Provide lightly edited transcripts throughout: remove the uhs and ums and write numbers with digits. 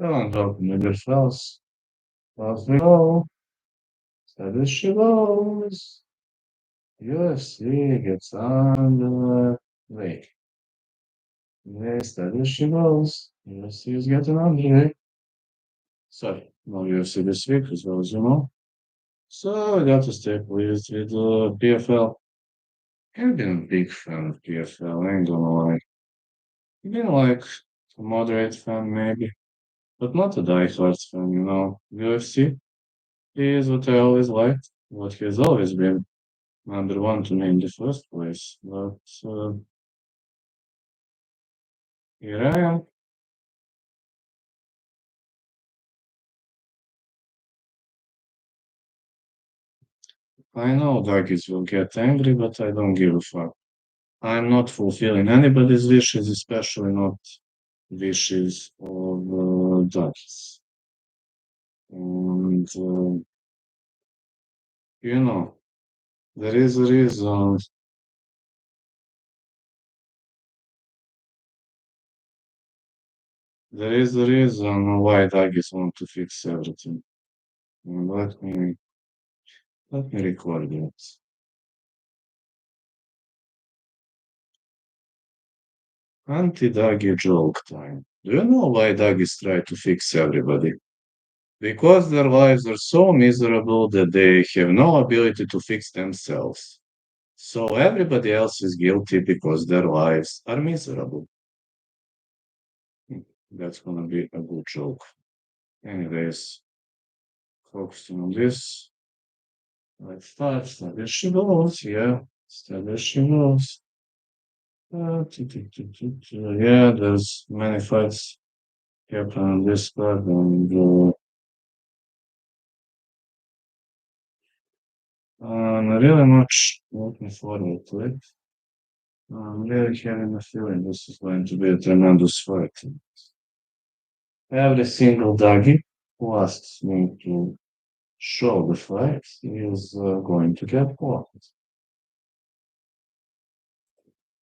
Don't open the files. Off we go. Salis she goes. UFC gets on the way. Yes, Salis she goes. UFC is getting on the way. Sorry, no UFC this week, as well as you know. So I got to stay pleased with PFL. I've been a big fan of PFL, I ain't gonna lie. I've been like a moderate fan maybe, but not a diehard fan, you know. UFC is what I always liked, what he has always been number one to me in the first place. But here I am. I know Duggies will get angry, but I don't give a fuck. I'm not fulfilling anybody's wishes, especially not wishes of Duggies. And you know, there is a reason. There is a reason why Duggies want to fix everything. And let me record it. Anti-Duggy joke time. Do you know why Duggies try to fix everybody? Because their lives are so miserable that they have no ability to fix themselves. So everybody else is guilty because their lives are miserable. That's gonna be a good joke. Anyways, focusing on this. Let's start. Establishing goals, yeah. Establishing goals. Yeah, there's many fights happen on this card, and I'm really much looking forward to it. I'm really having a feeling this is going to be a tremendous fight. Every single doggy who asks me to show the fight is going to get blocked.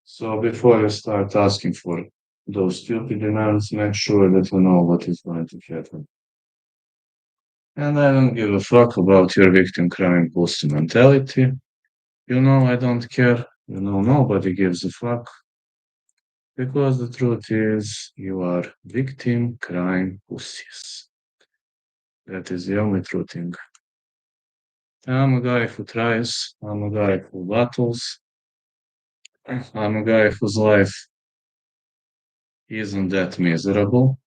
So before you start asking for those stupid demands, make sure that you know what is going to happen. And I don't give a fuck about your victim crying pussy mentality. You know I don't care. You know nobody gives a fuck. Because the truth is, you are victim crying pussies. That is the only true thing. I'm a guy who tries. I'm a guy who battles. I'm a guy whose life isn't that miserable.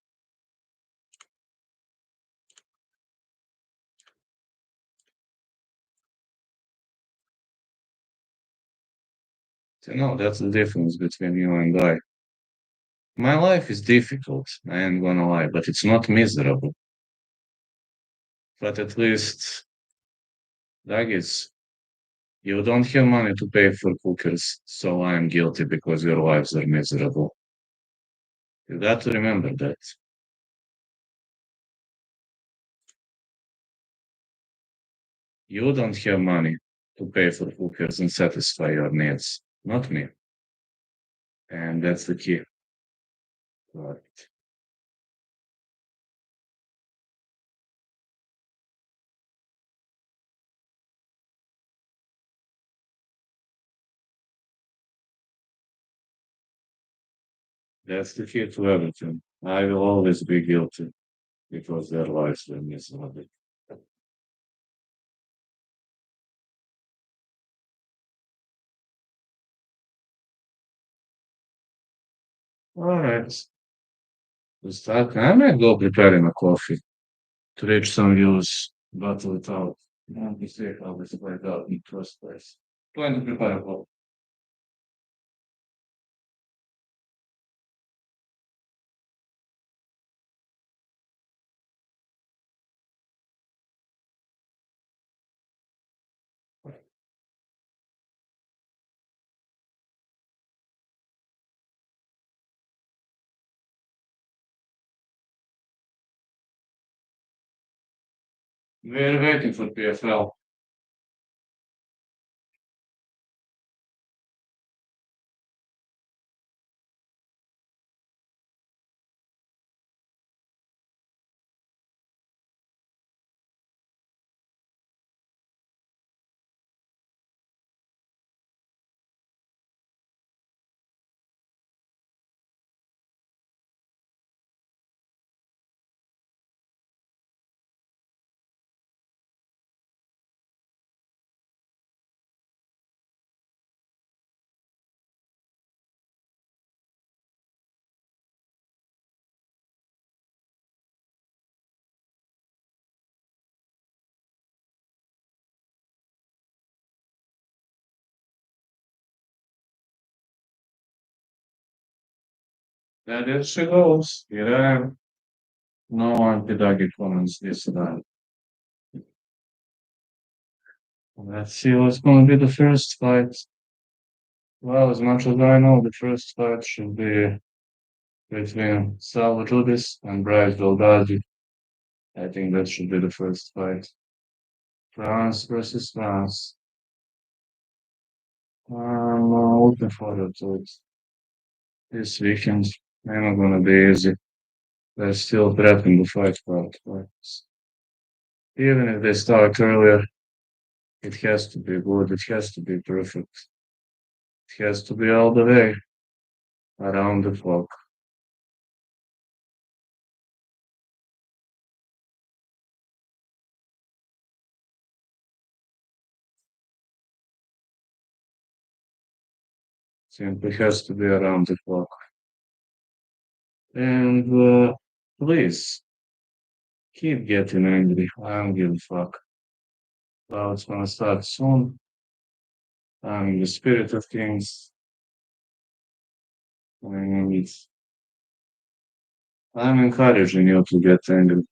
You know, that's the difference between you and I. My life is difficult, I ain't gonna lie, but it's not miserable. But at least, that is, you don't have money to pay for cookers, so I'm guilty because your lives are miserable. You got to remember that. You don't have money to pay for hookers and satisfy your needs, not me. And that's the key. Right. That's the key to everything. I will always be guilty because their lives were miserable. All right. To start, I might go preparing a coffee to reach some views, battle it out. And we see how this played out in the first place. Going to prepare a coffee. We're waiting for PFL. There she goes. Here I am. No anti-doggy comments this time. Let's see what's going to be the first fight. Well, as much as I know, the first fight should be between Salvatudis and Bryce Belgazi. I think that should be the first fight. France versus France. I'm looking forward to it. This weekend, I'm not gonna be easy. They're still prepping the fight part. Even if they start earlier, it has to be good. It has to be perfect. It has to be all the way around the clock. Simply has to be around the clock. And please keep getting angry. I don't give a fuck. Well, it's gonna start soon. I'm in the spirit of things. And I'm encouraging you to get angry.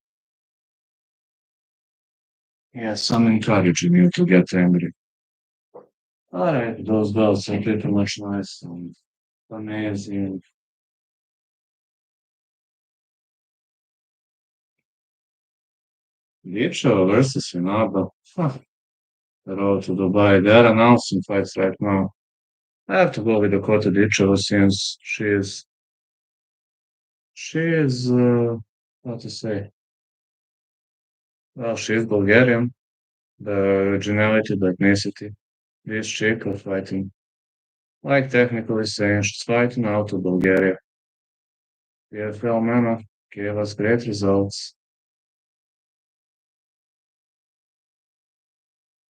Yes, I'm encouraging you to get angry. Alright, those belts are pretty much nice and amazing. Dicho versus Inaba. Huh. The road to Dubai. They're announcing fights right now. I have to go with Dakota Dicho since she is how to say, well, she's Bulgarian. The originality, the ethnicity. This chick are fighting. Like technically saying she's fighting out of Bulgaria. PFL Mena gave us great results.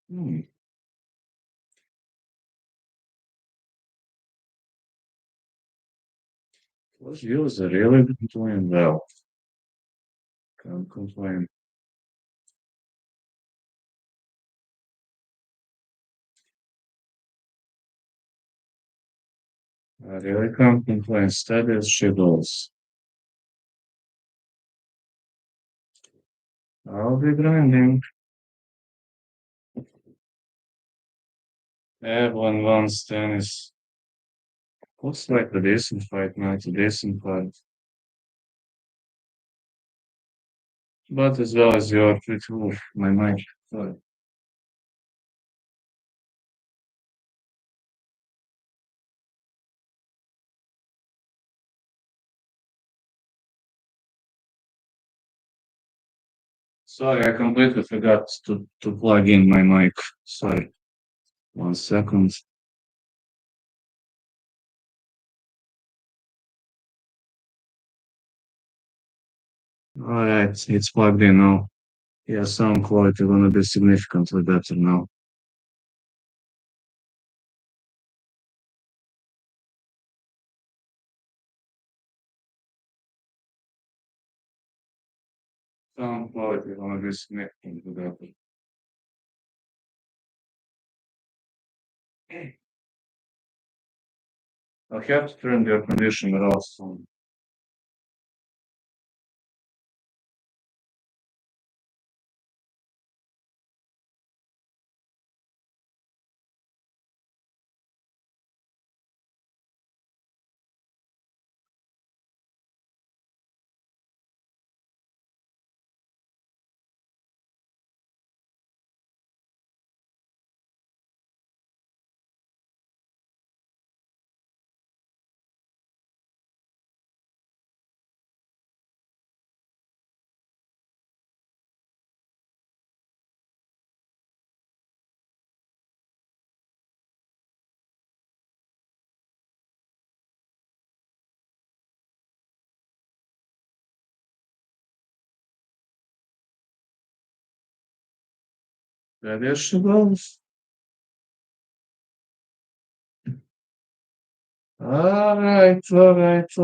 Hmm. Those views are really doing well. Can't complain. I really can't complain. Steady as she goes. I'll be grinding. Everyone wants tennis. Looks like a decent fight now. It's a decent fight. But as well as you're pretty oof, my mic. Sorry. Sorry, I completely forgot to plug in my mic. Sorry. 1 second. Alright, it's plugged in now. Yeah, sound quality gonna be significantly better now. Sound quality gonna be significantly better. I have to turn the air conditioner off soon. There she goes. Alright. Fighters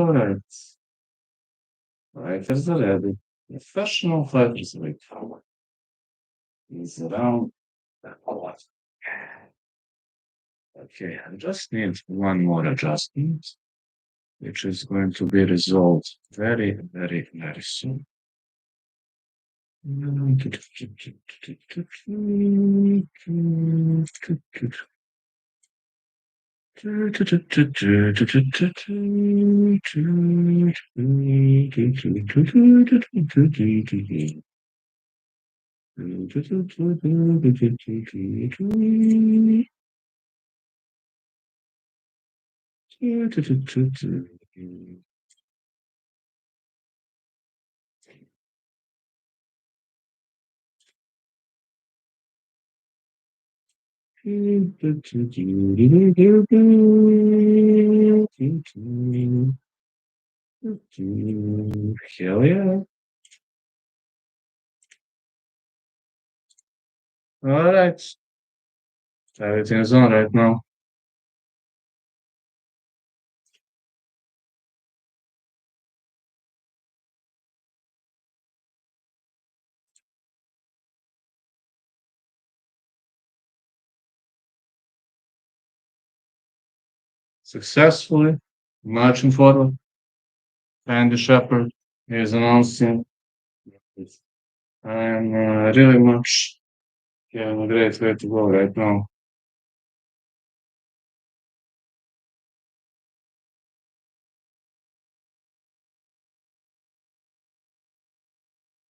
are ready. Professional fighters are ready. He's around the court. Okay, I just need one more adjustment. which is going to be resolved very, very, very soon. Hell yeah. All right. Everything is on right now. Successfully marching forward. And the shepherd is announcing I'm really much having a great way to go right now.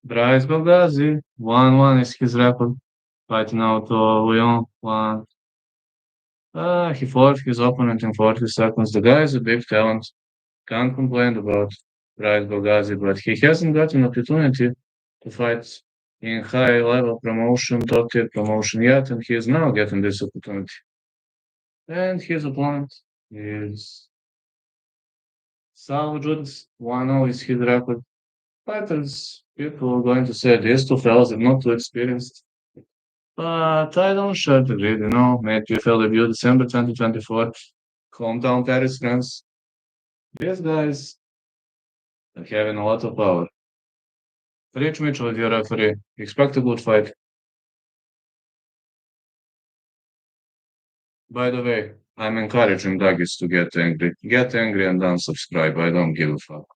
Bryce Belgazi, 1-1 is his record. Fighting out Leon, 1. He fought his opponent in 40 seconds. The guy is a big talent. Can't complain about Bryce Belgazi, but he hasn't got an opportunity to fight in high level promotion, top tier promotion yet, and he is now getting this opportunity. And his opponent is Salvador's 1-0 is his record. Fighters, people are going to say these two fellas are not too experienced. But I don't share the grid, Made PFL debut December 2024. Hometown Paris, France. These guys are having a lot of power. Rich Mitchell is your referee. Expect a good fight. By the way, I'm encouraging Duggies to get angry. Get angry and unsubscribe. I don't give a fuck.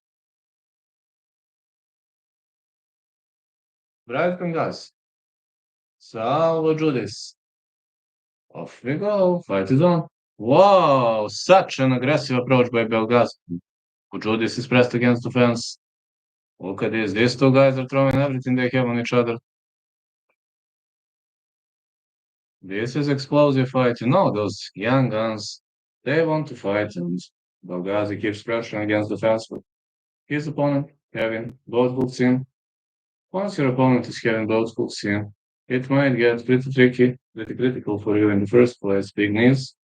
Bright guys. Salvo Judas. Off we go. Fight is on. Wow, such an aggressive approach by Belgazi. Judis is pressed against the fence. Look at this. These two guys are throwing everything they have on each other. This is explosive fight. Those young guns, they want to fight, and Belgazi keeps pressuring against the fence. But his opponent, having both hooks in. Once your opponent is having both hooks in, it might get pretty tricky, pretty critical for you in the first place. Big knees.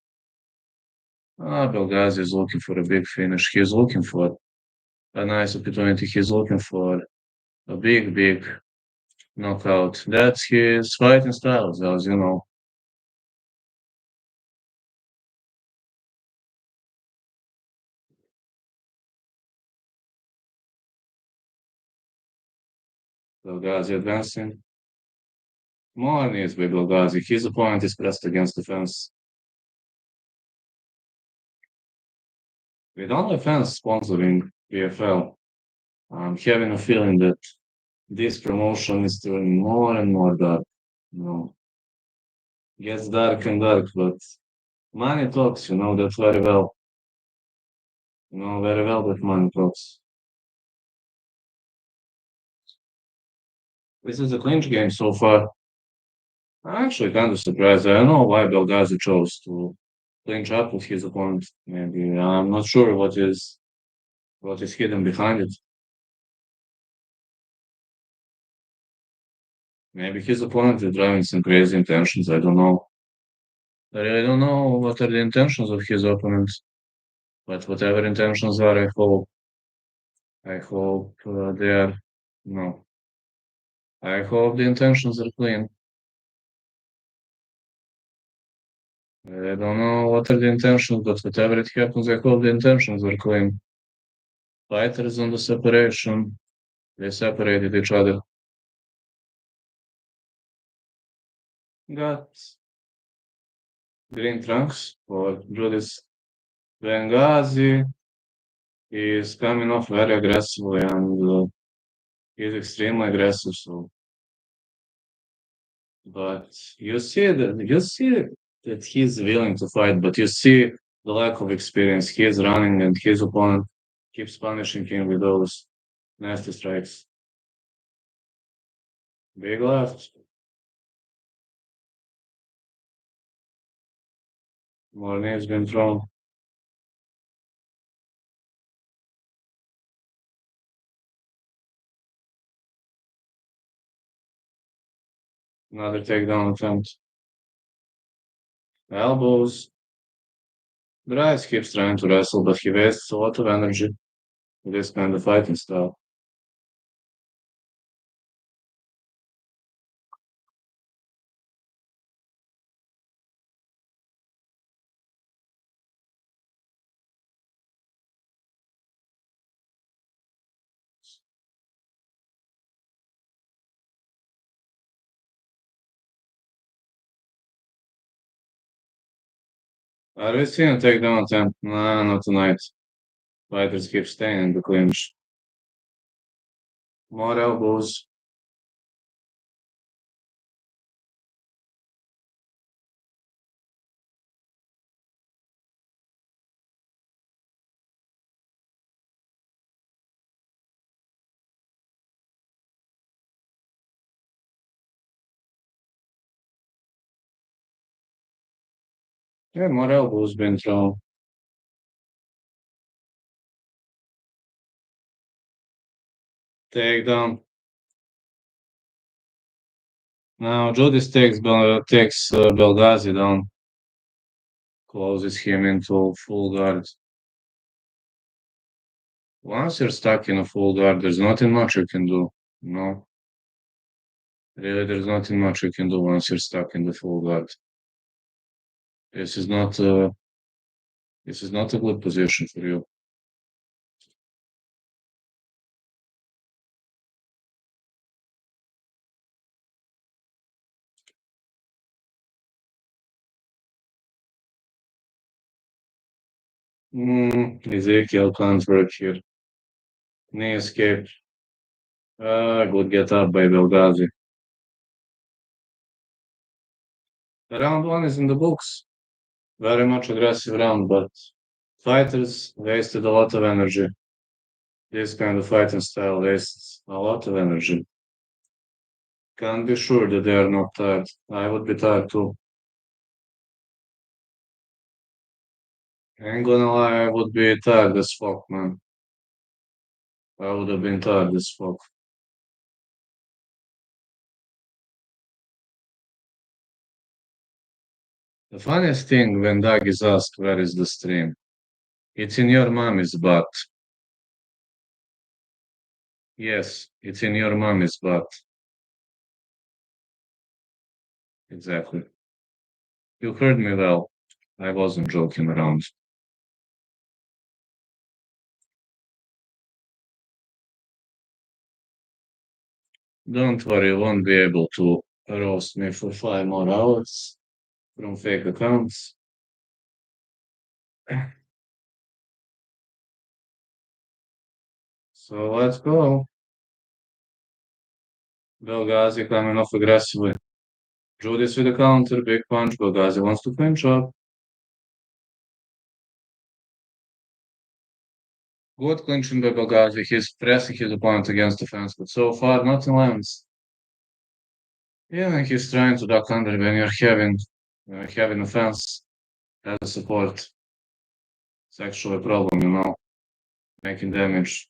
Belgazi is looking for a big finish. He's looking for a nice opportunity. He's looking for a big, big knockout. That's his fighting style, as you know. Belgazi advancing. More knees by Belgazi. His opponent is pressed against the fence. With OnlyFans sponsoring PFL, I'm having a feeling that this promotion is turning more and more dark. You know, gets dark and dark, but money talks, that very well. Very well that money talks. This is a clinch game so far. I'm actually kind of surprised. I don't know why Belgazi chose to clinch up with his opponent. Maybe I'm not sure what is hidden behind it. Maybe his opponent is driving some crazy intentions. I don't know. I really don't know what are the intentions of his opponent. But whatever intentions are, I hope they are no. I hope the intentions are clean. I don't know what are the intentions, but whatever it happens, I hope the intentions are clean. Fighters on the separation, they separated each other. Got green trunks for Judas Benghazi. He's coming off very aggressively and he's extremely aggressive. So, but you see that he's willing to fight, but you see the lack of experience. He's running, and his opponent keeps punishing him with those nasty strikes. Big left. More names been thrown. Another takedown attempt. Elbows. Bryce keeps trying to wrestle, but he wastes a lot of energy with this kind of fighting style. Are we seeing a takedown attempt? Nah, not tonight. Fighters keep staying in the clinch. More elbows. Yeah, more elbows been thrown. Takedown. Now Judis takes Belgazi down, closes him into full guard. Once you're stuck in a full guard, there's nothing much you can do. No, really, there's nothing much you can do once you're stuck in the full guard. This is not a this is not a good position for you. Ezekiel can't work here. Knee escape. Good get up by Belgazi. Round one is in the books. Very much aggressive round, but fighters wasted a lot of energy. This kind of fighting style wastes a lot of energy. Can't be sure that they are not tired. I would be tired too. Ain't gonna lie, I would be tired as fuck, man. I would have been tired as fuck. The funniest thing when Doug is asked where is the stream, it's in your mommy's butt. Yes, it's in your mommy's butt. Exactly. You heard me well. I wasn't joking around. Don't worry, you won't be able to roast me for 5 more hours from fake accounts. So let's go. Belgazi coming off aggressively. Judis with a counter, big punch. Belgazi wants to clinch up. Good clinching by Belgazi. He's pressing his opponent against the fence, but so far nothing lands. Yeah, he's trying to duck under when you're having a fence as a support. It's actually a problem, making damage.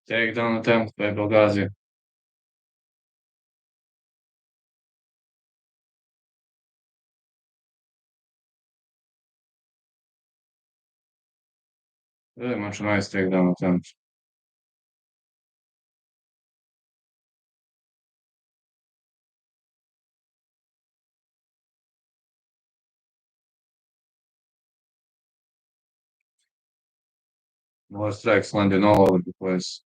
Takedown attempt by Belgazi. Very much a nice takedown attempt. More strikes landing all over the place.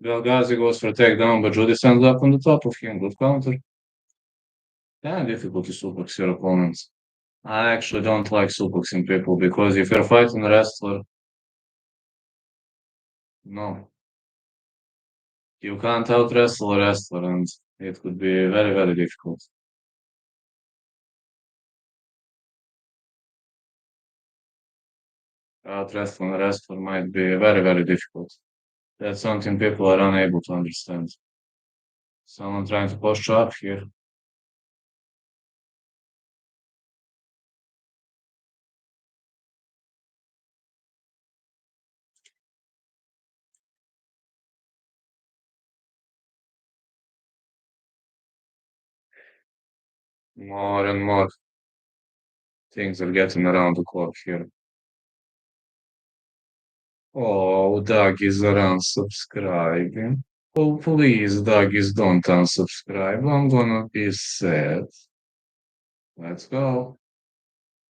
Belgazi goes for a takedown, but Judy stands up on the top of him. Good counter. Yeah, difficult to suplex your opponents. I actually don't like suplexing people because if you're fighting a wrestler, no, you can't out wrestle a wrestler, and it could be very, very difficult. Out wrestling a wrestler might be very, very difficult. That's something people are unable to understand. Someone trying to push you up here. More and more things are getting around the clock here. Oh, Doug is unsubscribing. Oh, please, Dougis, don't unsubscribe. I'm gonna be sad. Let's go.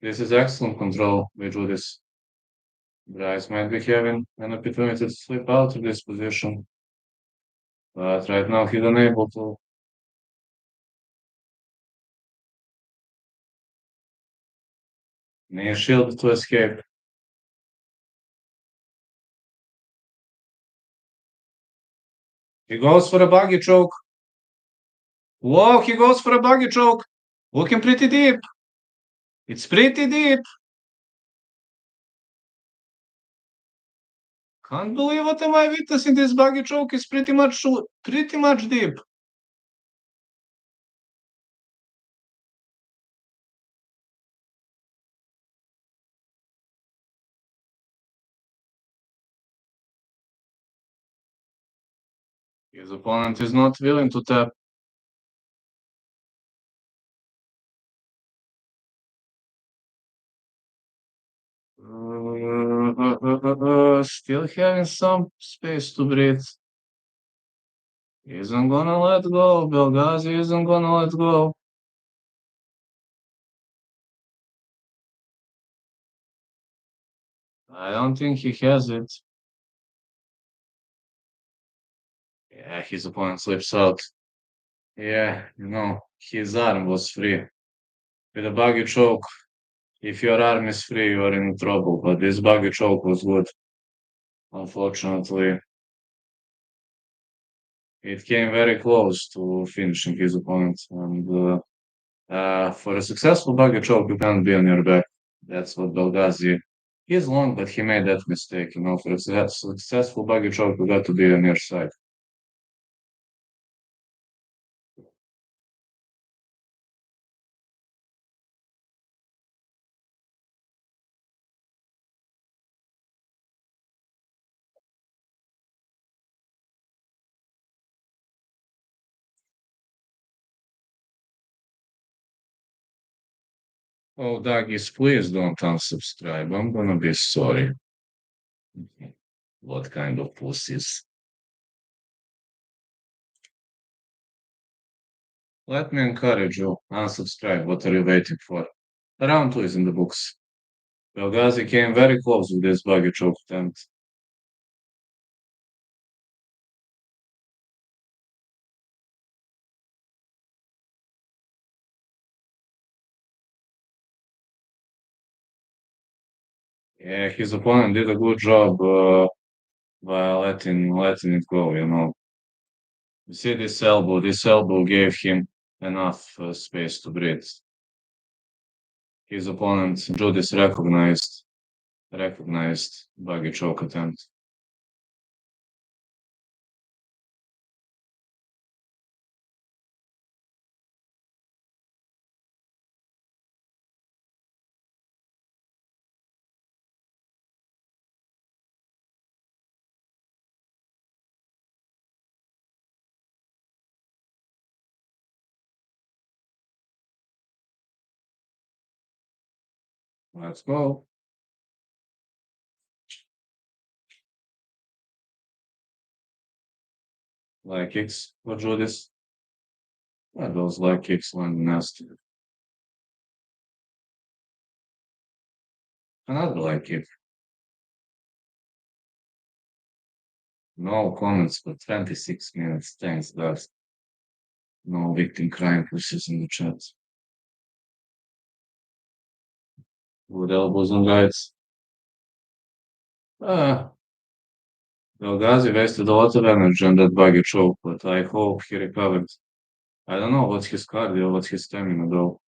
This is excellent control. We do this. Bryce might be having an opportunity to slip out of this position, but right now he's unable to. Near shield to escape. He goes for a buggy choke. Whoa, he goes for a buggy choke. Looking pretty deep. It's pretty deep. Can't believe what am I witnessing. This buggy choke is pretty much deep. His opponent is not willing to tap. Still having some space to breathe. Isn't gonna let go. Belgazi isn't gonna let go. I don't think he has it. Yeah, his opponent slips out. Yeah, his arm was free. With a buggy choke, if your arm is free, you're in trouble. But this buggy choke was good. Unfortunately, it came very close to finishing his opponent. And for a successful buggy choke, you can't be on your back. That's what Belgazi. He's long, but he made that mistake. For a successful buggy choke, you got to be on your side. Oh, Dagis, please don't unsubscribe. I'm gonna be sorry. What kind of pussies? Let me encourage you. Unsubscribe. What are you waiting for? Round two is in the books. Belgazi came very close with this buggy choke attempt. Yeah, his opponent did a good job by letting it go. You see this elbow? This elbow gave him enough space to breathe. His opponent, Judis, recognized buggy choke attempt. Let's go. Leg kicks for Judas. Yeah, those leg kicks went nasty. Another leg kick. No comments for 26 minutes. Thanks, guys. No victim crime pushes in the chat. Good elbows on guys. Ah, Belgazi wasted a lot of energy on that buggy choke, but I hope he recovered. I don't know what's his cardio, what's his stamina though.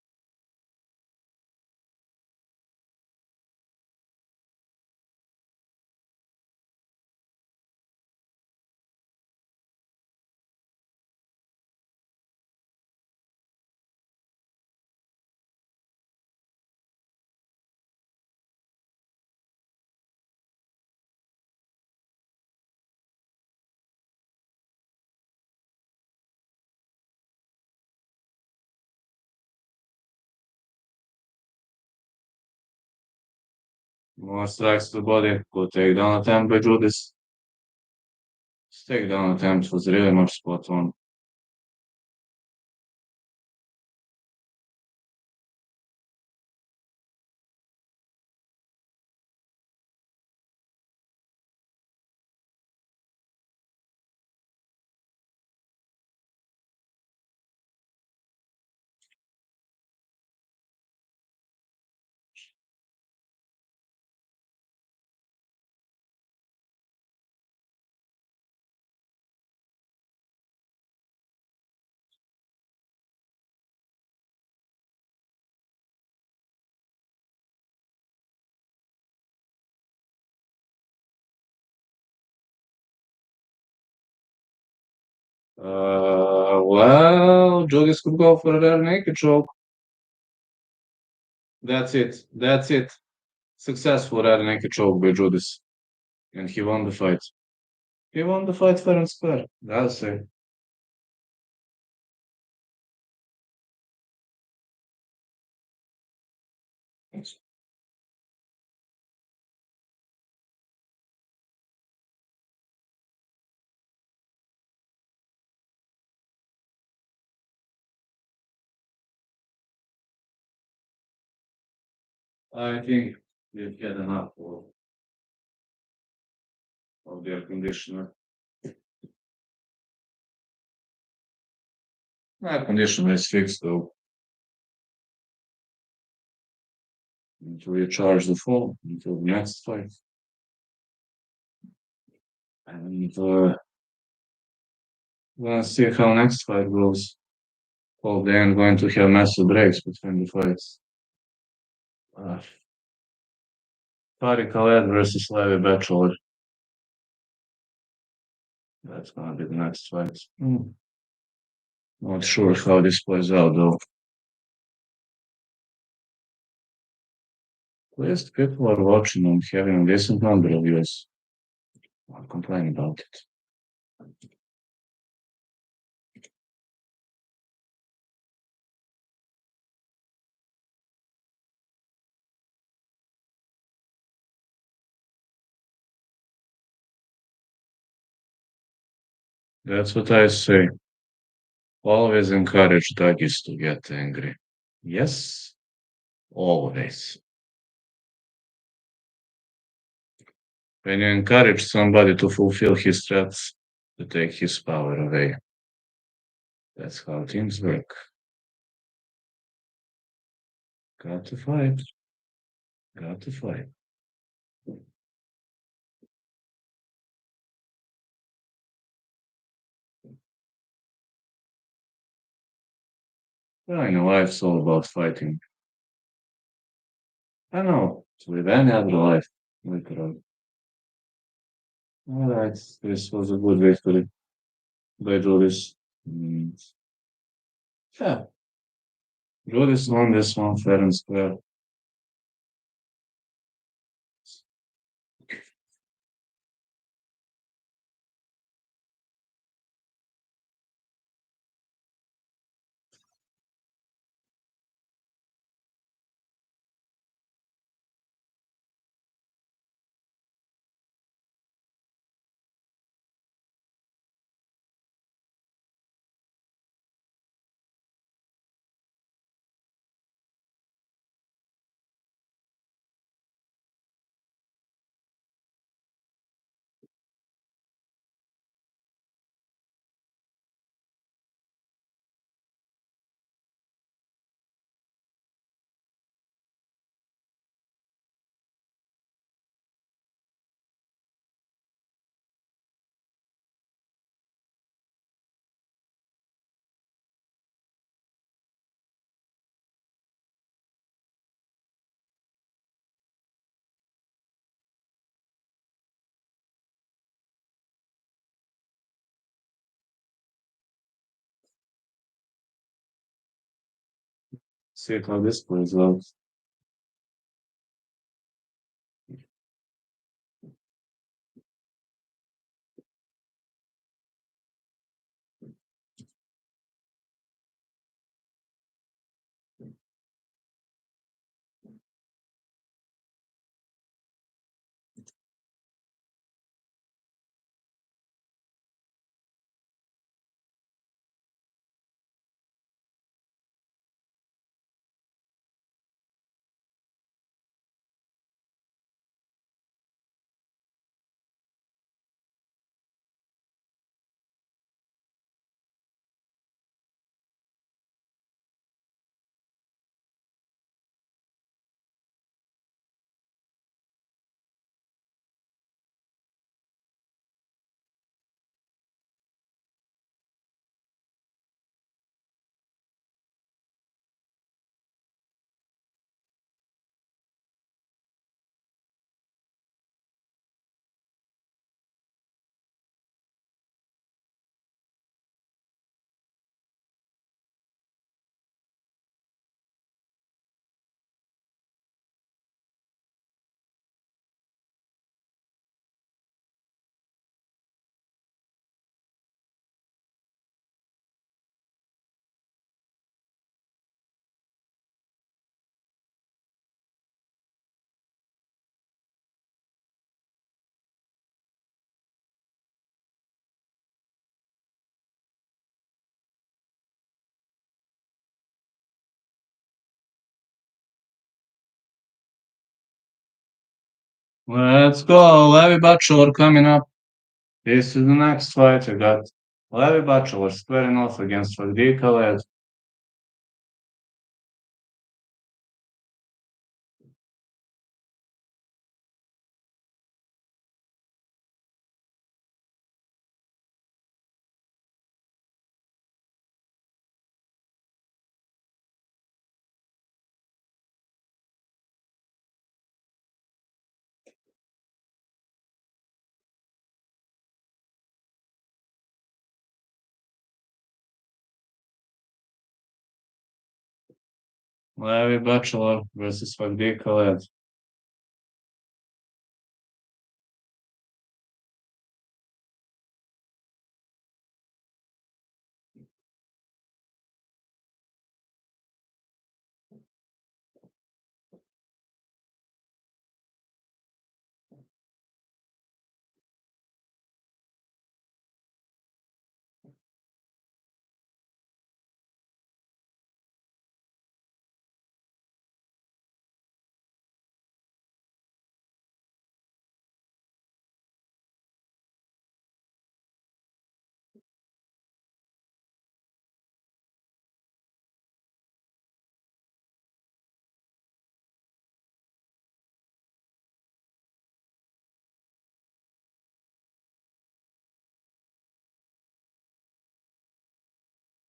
More strikes to the body. Good takedown attempt by Judas. His takedown attempt was really much spot on. Well, Judas could go for a rear naked choke. That's it. That's it. Successful rear naked choke by Judas. And he won the fight. He won the fight fair and square. That's it. I think we've had enough of the air conditioner. Air conditioner is fixed though. Need to recharge the phone until the next fight. And we'll see how next fight goes. Hope they aren't going to have massive breaks between the fights. Uh, Tariq Khaled versus Levi Bachelor. That's gonna be the next fight. Not sure how this plays out though. At least people are watching and having a decent number of views. I'll complain about it. That's what I say. Always encourage doggies to get angry. Yes, always. When you encourage somebody to fulfill his threats, to take his power away. That's how things work. Got to fight. Got to fight. I know life's all about fighting. I know, it's with any other life, literally. Alright, this was a good victory by Joris. Yeah, Joris won this one fair and square. See how this plays out. Let's go. Levy Bachelor coming up. This is the next fight. I got Levy Bachelor squaring off against Radical. Levy Bachelor versus Radical.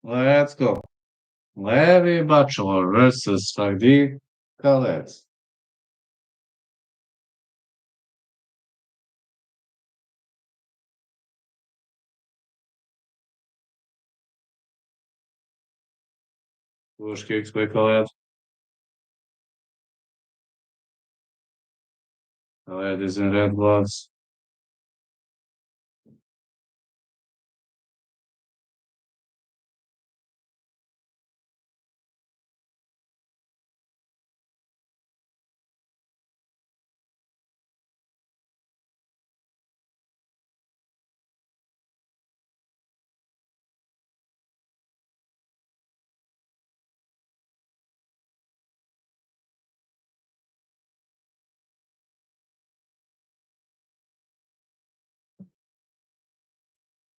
Let's go. Levy Bachelor versus Radical. Push kicks by Khaled. Khaled is in red gloves.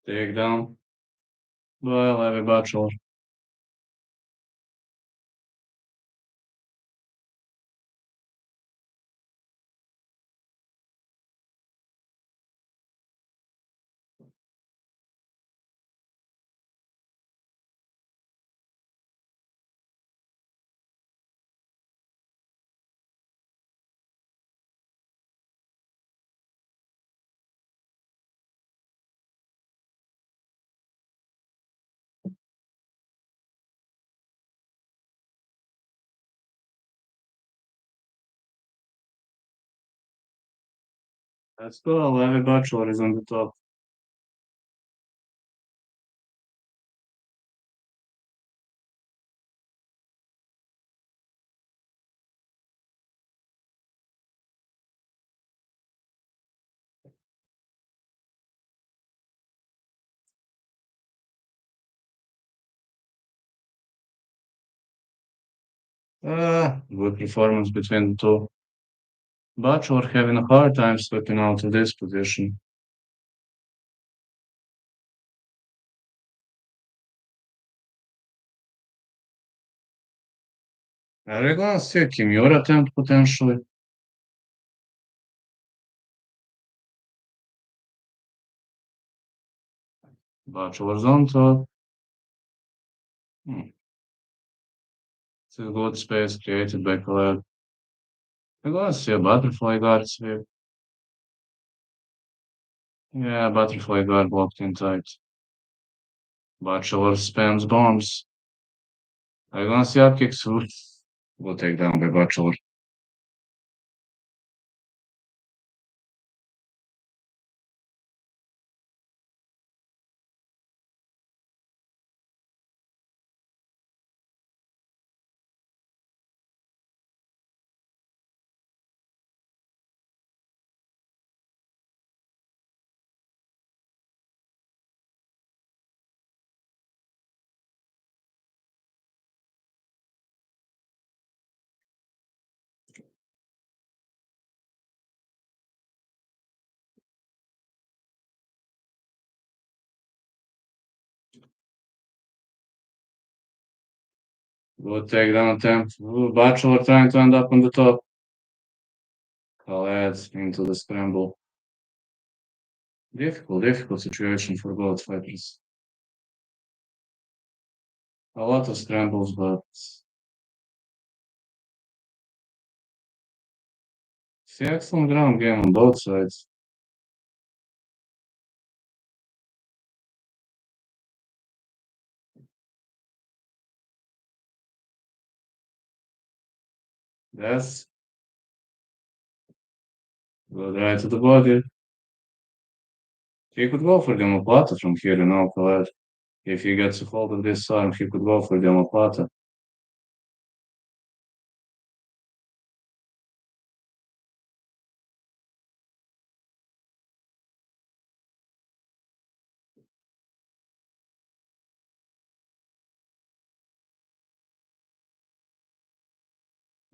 Takedown by Levy Bachelor. Let's go. Every Bachelor is on the top. Good performance between the two. Bachelor having a hard time stepping out of this position. Are we gonna see a Kimura attempt potentially? Bachelor's on top. Hmm. It's a good space created by Colette. We're gonna see a butterfly guard sweep. Yeah, butterfly guard locked in tight. Bachelor spams bombs. I'm gonna see up kicks. Will take down by Bachelor. Good takedown attempt. Bachelor trying to end up on the top. Khaled into the scramble. Difficult situation for both fighters. A lot of scrambles, but see excellent ground game on both sides. That's good right to the body. He could go for the omoplata from here, Khaled. If he gets a hold of this arm, he could go for the omoplata.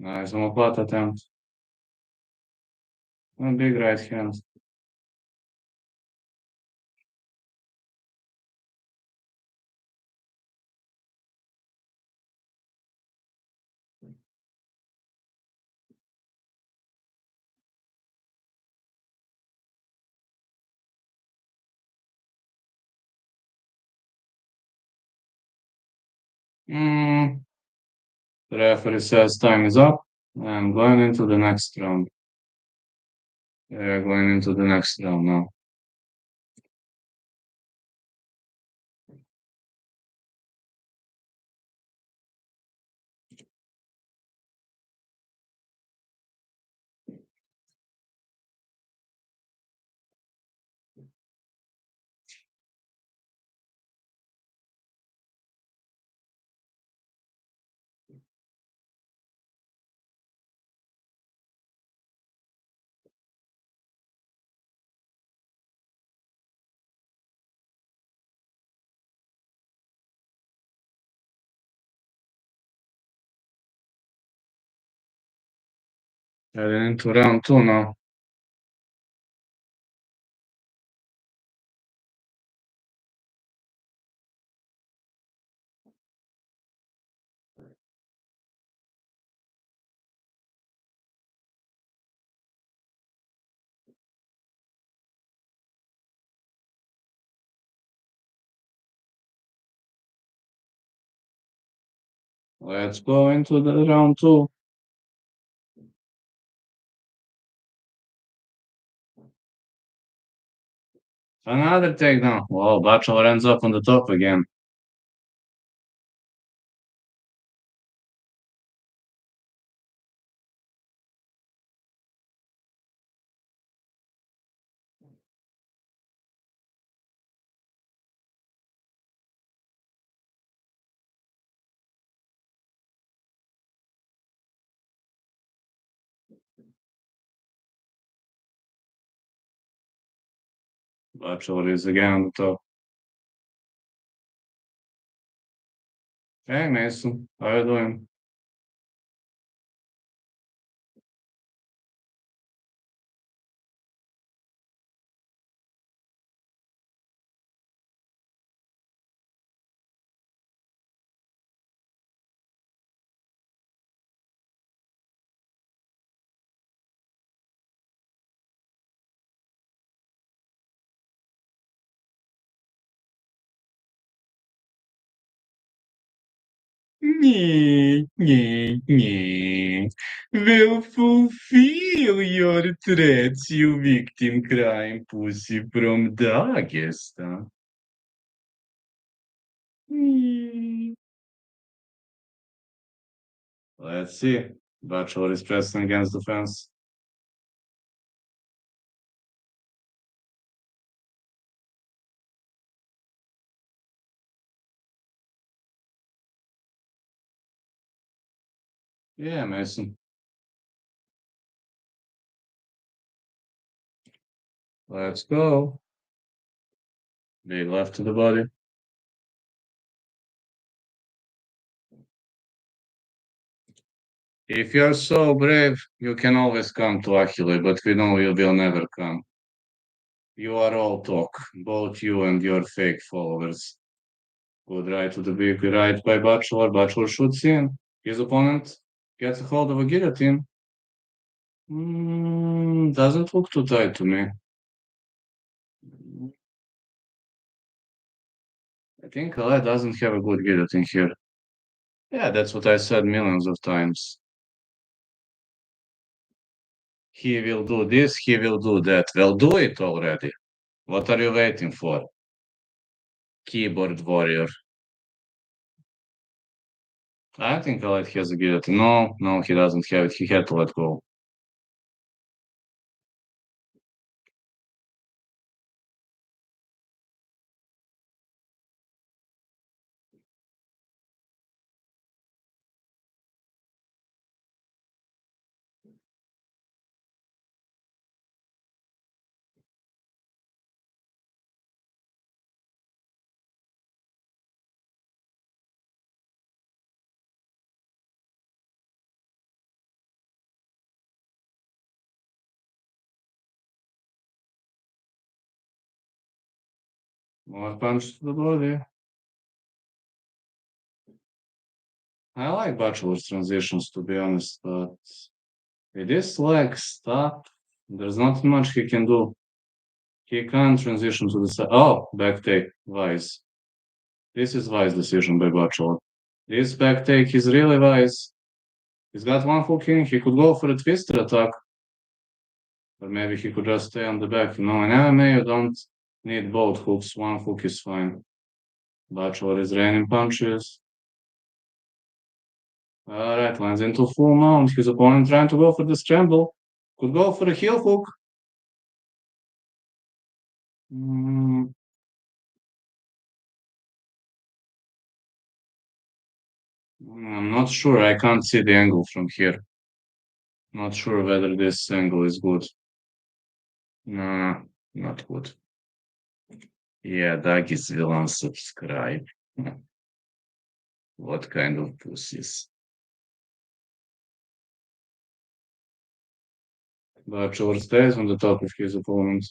Nice omoplata attempt. A big right hand. Mm, the referee says time is up. I'm going into the next round. Going into the next round now. Heading into round two now. Let's go into the round two. Another takedown. Well, Bachelor ends up on the top again. Bachelor is again on the top. Hey, Mason, how are you doing? Nee. Will fulfill your threats, you victim crime pussy from Dagestan. Nee. Let's see. Bachelor is pressing against the fence. Yeah, Mason. Let's go. Big left to the body. If you're so brave, you can always come to Achille, but we know you will never come. You are all talk, both you and your fake followers. Good right to the big right by Bachelor. Bachelor shoots in. His opponent gets a hold of a guillotine. Doesn't look too tight to me. I think Ale doesn't have a good guillotine here. Yeah, that's what I said millions of times. He will do this, he will do that. Well, do it already. What are you waiting for? Keyboard warrior. I think Ale has a guillotine. No, he doesn't have it. He had to let go. More punch to the body. I like Bachelor's transitions, to be honest, but with this leg stop, there's not much he can do. He can't transition to the side. Oh, back take, wise. This is wise decision by Bachelor. This back take is really wise. He's got one hook in, he could go for a twister attack. Or maybe he could just stay on the back. No, in MMA you don't need both hooks, one hook is fine. Bachelor is raining punches. Alright, lands into full mount. His opponent trying to go for the scramble. Could go for a heel hook. Mm, I'm not sure. I can't see the angle from here. Not sure whether this angle is good. No, not good. Yeah, Dagis will unsubscribe. What kind of pussies? Bachelor stays on the top of his opponent.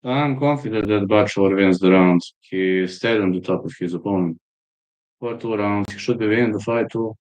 I'm confident that Bachelor wins the round. He stayed on the top of his opponent for 2 rounds. He should be winning the fight too.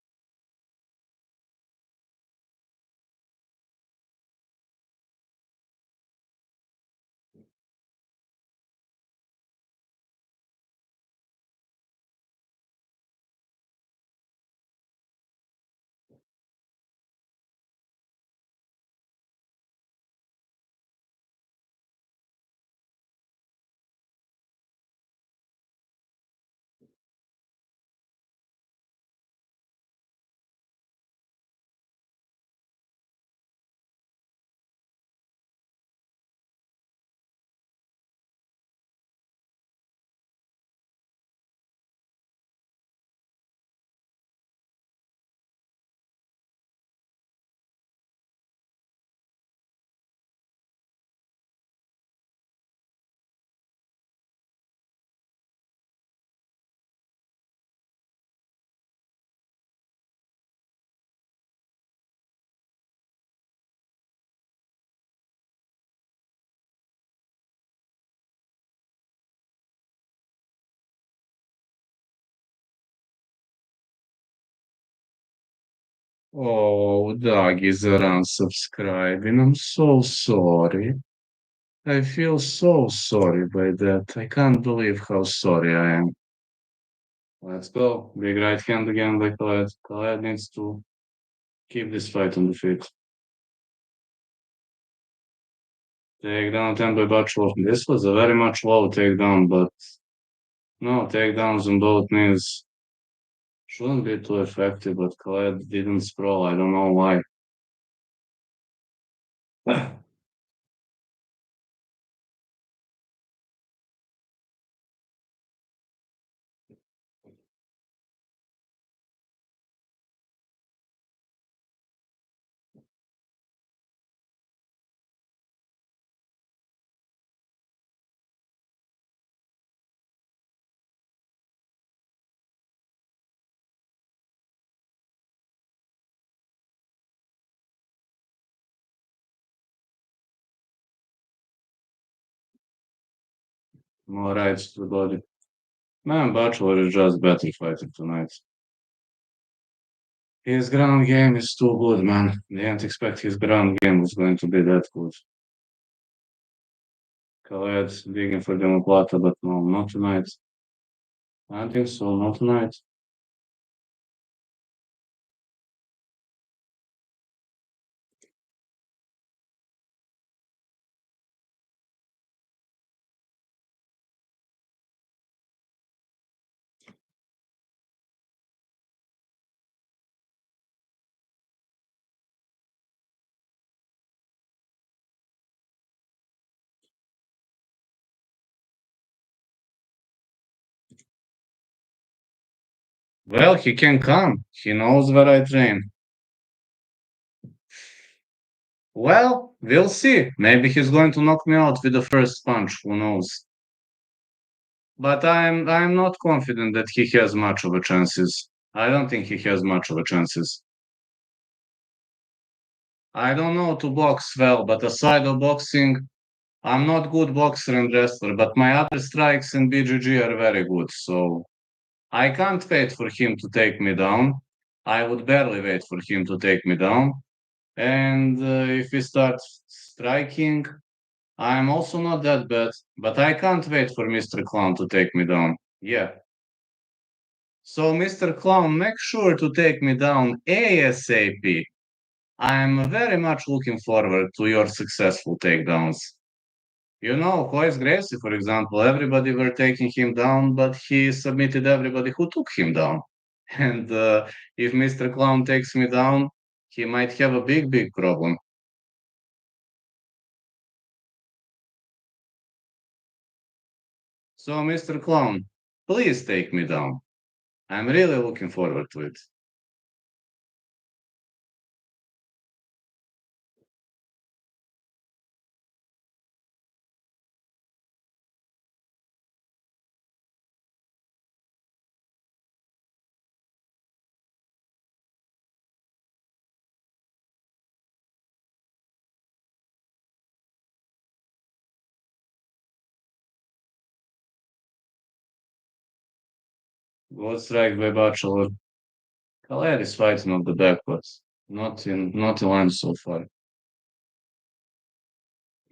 Oh, Doug is unsubscribing. I'm so sorry. I feel so sorry by that. I can't believe how sorry I am. Let's go. Big right hand again by Khaled. Khaled needs to keep this fight on the feet. Takedown attempt by Bachelor. This was a very much low takedown, but no, takedowns on both knees shouldn't be too effective, but Khaled didn't sprawl. I don't know why. More rights to the body. Man, Bachelor is just better fighter tonight. His ground game is too good, man. Didn't expect his ground game was going to be that good. Khaled digging for Demoplata, but no, not tonight. I think so, not tonight. Well, he can come. He knows where I train. Well, we'll see. Maybe he's going to knock me out with the first punch. Who knows? But I'm not confident that he has much of a chances. I don't think he has much of a chances. I don't know to box well, but aside of boxing, I'm not good boxer and wrestler, but my other strikes in BGG are very good, so I can't wait for him to take me down. I would barely wait for him to take me down. And if we start striking, I'm also not that bad, but I can't wait for Mr. Clown to take me down. Yeah. So, Mr. Clown, make sure to take me down ASAP. I'm very much looking forward to your successful takedowns. You know, Hoist Gracie, for example, everybody were taking him down, but he submitted everybody who took him down. And if Mr. Clown takes me down, he might have a big, big problem. So, Mr. Clown, please take me down. I'm really looking forward to it. Good strike by Bachelor. Khaled is fighting on the back, but not in line so far.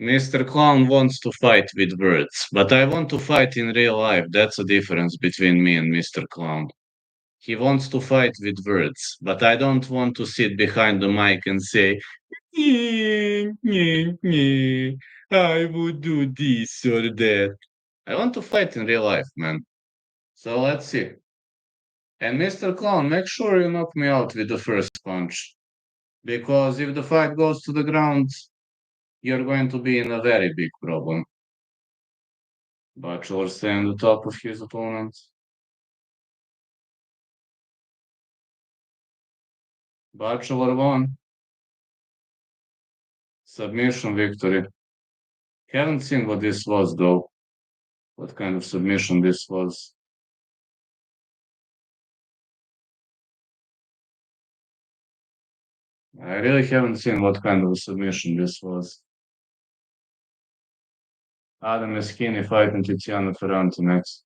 Mr. Clown wants to fight with words, but I want to fight in real life. That's the difference between me and Mr. Clown. He wants to fight with words, but I don't want to sit behind the mic and say, "Yeah, yeah, yeah, I would do this or that." I want to fight in real life, man. So let's see. And Mr. Clown, make sure you knock me out with the first punch. Because if the fight goes to the ground, you're going to be in a very big problem. Bachelor stay on the top of his opponent. Bachelor won. Submission victory. Haven't seen what this was though. What kind of submission this was. I really haven't seen what kind of a submission this was. Adam Msini fighting Tiziano Ferranti next.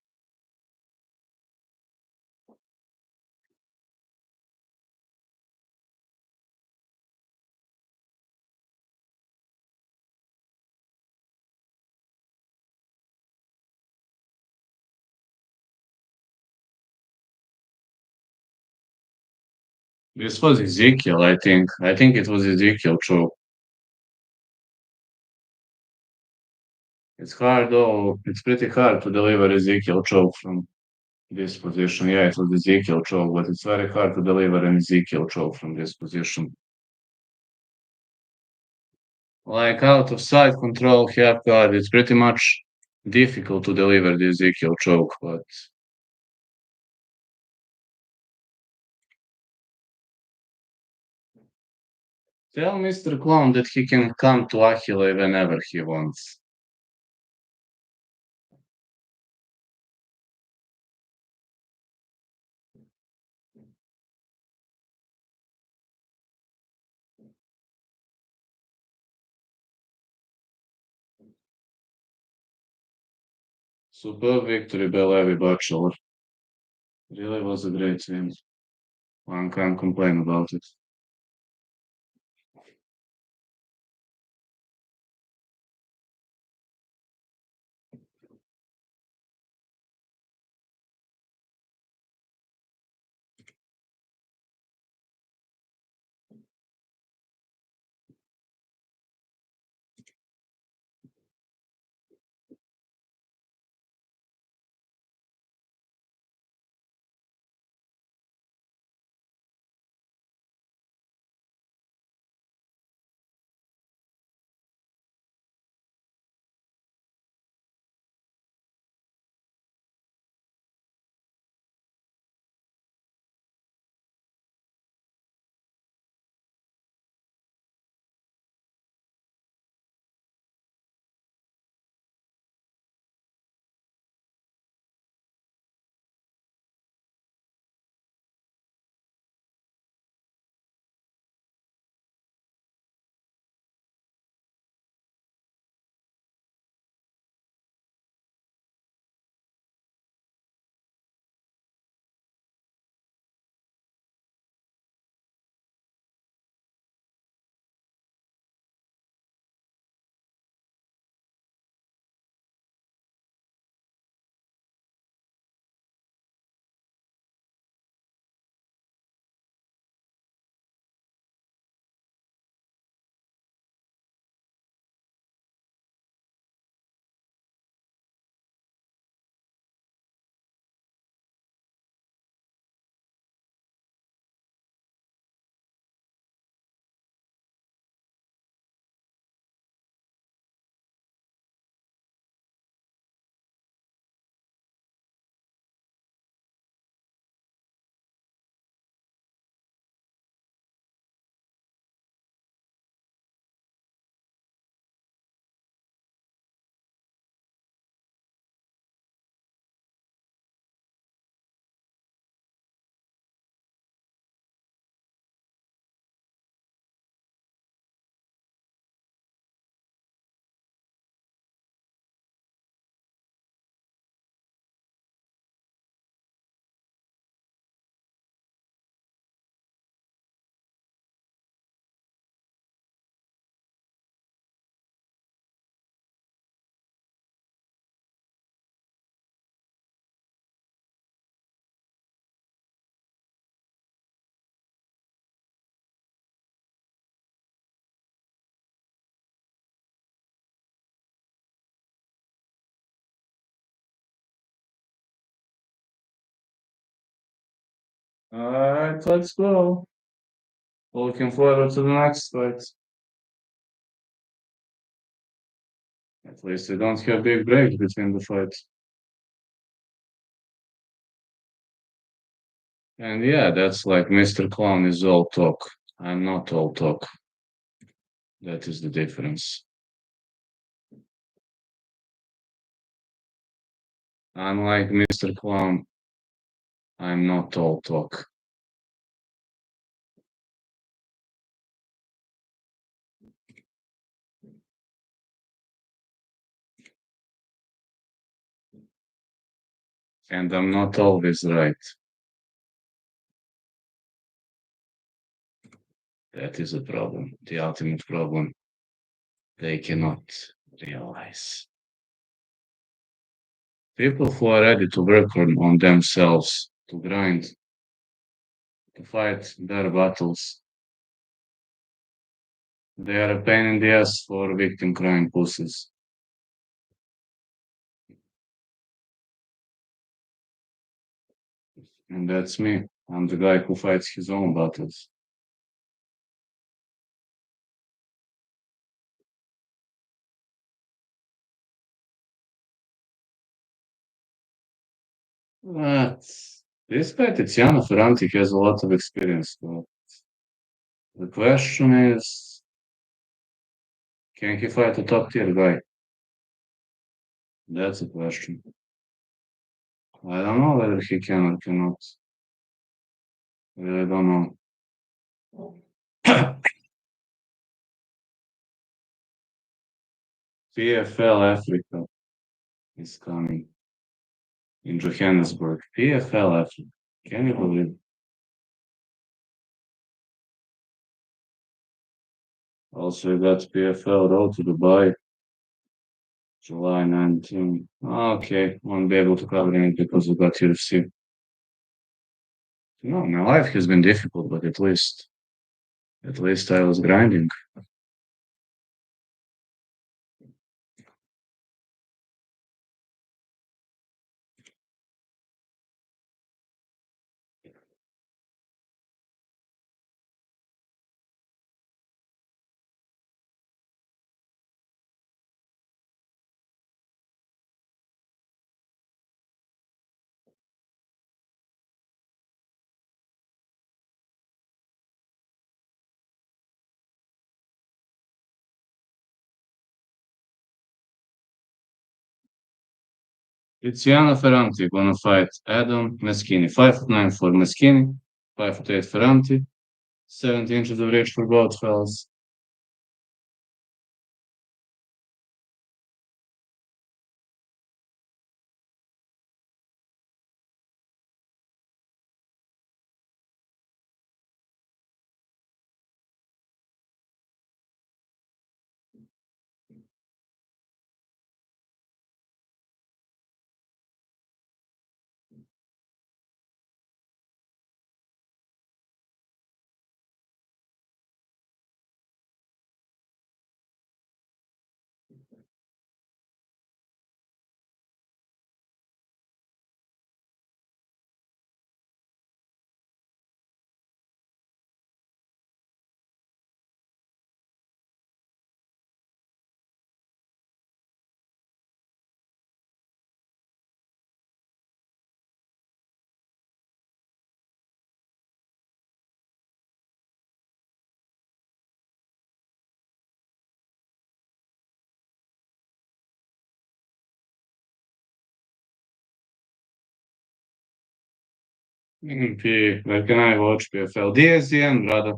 This was Ezekiel, I think. I think it was Ezekiel choke. It's hard though. It's pretty hard to deliver Ezekiel choke from this position. Yeah, it was Ezekiel choke, but it's very hard to deliver an Ezekiel choke from this position. Like out of side control, half guard, it's pretty much difficult to deliver the Ezekiel choke, but tell Mr. Clown that he can come to Achille whenever he wants. Superb victory by Levi Bachelor. Really was a great win. One can't complain about it. Alright, let's go. Looking forward to the next fight. At least we don't have big breaks between the fights. And yeah, that's like Mr. Clown is all talk. I'm not all talk. That is the difference. Unlike Mr. Clown, I'm not all talk. And I'm not always right. That is a problem. The ultimate problem. They cannot realize. People who are ready to work on themselves, to grind, to fight their battles. They are a pain in the ass for victim crying pussies. And that's me. I'm the guy who fights his own battles. But this guy, Tiziano Ferranti, has a lot of experience. So the question is, can he fight a top tier guy? That's a question. I don't know whether he can or cannot. Really don't know. PFL Africa is coming in Johannesburg. PFL Africa. Can you believe it? Also, you got PFL Road to Dubai, July 19. Okay, won't be able to cover it because we got UFC. No, my life has been difficult, but at least I was grinding. Tiziano Ferranti gonna fight Adam Msini. 5'9" for Msini, 5'8" Ferranti, 70 inches of reach for both fellas. Where can I watch PFL? DSDN, brother.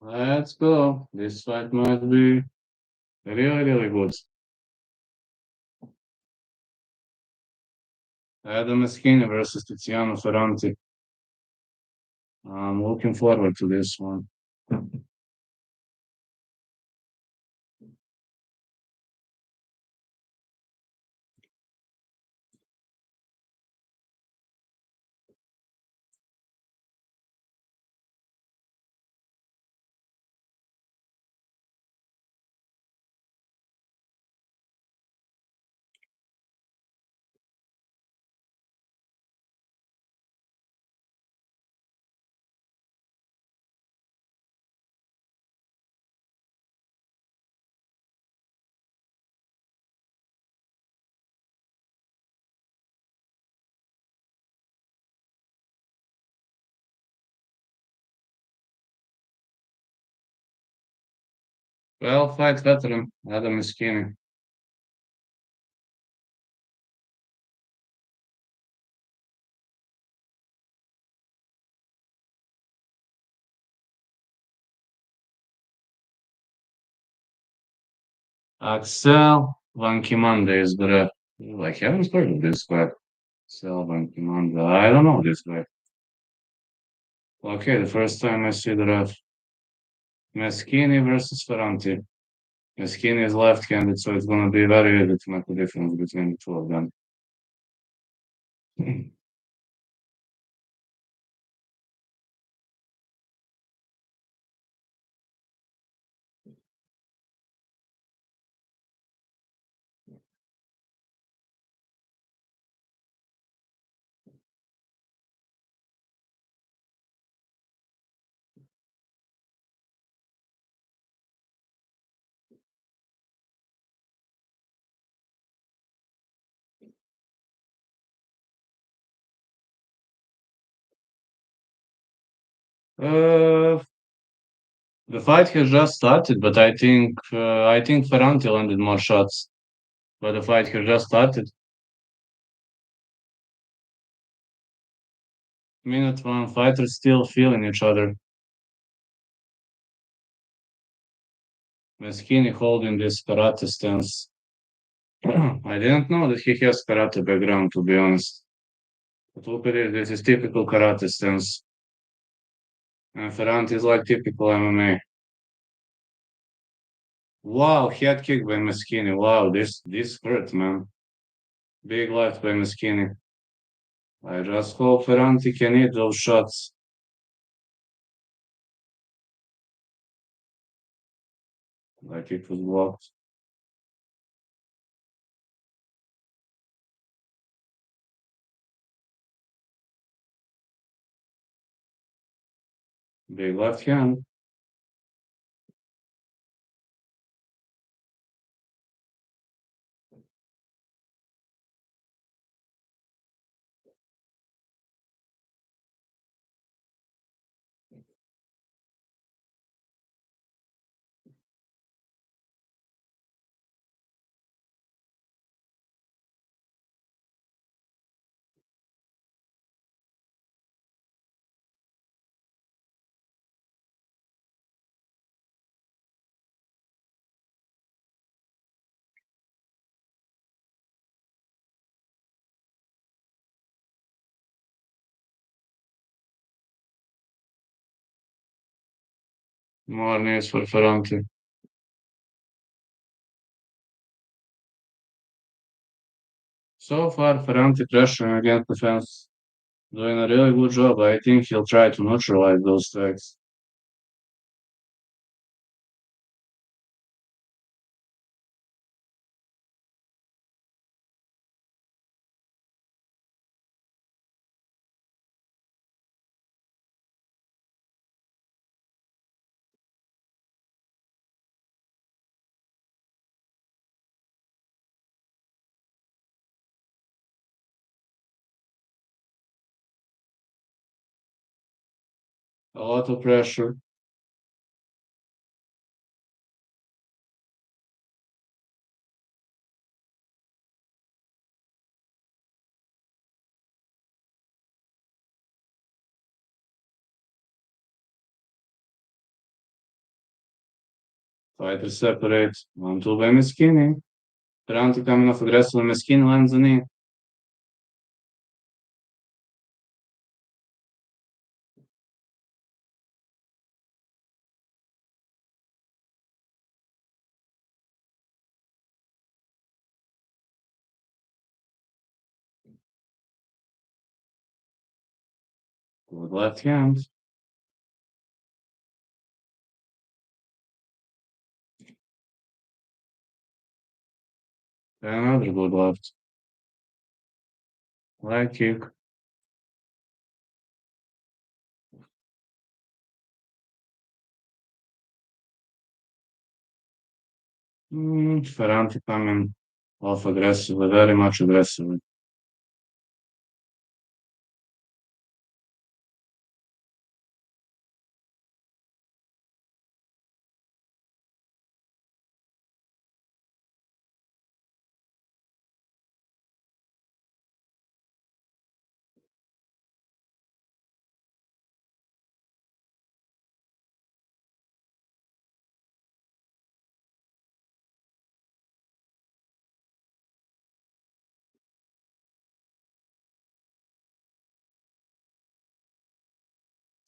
Let's go. This fight might be really, really good. Adam Msini versus Tiziano Ferranti. I'm looking forward to this one. Well, fight veteran, Adam Msini. Axel Van Kimanda is the ref. Like, haven't heard of this guy. Axel Van Kimanda. I don't know this guy. Okay, the first time I see the ref. Meschini versus Ferranti. Msini is left-handed, so it's gonna be very easy to make a difference between the two of them. Uh, the fight has just started, but I think Ferranti landed more shots. But the fight has just started. Minute one, fighters still feeling each other. Meschini holding this karate stance. I didn't know that he has karate background, to be honest. But look at it, this is typical karate stance. And Ferranti is like typical MMA. Wow, head kick by Meschini. Wow, this hurt, man. Big left by Meschini. I just hope Ferranti can hit those shots. Like it was blocked. Big left hand. More knees for Ferranti. So far, Ferranti pressuring against the fence. Doing a really good job. I think he'll try to neutralize those strikes. A lot of pressure. Fighters separate. 1-2 by Meschini. Ferranti coming off aggressive. Meschini lands a knee. Good left hand. Another good left. Leg kick. Ferranti coming off aggressively, very much aggressively.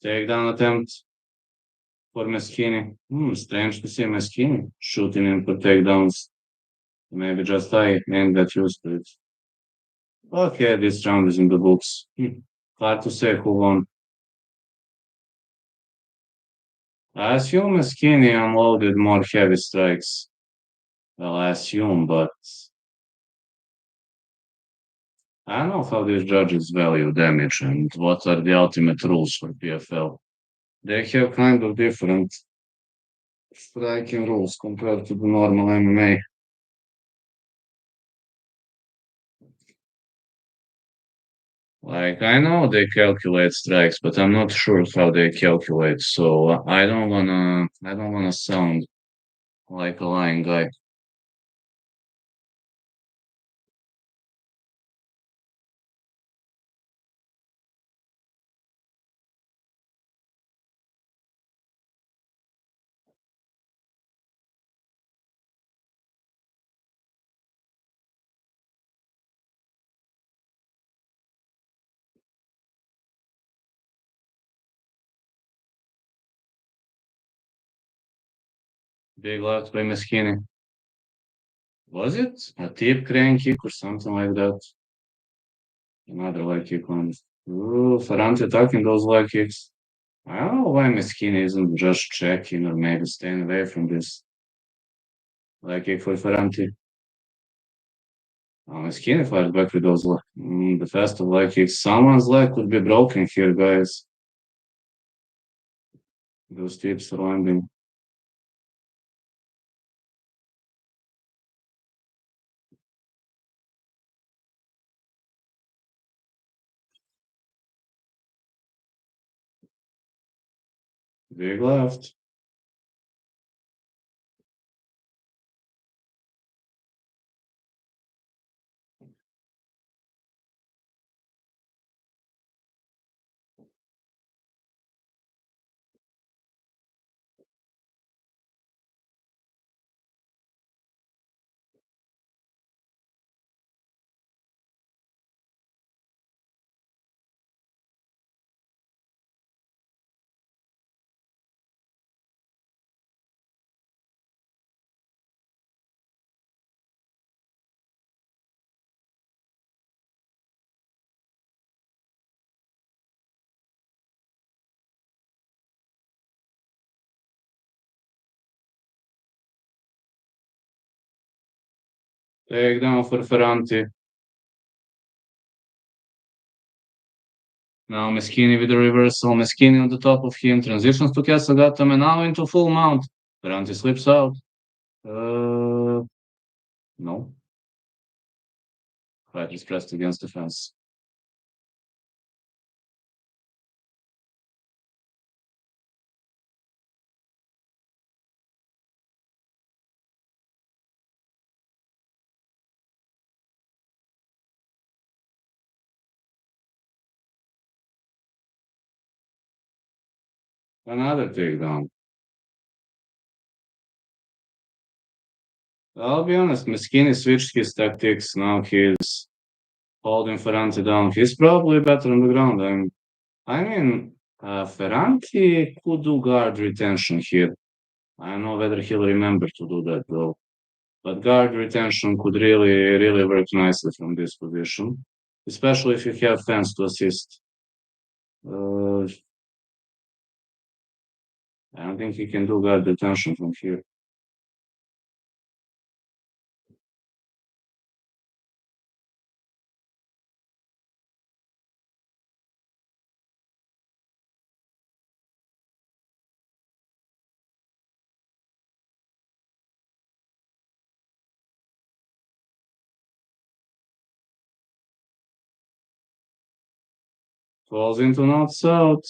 Takedown attempt for Msini. Strange to see Msini shooting in for takedowns. Maybe just I ain't got used to it. Okay, this round is in the books. Hard to say who won. I assume Msini unloaded more heavy strikes. Well, I assume, but I don't know how these judges value damage and what are the ultimate rules for PFL. They have kind of different striking rules compared to the normal MMA. Like, I know they calculate strikes, but I'm not sure how they calculate, so I don't wanna sound like a lying guy. Big left by Msini. Was it a tip crane kick or something like that? Another leg kick on. Ooh, Ferranti attacking those leg kicks. I don't know why Msini isn't just checking or maybe staying away from this leg kick for Ferranti. Msini fired back with those the fast of leg kicks. Someone's leg could be broken here, guys. Those tips are landing. Big left. Takedown for Ferranti. Now Msini with the reversal. Msini on the top of him. Transitions to Kesagata and now into full mount. Ferranti slips out. No. Fight is pressed against the fence. Another takedown. I'll be honest, Msini switched his tactics. Now he's holding Ferranti down. He's probably better on the ground. Ferranti could do guard retention here. I don't know whether he'll remember to do that though. But guard retention could really, really work nicely from this position, especially if you have fans to assist. I don't think he can do guard retention from here. Falls into north south.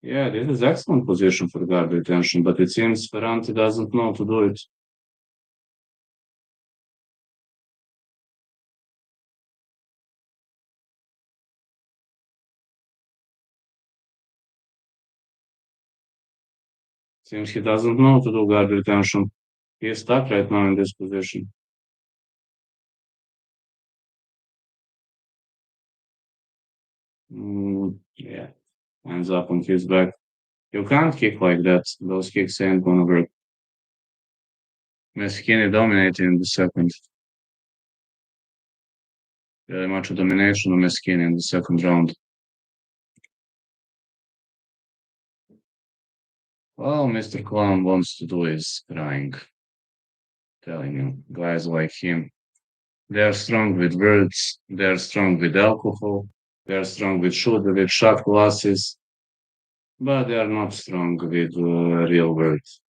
Yeah, this is excellent position for guard retention, but it seems Ferranti doesn't know to do it. Seems he doesn't know to do guard retention. He is stuck right now in this position. Yeah, hands up on his back. You can't kick like that. Those kicks ain't gonna work. Msini dominated in the second. Very much a domination of Msini in the second round. All Mr. Clown wants to do is crying. Telling you, guys like him, they are strong with words, they are strong with alcohol, they are strong with shot glasses, but they are not strong with real words.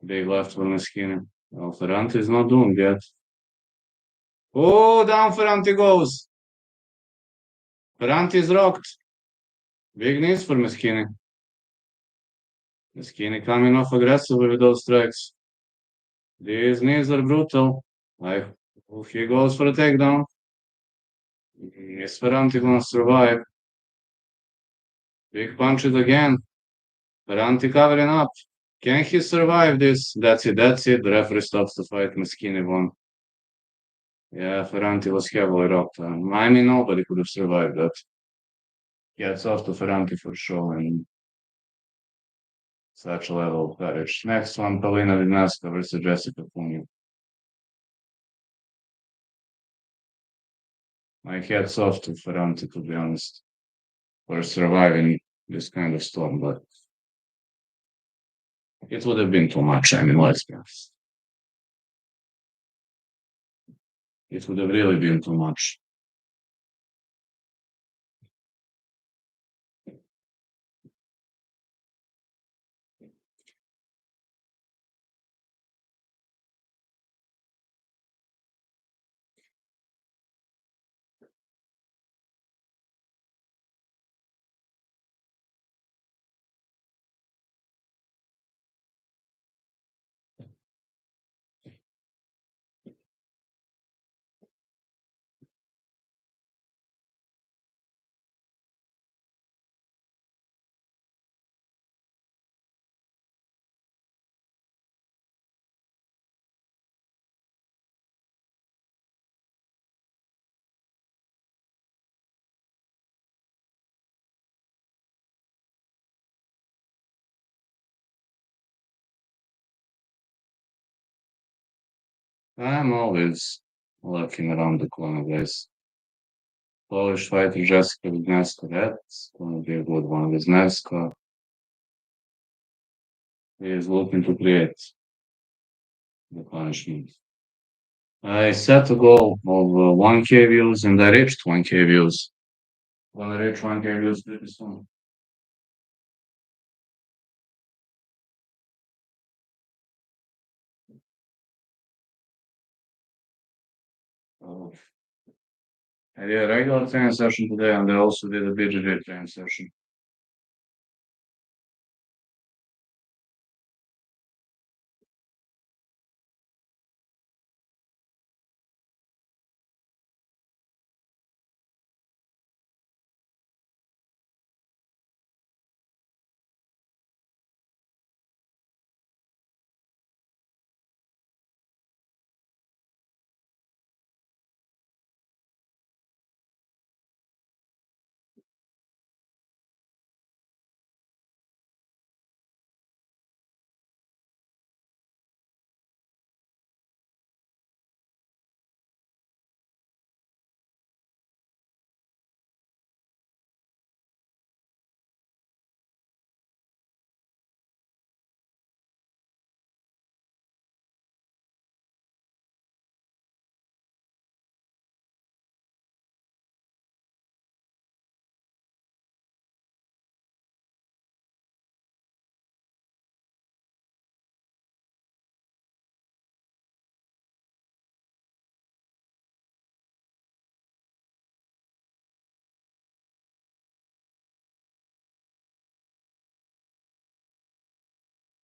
Big left for Msini. Well, Ferranti is not doing yet. Oh, down Ferranti goes. Ferranti is rocked. Big knees for Msini. Msini coming off aggressively with those strikes. These knees are brutal. Like, if he goes for a takedown, is Ferranti gonna survive? Big punches again. Ferranti covering up. Can he survive this? That's it, that's it. The referee stops the fight. Msini won. Yeah, Ferranti was heavily rocked. I mean, nobody could have survived that. Yeah, it's off to Ferranti for sure. And such a level of courage. Next one, Paulina Vidnaska versus Jessica Kuna. My hats off to Ferranti, to be honest, for surviving this kind of storm, but it would have been too much. I mean, let's be honest. It would have really been too much. I'm always looking around the corner, guys. Polish fighter Jessica Vidnaska, that's going to be a good one. Vidnaska is looking to create the punishment. I set a goal of 1K views and I reached 1K views. Gonna reach 1K views pretty soon. Uh, I did a regular training session today and I also did a BJJ training session.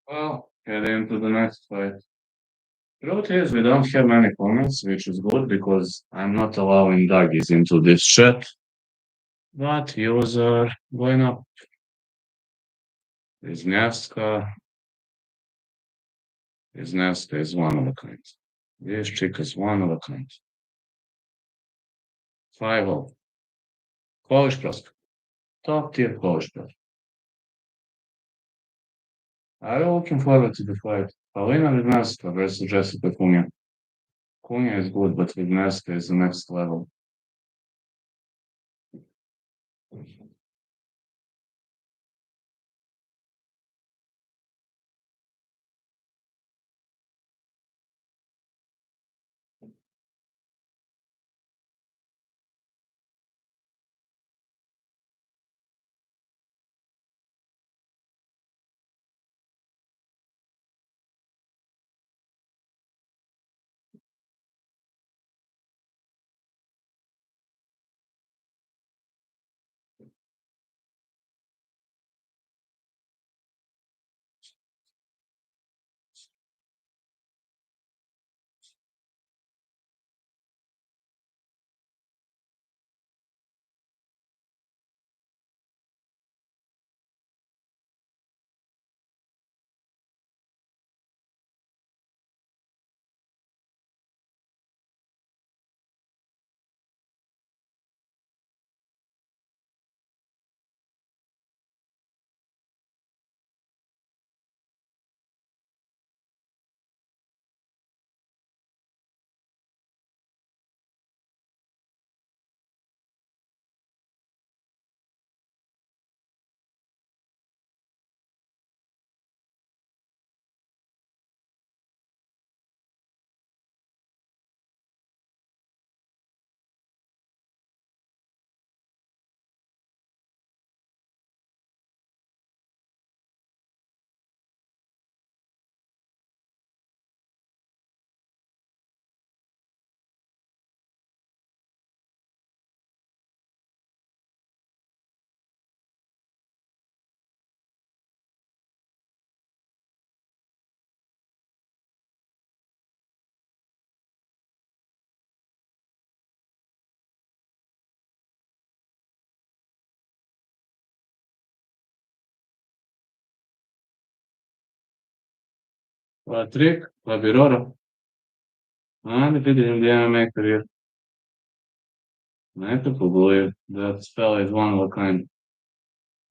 Well, head into the next fight. Truth is, we don't have many comments, which is good because I'm not allowing doggies into this chat. But user going up. Wisniewska. Wisniewska is one of a kind. This chick is one of a kind. 5-0. Polish prospect. Top tier Polish prospect. I'm looking forward to the fight. Paulina Vidnevska versus Jessica Kuna. Kuna is good, but Vidnevska is the next level. Trick, Habirora. Undefeated in the MMA career. Many people believe that Pella is one of a kind.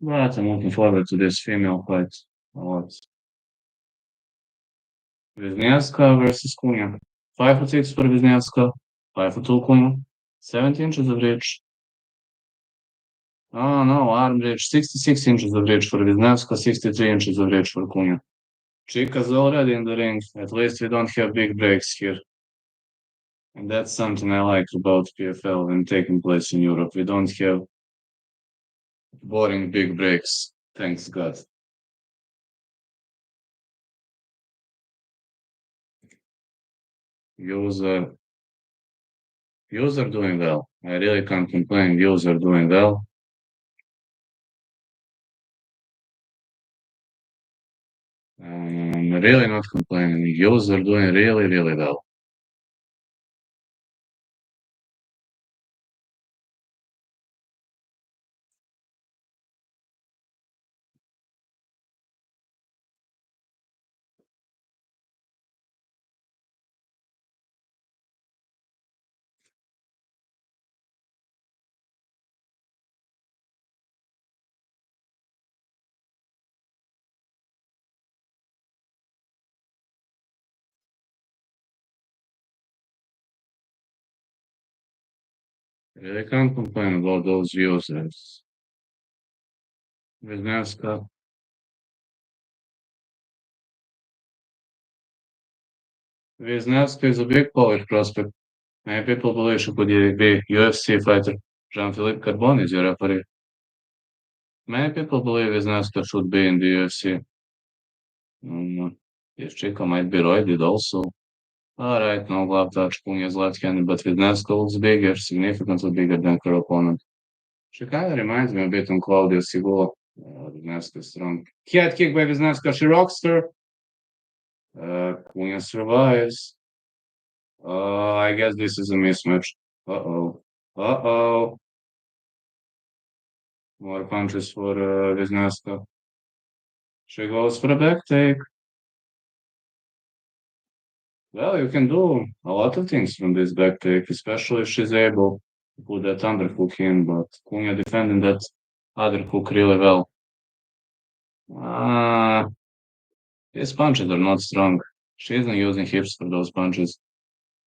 But I'm looking forward to this female fight a lot. Wisniewska versus Kuna. 5'6" for Wisniewska, 5'2" Kuna, 70 inches of reach. Oh no, arm reach, 66 inches of reach for Wisniewska, 63 inches of reach for Kuna. Chika's already in the ring. At least we don't have big breaks here. And that's something I like about PFL when taking place in Europe. We don't have boring big breaks, thanks God. User, user doing well. I really can't complain. User doing well. I'm really not complaining. User doing really, really well. Really can't complain about those users. Wisniewska. Wisniewska is a big Polish prospect. Many people believe she could be UFC fighter. Jean-Philippe Carbon is your referee. Many people believe Wisniewska should be in the UFC. This chica might be roided also. Alright, no glove touch, Punya's left hand, but Wisniewska looks bigger, significantly bigger than her opponent. She kind of reminds me a bit on Claudia Sigula. Wisniewska is strong. Head kick by Wisniewska, she rocks her. Kuna survives. I guess this is a mismatch. Uh-oh. Uh-oh. More punches for Wisniewska. She goes for a back take. Well, you can do a lot of things from this back take, especially if she's able. put that underhook in, but Kuna defending that other hook really well. Ah, his punches are not strong. She isn't using hips for those punches.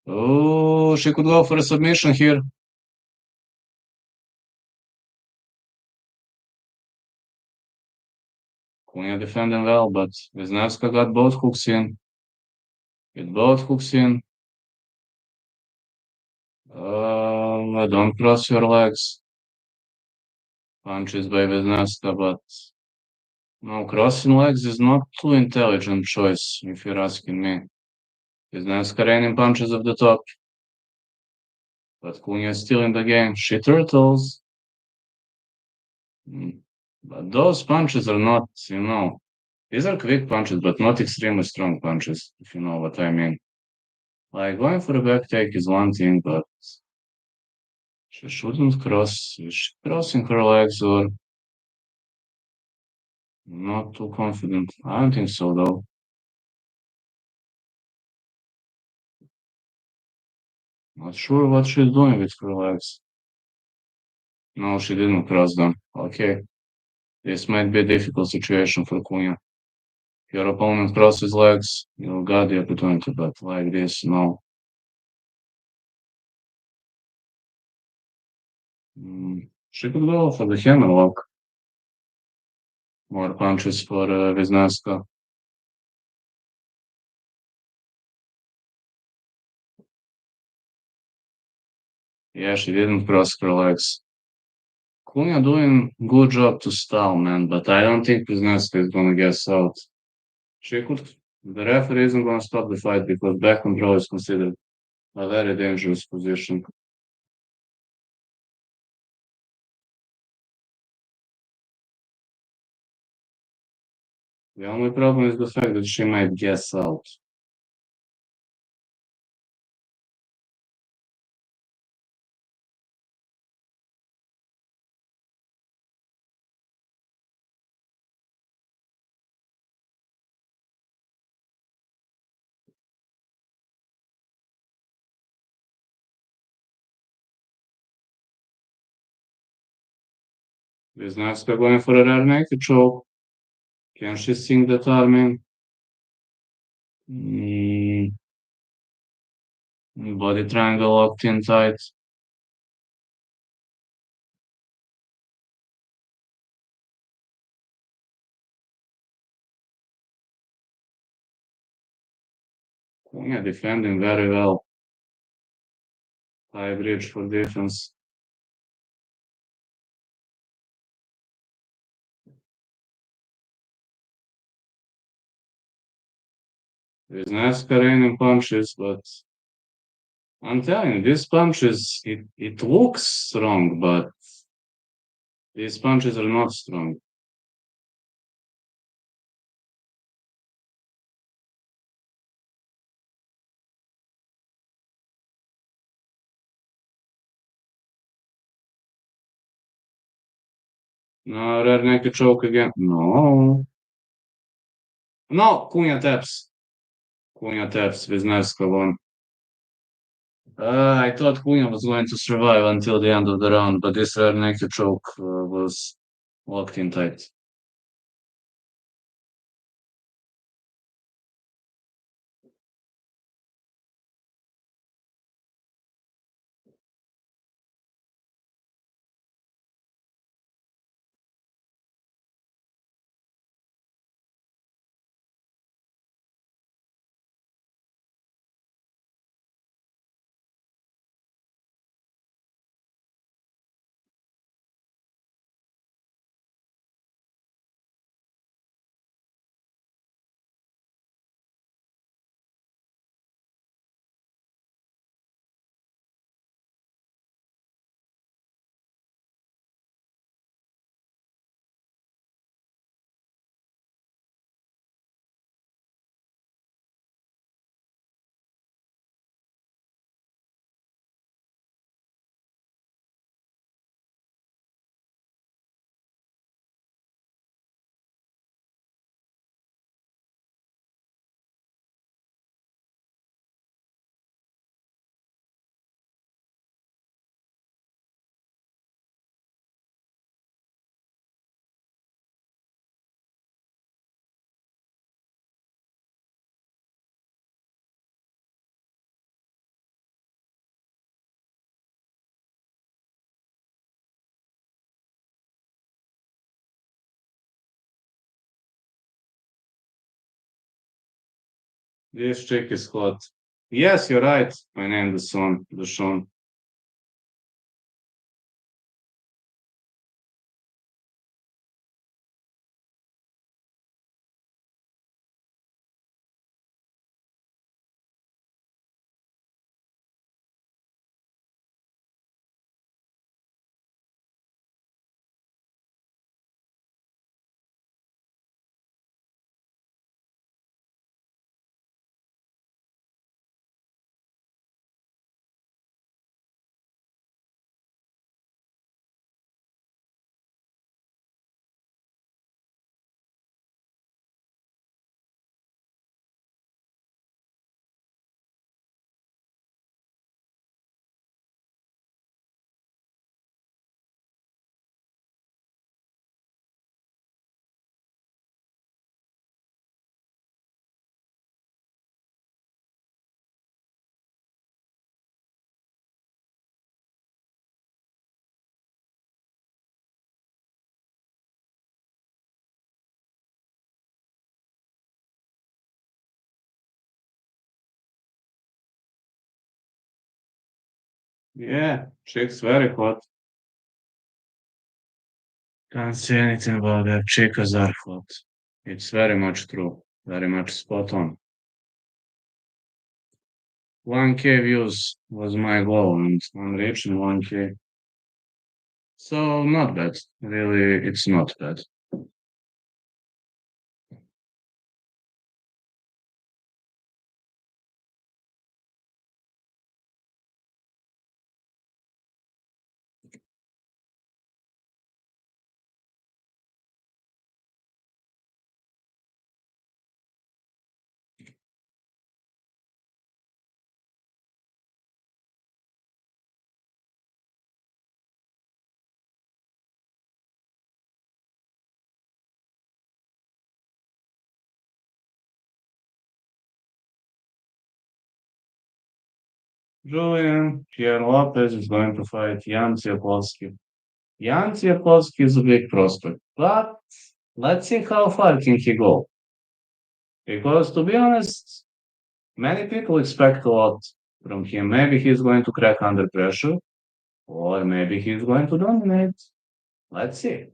Oh, she could go for a submission here. Kuna defending well, but Wisniewska got both hooks in. With both hooks in. Don't cross your legs. Punches by Wisniewska, but no, crossing legs is not too intelligent choice, if you're asking me. Wisniewska raining punches off the top, but Kuna is still in the game. She turtles. Mm. But those punches are not, these are quick punches, but not extremely strong punches, if you know what I mean. Like going for a back take is one thing, but she shouldn't cross. Is she crossing her legs or not too confident? I don't think so, though. Not sure what she's doing with her legs. No, she didn't cross them. Okay. This might be a difficult situation for Kuna. If your opponent crosses legs, you got the opportunity, but like this, no. She could go for the hammerlock. More punches for Wisniewska. Yeah, she didn't cross her legs. Kuna doing good job to stall, man, but I don't think Wisniewska is gonna guess out. She could. The referee isn't gonna stop the fight because back control is considered a very dangerous position. The only problem is the fact that she might guess out. Wisniewska going for a rear naked choke. Can she sink that arm in? Body triangle locked in tight. Kuna defending very well. High bridge for defense. Wisniewska raining punches, but I'm telling you, these punches, it looks strong, but these punches are not strong. No, rear naked choke again. No. No, Kuna taps. Kuna taps, Wisniewska won. I thought Kuna was going to survive until the end of the round, but this rear naked choke was locked in tight. This chick is hot. Yes, you're right. My name is Son. The Sean. Yeah, chick's very hot. Can't say anything about that. Chicks are hot. It's very much true. Very much spot on. 1K views was my goal, and I'm reaching 1K. So not bad. Really, it's not bad. Julian, here Lopez is going to fight Jansski. Jansski is a big prospect, but let's see how far can he go. Because to be honest, many people expect a lot from him. Maybe he's going to crack under pressure, or maybe he's going to dominate. Let's see.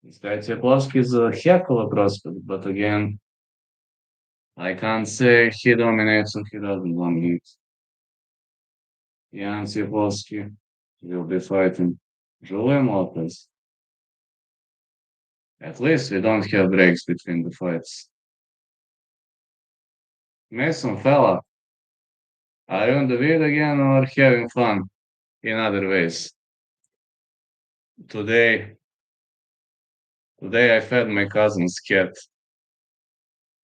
This guy Tsiopolsky is a heck of a prospect, but again, I can't say he dominates or he doesn't dominate. Jan Tsiopolsky will be fighting Julian Lopez. At least we don't have breaks between the fights. Mason Pella, are you on the vid again or having fun in other ways? Today, today I fed my cousin's cat,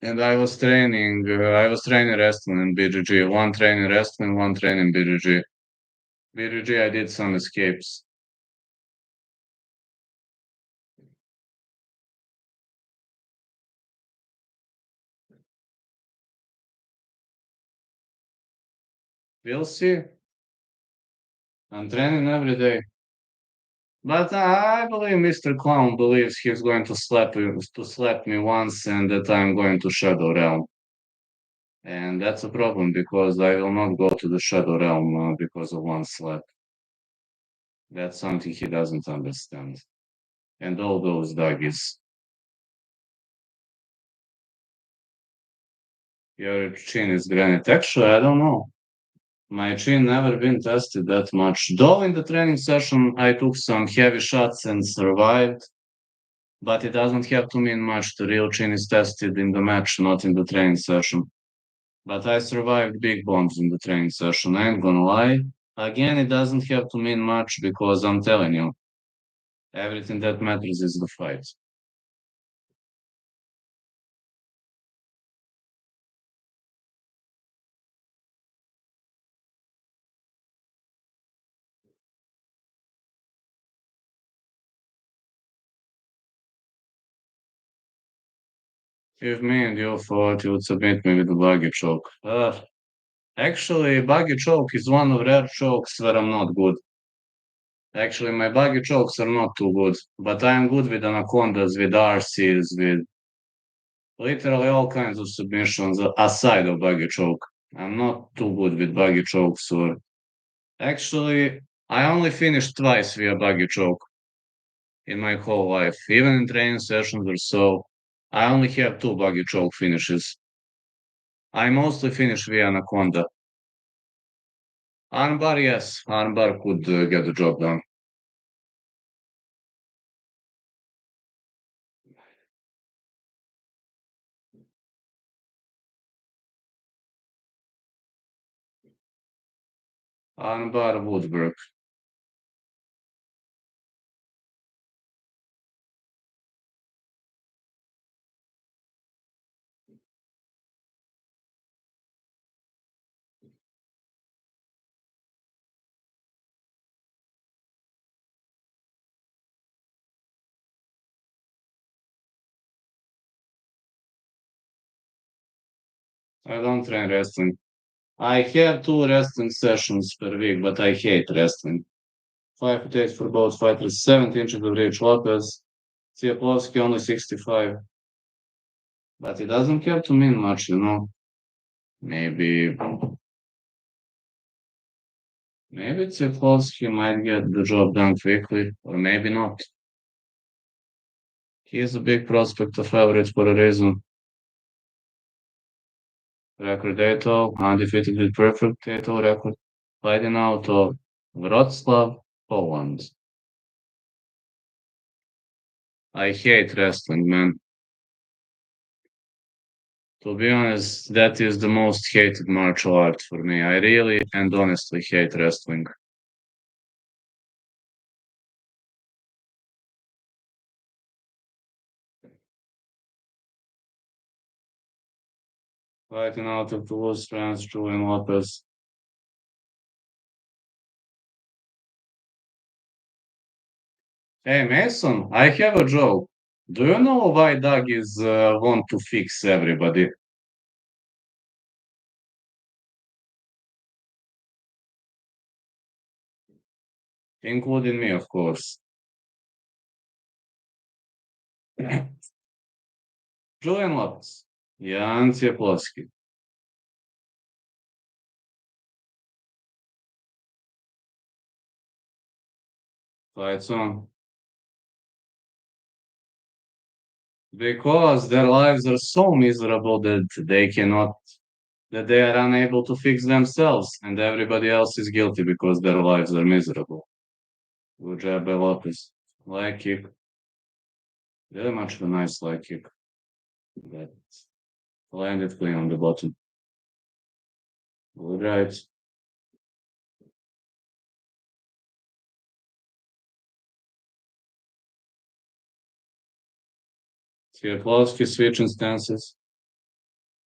and I was training wrestling in BGG. One training wrestling, one training BGG. BGG, I did some escapes. We'll see. I'm training every day. But I believe Mr. Clown believes he's going to slap me once and that I'm going to Shadow Realm. And that's a problem because I will not go to the Shadow Realm because of one slap. That's something he doesn't understand. And all those doggies. Your chin is granite. Actually, I don't know. My chin never been tested that much. Though in the training session I took some heavy shots and survived. But it doesn't have to mean much. The real chin is tested in the match, not in the training session. But I survived big bombs in the training session. I ain't gonna lie. Again, it doesn't have to mean much because I'm telling you, everything that matters is the fight. If me and you fought, you would submit me with a buggy choke. Actually, buggy choke is one of rare chokes where I'm not good. Actually, my buggy chokes are not too good, but I'm good with anacondas, with RCs, with Literally all kinds of submissions aside of buggy choke. I'm not too good with buggy chokes or actually I only finished twice via buggy choke in my whole life. Even in training sessions or so, I only have two buggy choke finishes. I mostly finish via anaconda. Armbar, yes, armbar could get the job done. Armbar would work. I don't train wrestling. I have two wrestling sessions per week, but I hate wrestling. 5'8" for both fighters, 70 inches of reach. Lopez, Tsioplovsky only 65. But it doesn't have to mean much, you know. Maybe, maybe Tsioplovsky might get the job done quickly, or maybe not. He is a big prospect, a favorite for a reason. Record Dato, undefeated with perfect Dato record. Fighting out of Wrocław, Poland. I hate wrestling, man. To be honest, that is the most hated martial art for me. I really and honestly hate wrestling. Fighting out of Toulouse, France, Julian Lopez. Hey Mason, I have a joke. Do you know why Doug is want to fix everybody, including me, of course? Julian Lopez, Jan Ciepłowski. Fights on. Because their lives are so miserable that they are unable to fix themselves, and everybody else is guilty because their lives are miserable. Good job by Lopez. Leg kick. Very much of a nice leg kick. That landed clean on the bottom. Good right. Sviatlovsky switching stances.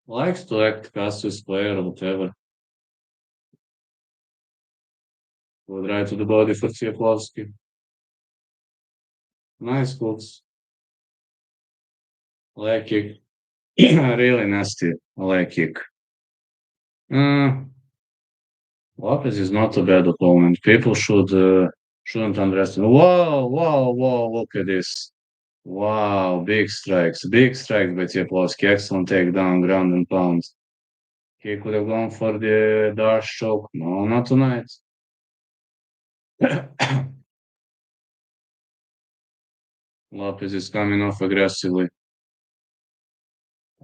Likes to act Cassius player or whatever. Good right to the body for Sviatlovsky. Nice hooks. Leg kick. Really nasty leg kick. Uh, Lopez is not a bad opponent. People shouldn't underestimate. Whoa, whoa, whoa! Look at this. Wow, big strikes by Ciepłowski. Excellent takedown, ground and pound. He could have gone for the Darce choke. No, not tonight. Lopez is coming off aggressively.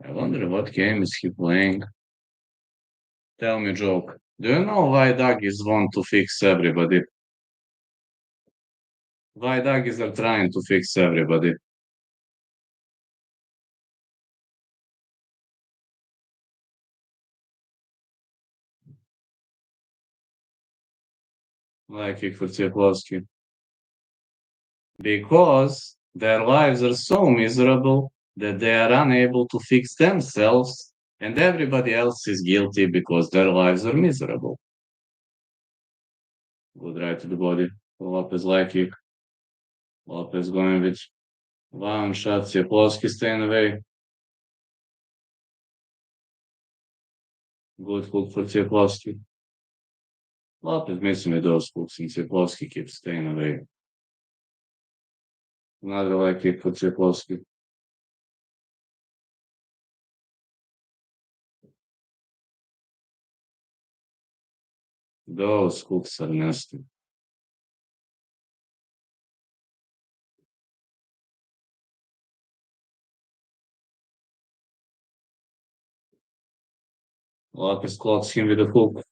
I wonder what game is he playing. Tell me, joke. Do you know why Duggies want to fix everybody? Why Duggies are trying to fix everybody? Like kick for Ciepłowski. Because their lives are so miserable that they are unable to fix themselves, and everybody else is guilty because their lives are miserable. Good right to the body. Lopez leg kick. Lopez going with one shot. Ciepłowski staying away. Good hook for Ciepłowski. Lopez missing with those hooks, and Ciepłowski keeps staying away. Another leg kick for Ciepłowski. Those hooks are nasty. Lopez clocks him with a hook.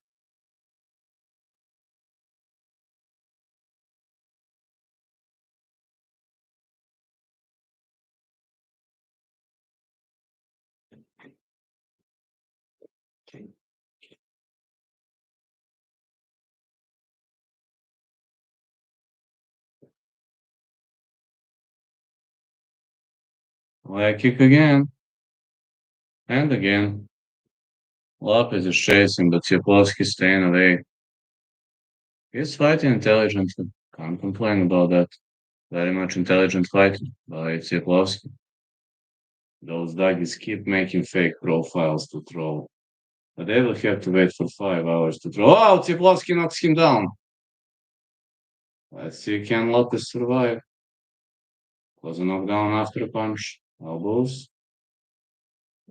Leg kick again. And again. Lopez is chasing, but Tsioplovsky's staying away. He's fighting intelligently. Can't complain about that. Very much intelligent fighting by Tsioplovsky. Those doggies keep making fake profiles to throw. But they will have to wait for 5 hours to throw. Oh, Tsioplovsky knocks him down. Let's see, can Lopez survive? Was a knockdown after a punch. Elbows.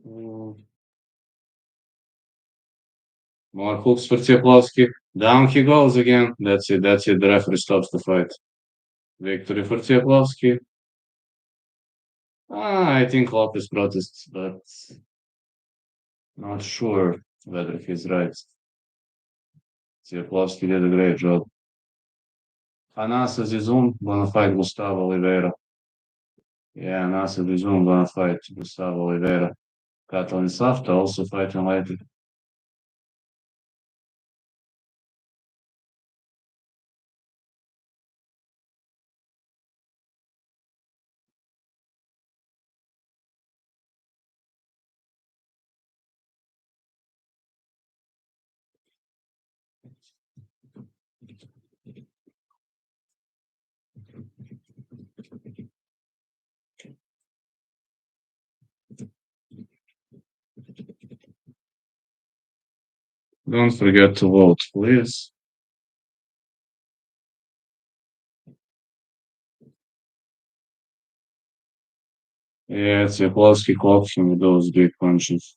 Mm, more hooks for Tsioplovsky. Down he goes again. That's it. That's it. The referee stops the fight. Victory for Tsioplovsky. I think Lopez protests, but not sure whether he's right. Tsioplovsky did a great job. Anasa Zizun gonna fight Gustavo Oliveira. Yeah, Anasa Zizun gonna fight Gustavo Oliveira. Catalin also fighting later. Don't forget to vote, please. Yeah, Tsioplovsky clocked him with those big punches.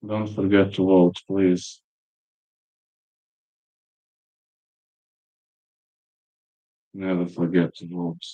Don't forget to vote, please. Never forget to vote.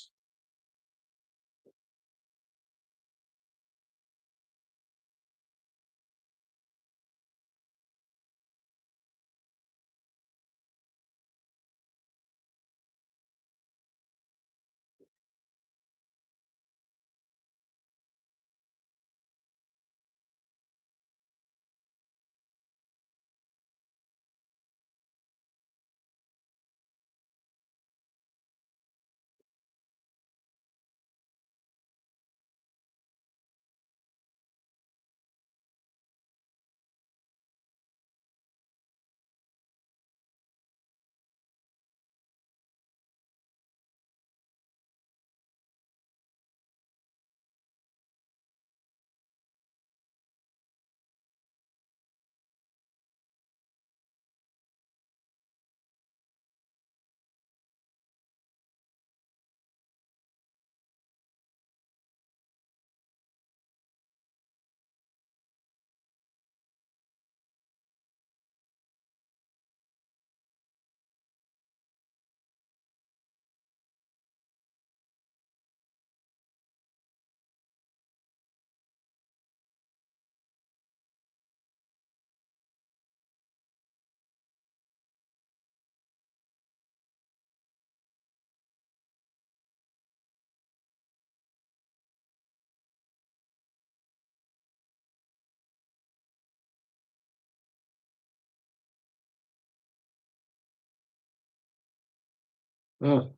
Oh,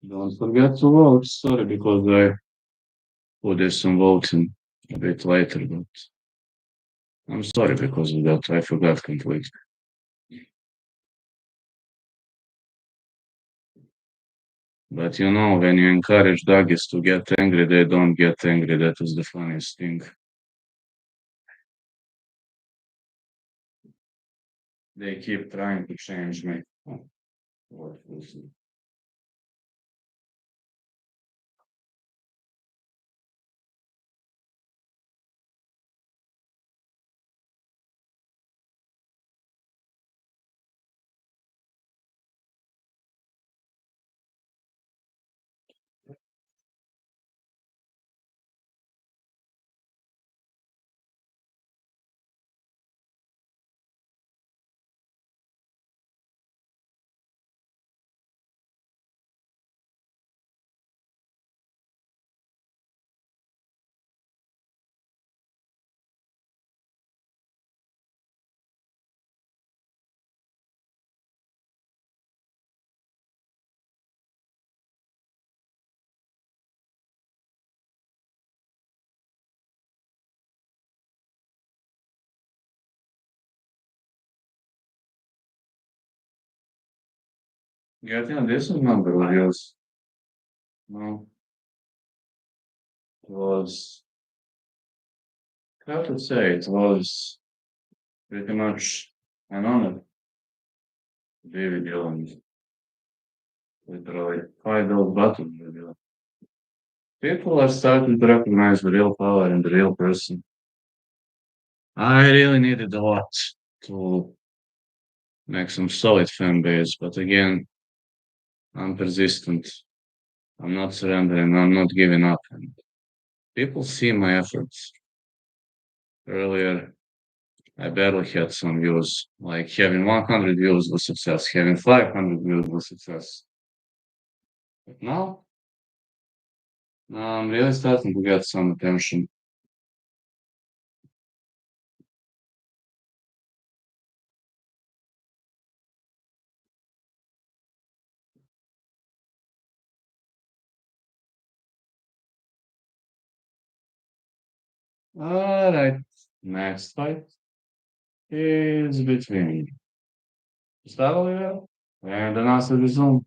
don't forget to vote. Sorry, because I put this some voting a bit later, but I'm sorry because of that. I forgot completely. But you know, when you encourage doggies to get angry, they don't get angry. That is the funniest thing. They keep trying to change me. Oh, what was it? getting a decent number of views. No, it was, how to say, it was pretty much an honor to be with you and literally fight those battles with you. People are starting to recognize the real power in the real person. I really needed a lot to make some solid fan base, but again, I'm persistent. I'm not surrendering. I'm not giving up. And people see my efforts. Earlier, I barely had some views. Like having 100 views was success. Having 500 views was success. But now I'm really starting to get some attention. All right, next fight is between Gustavo and Anasa Bizum.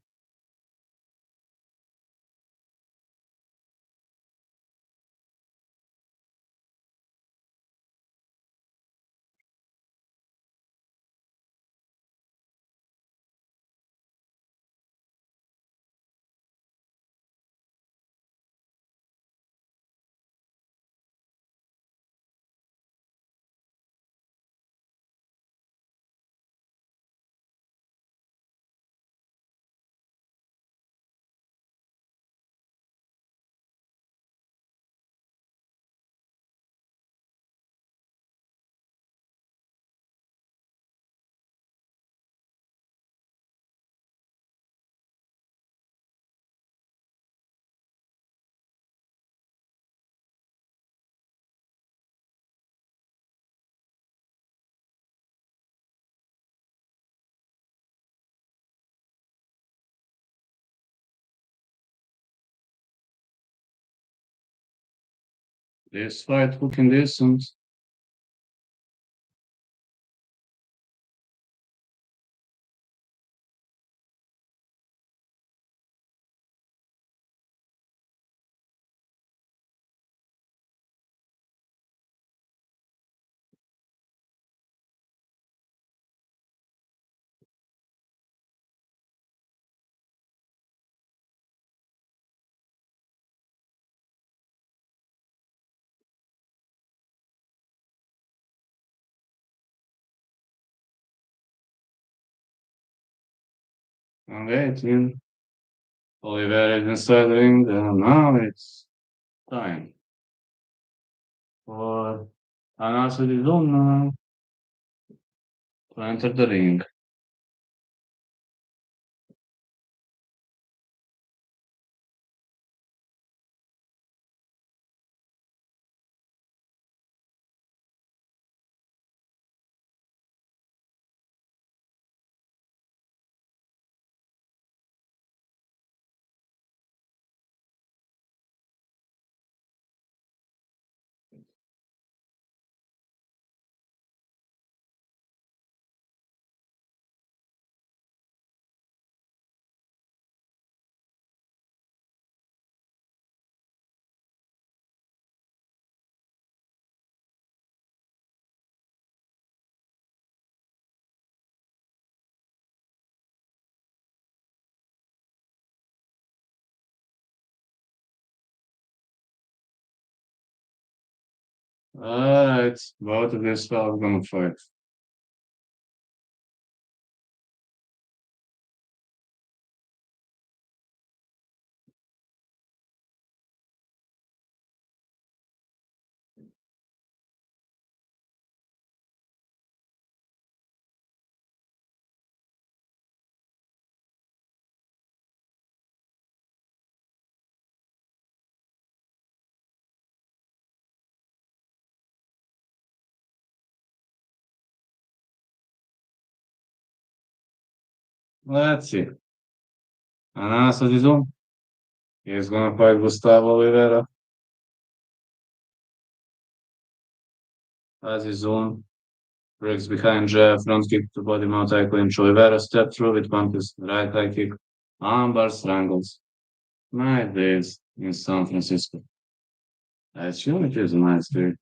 This fight looking decent. I'm waiting. Oliveira is inside the ring, and now it's time for Anasa Bizum to enter the ring. Alright, both of these fellas gonna fight. Let's see. Anasa Bizum is gonna fight Gustavo Oliveira as his own. Breaks behind jab, front kick to body mount eye clinch. Oliveira step through with punches, right high kick. Armbar strangles. Nice days in San Francisco. I assume it is a nice day.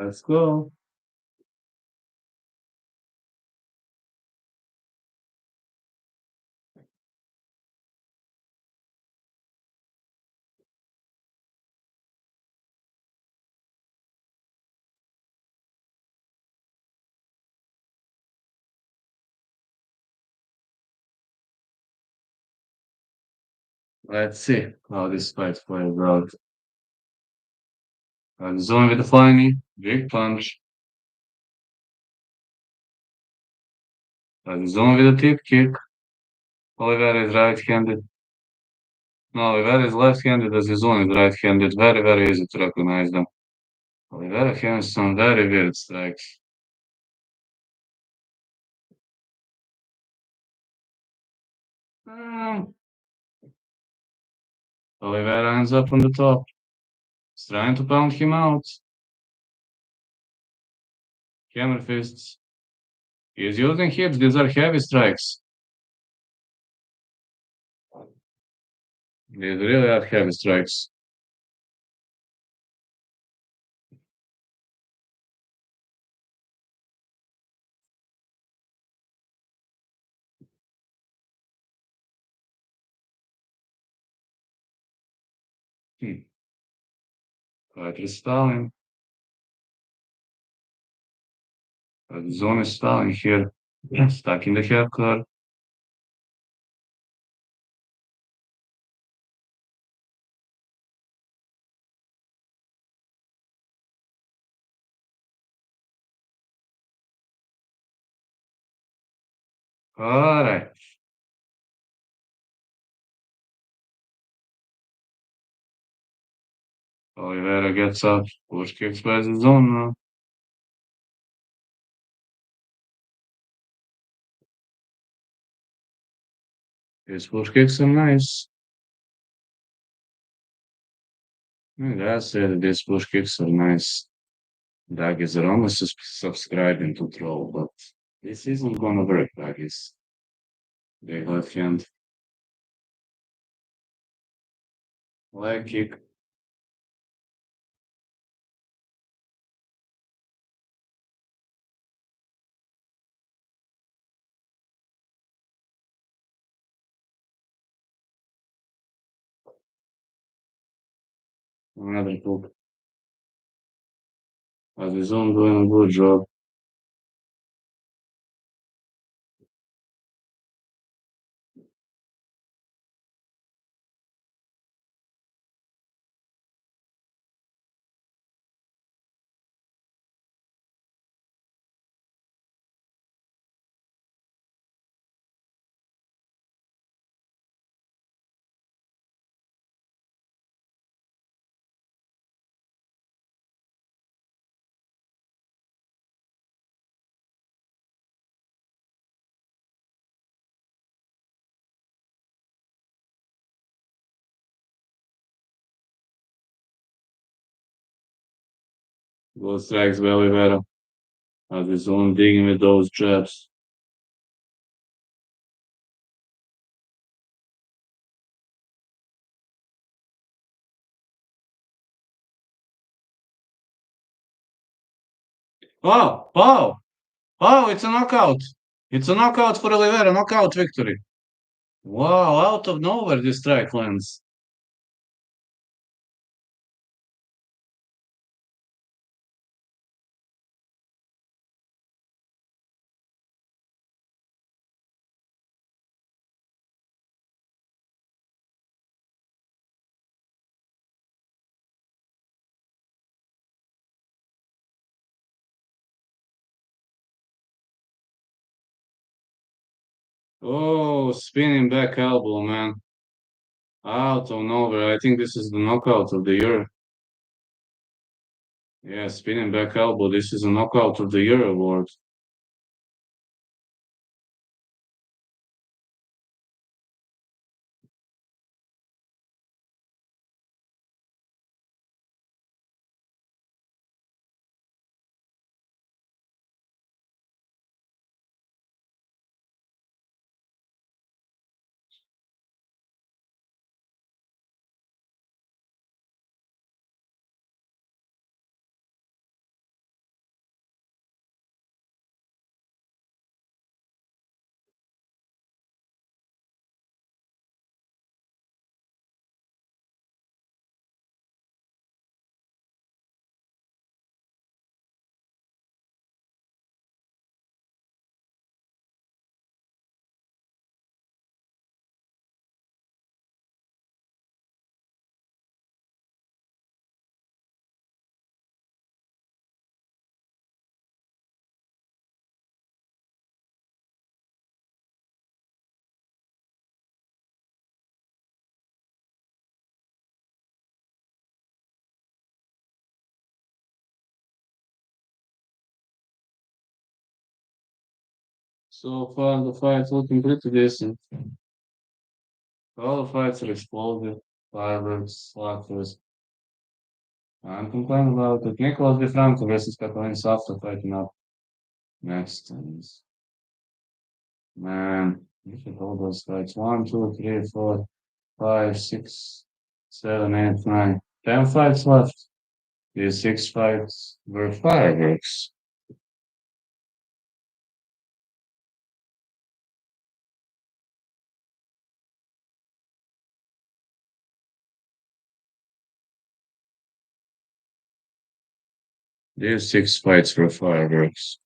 Let's go. Let's see how this fight plays out. Zone with the flying, big punch. Zone with a tip kick. Oliveira is right-handed. No, Oliveira is left-handed as his own is right-handed. Very, very easy to recognize them. Oliveira has some very weird strikes. Um, Oliveira ends up on the top. He's trying to pound him out. Hammer fists. He's using hips. These are heavy strikes. These really are heavy strikes. Hmm. Fighter is stalling. The zone is stalling here. Stuck in the half guard. All right. Oliveira gets up. Push kicks by the zone now. His push kicks are nice. That's it. These push kicks are nice. Doug is almost subscribing to troll, but this isn't gonna work, Doug is. Big left hand. Leg kick. Another hook. As his own doing a good job. Good strikes by Oliveira. As his own digging with those jabs. Oh, oh, oh, it's a knockout. It's a knockout for Oliveira, knockout victory. Wow, out of nowhere this strike lands. Oh, spinning back elbow, man. Out of nowhere. I think this is the knockout of the year. Yeah, spinning back elbow. This is a knockout of the year award. So far, the fight's looking pretty decent. All the fights are explosive. Fireworks, Lapus. I'm complaining about it. Nicolas de Franco versus Catalin after fighting up next. And man, look at all those fights. One, two, three, four, five, six, seven, eight, nine. 10 fights left. These six fights were fireworks. These six fights were fireworks.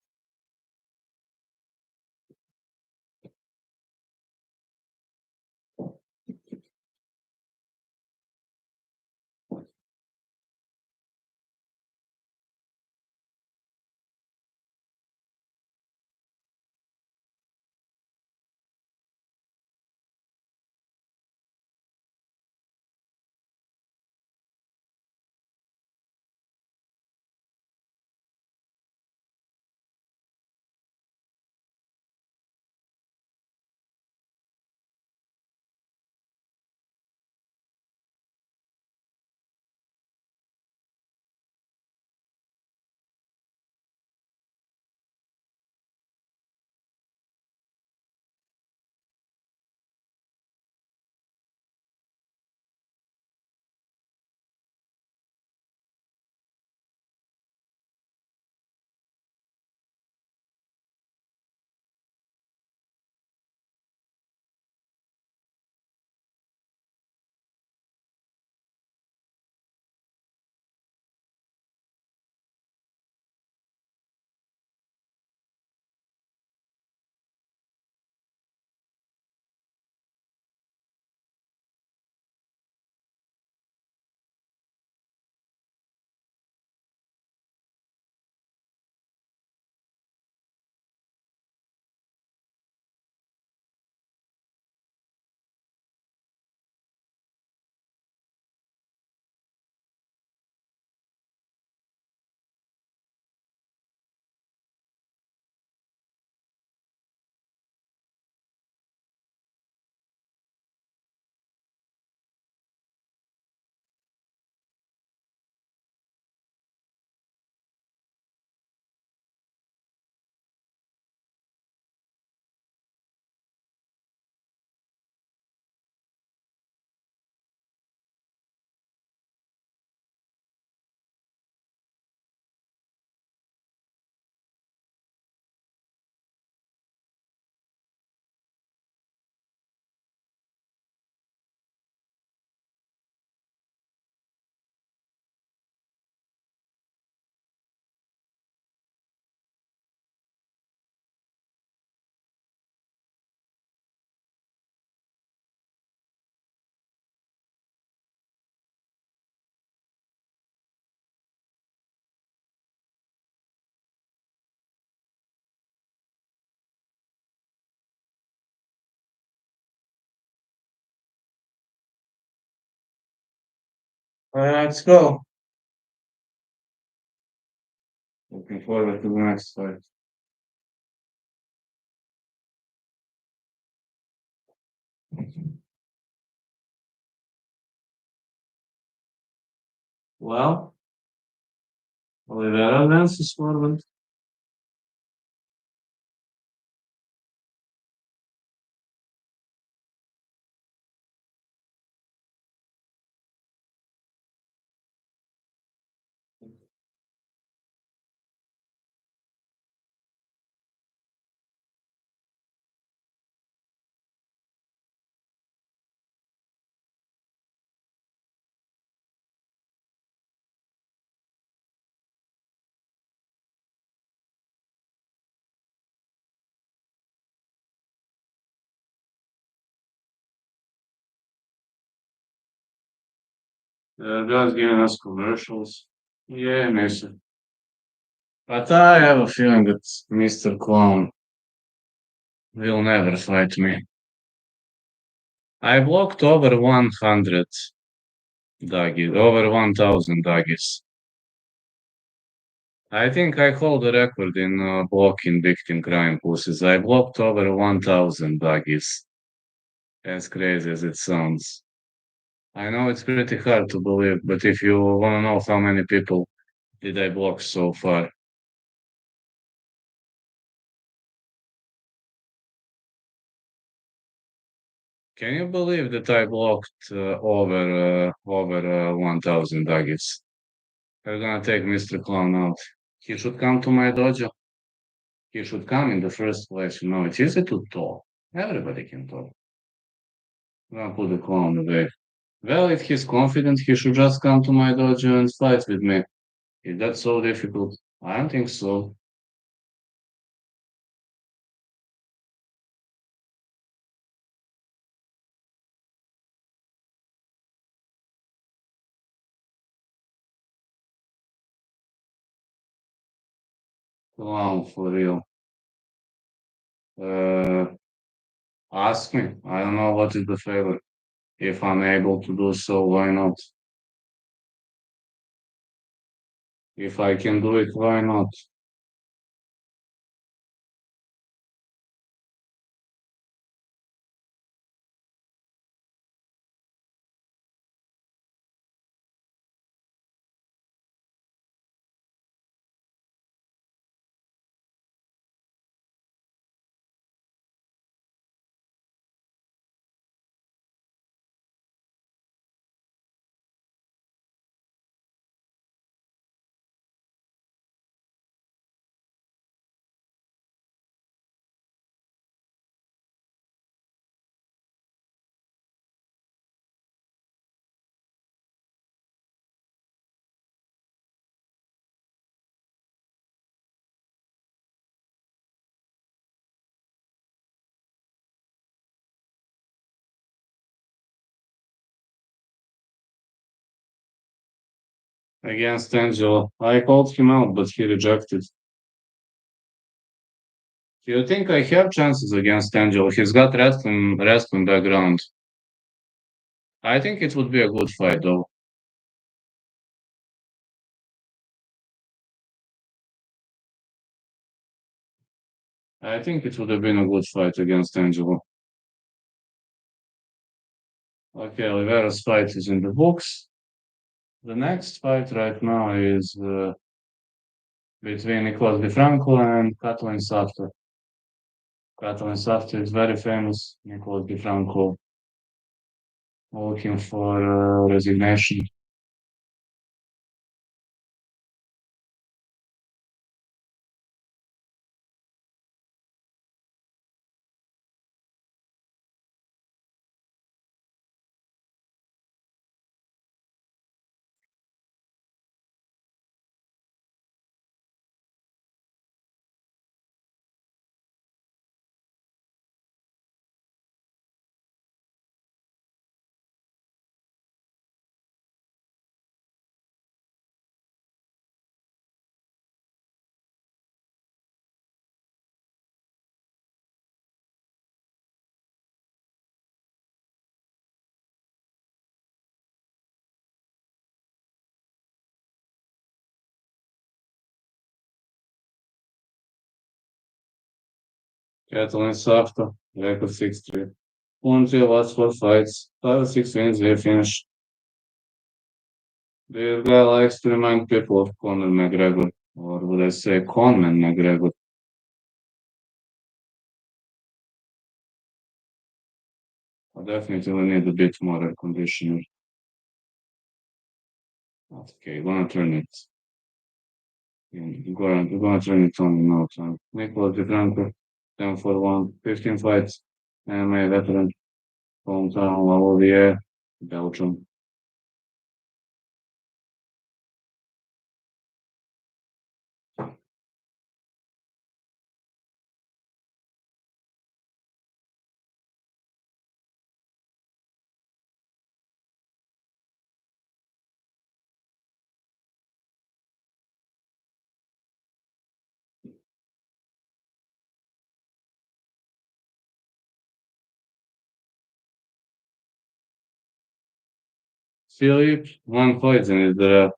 Let's go. Looking forward to the next fight. Well, Oliveira advances forward. Just giving us commercials. Yeah, Mason. But I have a feeling that Mr. Clown will never fight me. I blocked over 100 doggies, over 1000 doggies. I think I hold the record in blocking victim crime pussies. I blocked over 1000 doggies. As crazy as it sounds. I know it's pretty hard to believe, but if you want to know how many people did I block so far, can you believe that I blocked over 1000 doggies? We're gonna take Mr. Clown out. He should come to my dojo. He should come in the first place. You know, it's easy to talk. Everybody can talk. I'm gonna put the clown away. Well, if he's confident, he should just come to my dojo and fight with me. Is that so difficult? I don't think so. Clown for real. Uh, Ask me. I don't know what is the favor. If I'm able to do so, why not? If I can do it, why not? Against Angelo. I called him out, but he rejected. Do you think I have chances against Angelo? He's got wrestling background. I think it would be a good fight, though. I think it would have been a good fight against Angelo. Okay, Oliveira's fight is in the books. The next fight right now is between Nicolas Di Franco and Catalin Safta. Catalin Safta is very famous. Nicolas Di Franco looking for resignation. Catalin after, record 6-3. 1-3 last 4 fights, 5 or 6 wins, they finished. This guy likes to remind people of Conor McGregor, or would I say Conman McGregor. I definitely need a bit more air conditioner. Okay, gonna turn it. Gonna turn it on now. Nicolas DeFranco, 10 for 1, 15 fights, MMA veteran, hometown, Lavalier, Belgium. Philip, one fight in his draft.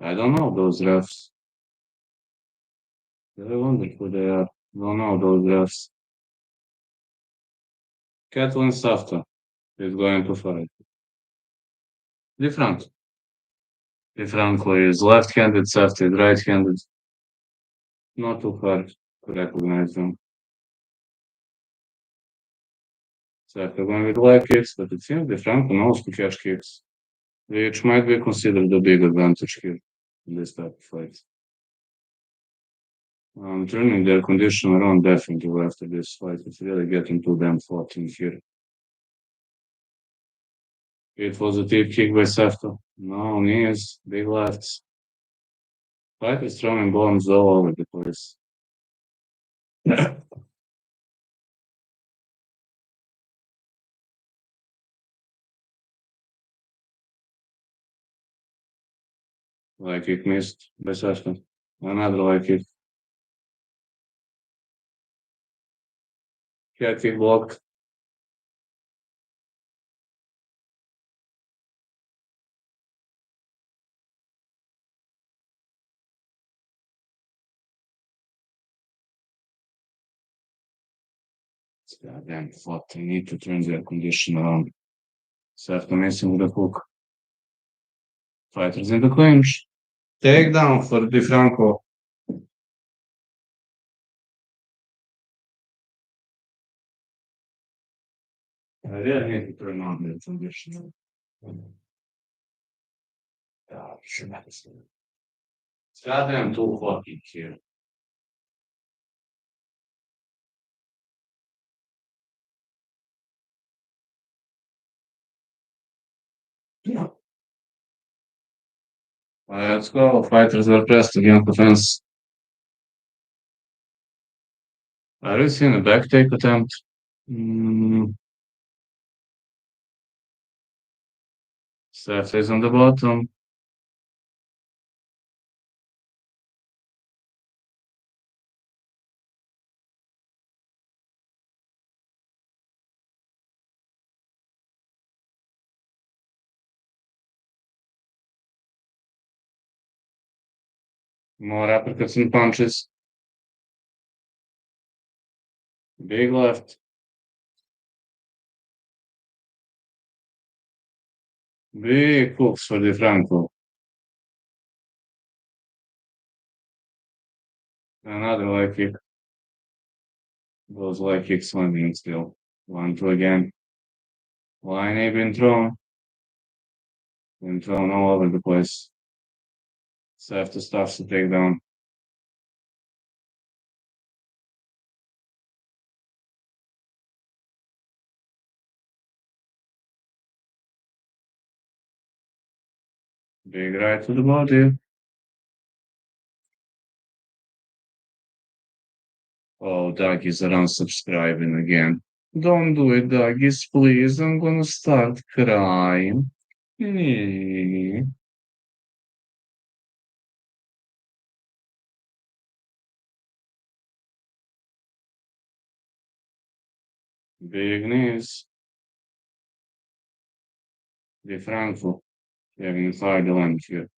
I don't know those refs. I wonder who they are. Don't know those refs. Catalin Safta is going to fight. Different. Franco is left-handed, Safta is right-handed. Not too hard to recognize them. Safta going with leg kicks, but it seems Franco knows to catch kicks, which might be considered a big advantage here in this type of fight. Turning their condition around definitely after this fight. It's really getting too damn hot in here. It was a deep kick by Safta. No knees, big lefts. Fighters throwing bombs all over the place. Like kick missed by Safta. Another like kick. Head kick blocked. It's goddamn hot. I need to turn the air condition around. Safta missing with a hook. Fighters in the clinch. Takedown for DeFranco. I really need to turn on the air conditioner. God, tremendously. It's goddamn too hot in here. Yeah. Let's go. Fighters are pressed against the fence. Are you seeing a back take attempt? Mm, Seth is on the bottom. More uppercuts and punches. Big left. Big hooks for DeFranco. Another leg kick. Those leg kicks landing still. 1-2 again. Line A been thrown. Been thrown all over the place. Seth stuffs to take down. Big right to the body. Oh, Dougie's are unsubscribing again. Don't do it, Dougie's, please. I'm gonna start crying. Nee. Big knees. DeFranco having hard land here.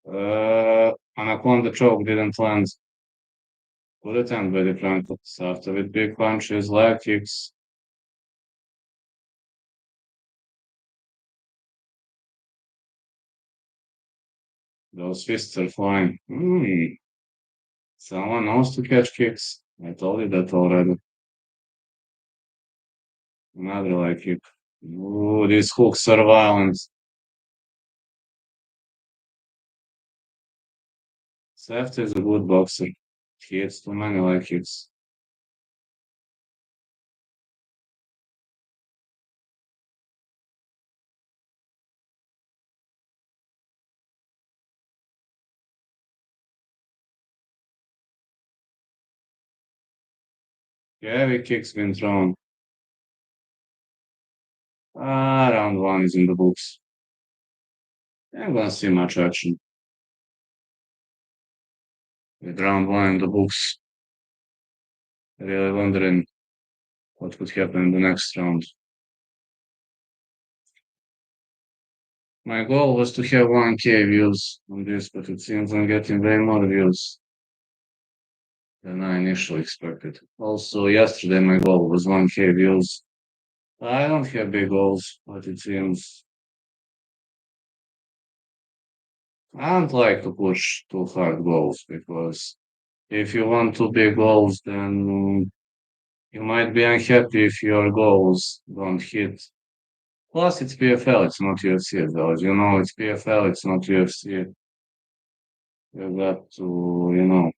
Anaconda choke didn't land. Good attempt by the Franco. After with big punches, leg kicks. Those fists are flying. Someone knows to catch kicks. I told you that already. Another leg kick. Ooh, these hooks are violent. Seft is a good boxer. He hits too many leg kicks. Heavy kicks been thrown. Round one is in the books. I'm gonna see much action with round one in the books. Really wondering what could happen in the next round. My goal was to have 1K views on this, but it seems I'm getting way more views than I initially expected. Also, yesterday my goal was 1K views. I don't have big goals, but it seems I don't like to push too hard goals because if you want too big goals, then you might be unhappy if your goals don't hit. Plus, it's PFL, it's not UFC, though. As you know, it's PFL, it's not UFC. You got to,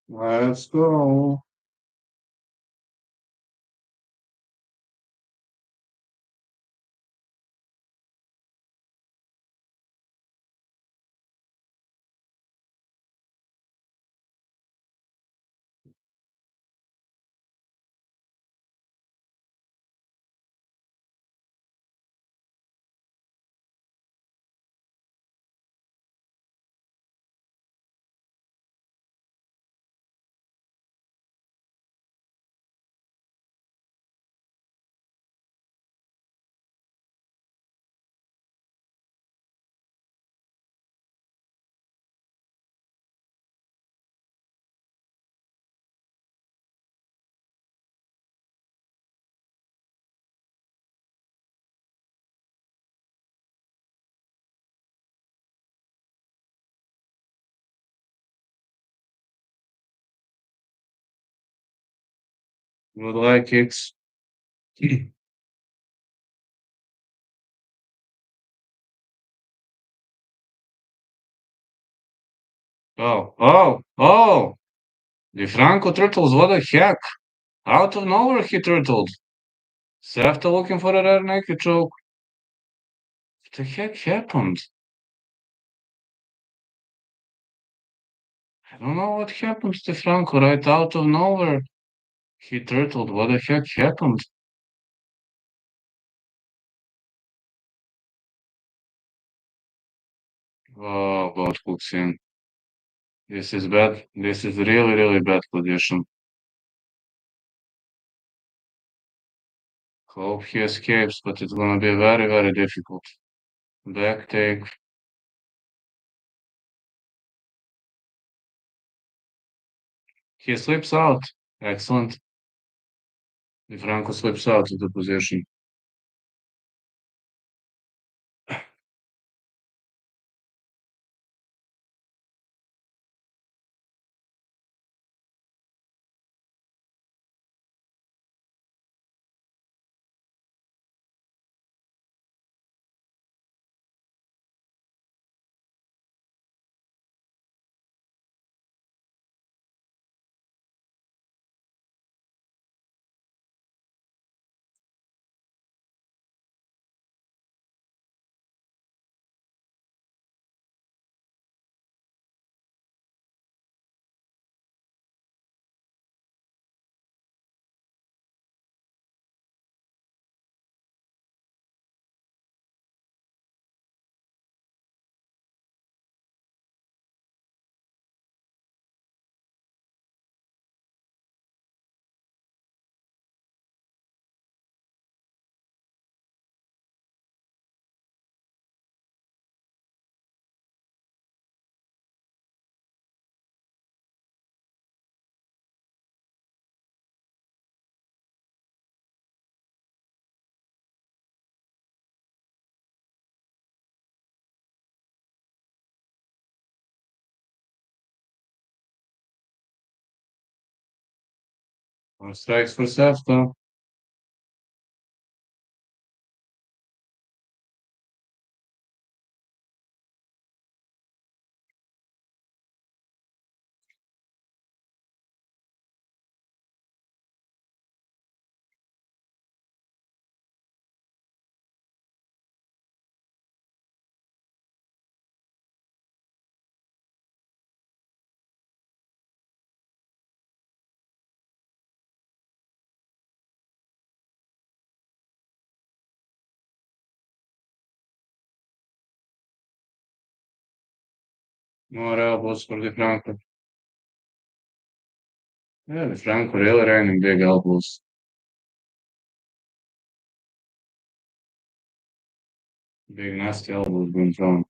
let's go. Good leg kicks. Oh! The Franco turtles, what the heck? Out of nowhere, he turtled. After looking for a rare naked choke. What the heck happened? I don't know what happened to Franco right out of nowhere. He turtled. What the heck happened? Oh, God, hooks in. This is bad. This is really, really bad position. Hope he escapes, but it's gonna be very, very difficult. Back take. He slips out. Excellent. The Franco slips out of the position. Strikes for Sefta. More elbows for the Franco. Yeah, the Franco really raining big elbows. Big nasty elbows being thrown.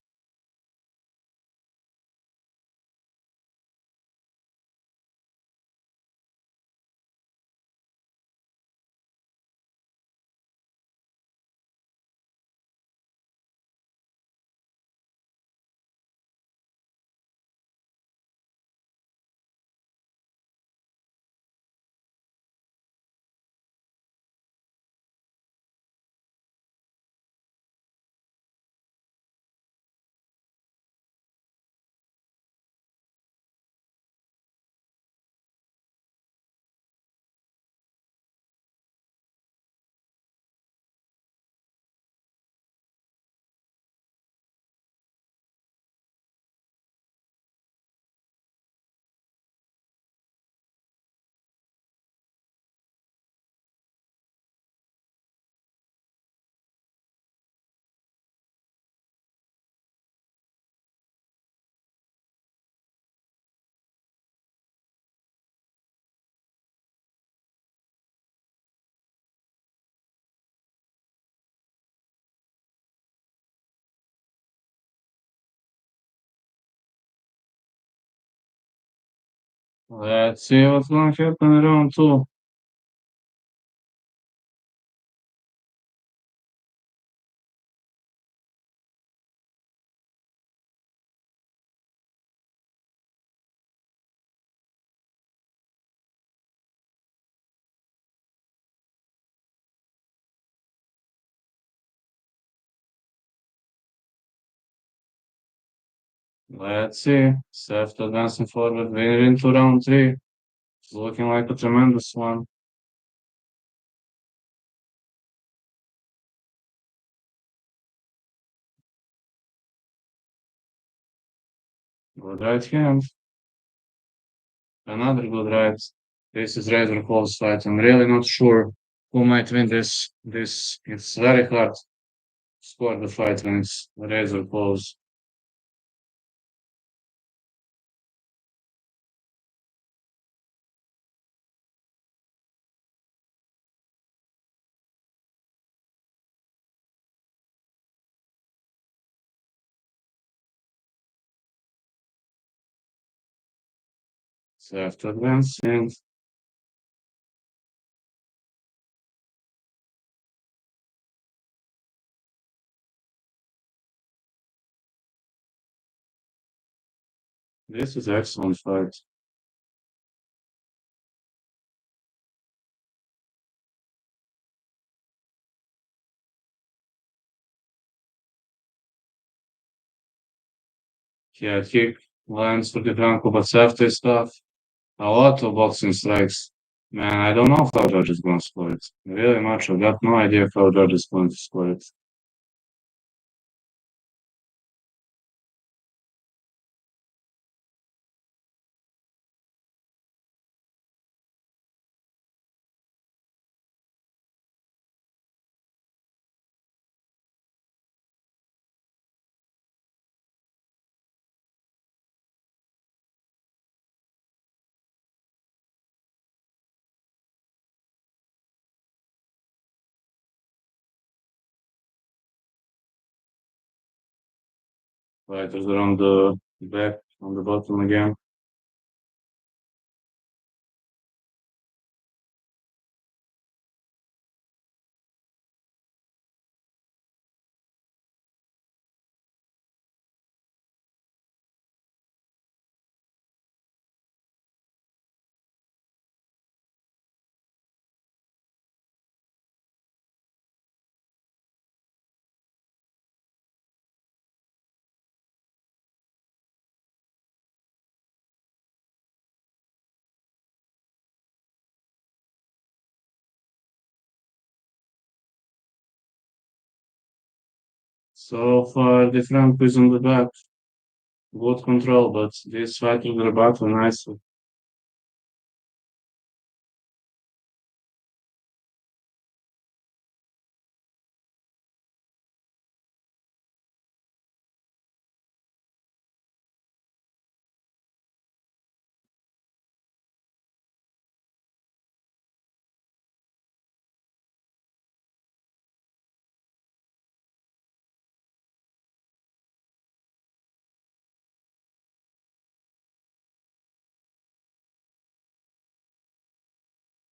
Let's see what's going to happen in round two. Let's see. Seth advancing forward, winning into round three. It's looking like a tremendous one. Good right hand. Another good right. This is rather close fight. I'm really not sure who might win this. It's very hard to score the fight when it's razor close. Seth advancing. This is excellent fight. Yeah, kick lands for the Franco, but Seth is tough. A lot of boxing strikes. Man, I don't know how Judge is going to score it. Really much. I've got no idea how Judge is going to score it. Fighters around the back, on the bottom again. So far, the Franco is on the back. Good control, but this fighter the battle nicely.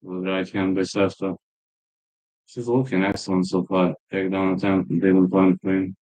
Good right hand by Sefta. She's looking excellent so far. Takedown attempt didn't plan clean.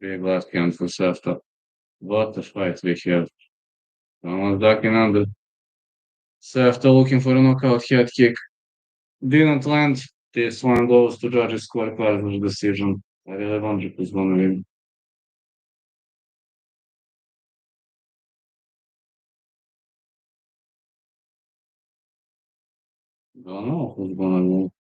Big last count for Sefta. What a fight we have. Someone's ducking under. Sefta looking for a knockout head kick. Didn't land. This one goes to judges' scorecard for decision. I really wonder who's gonna win. Don't know who's gonna win.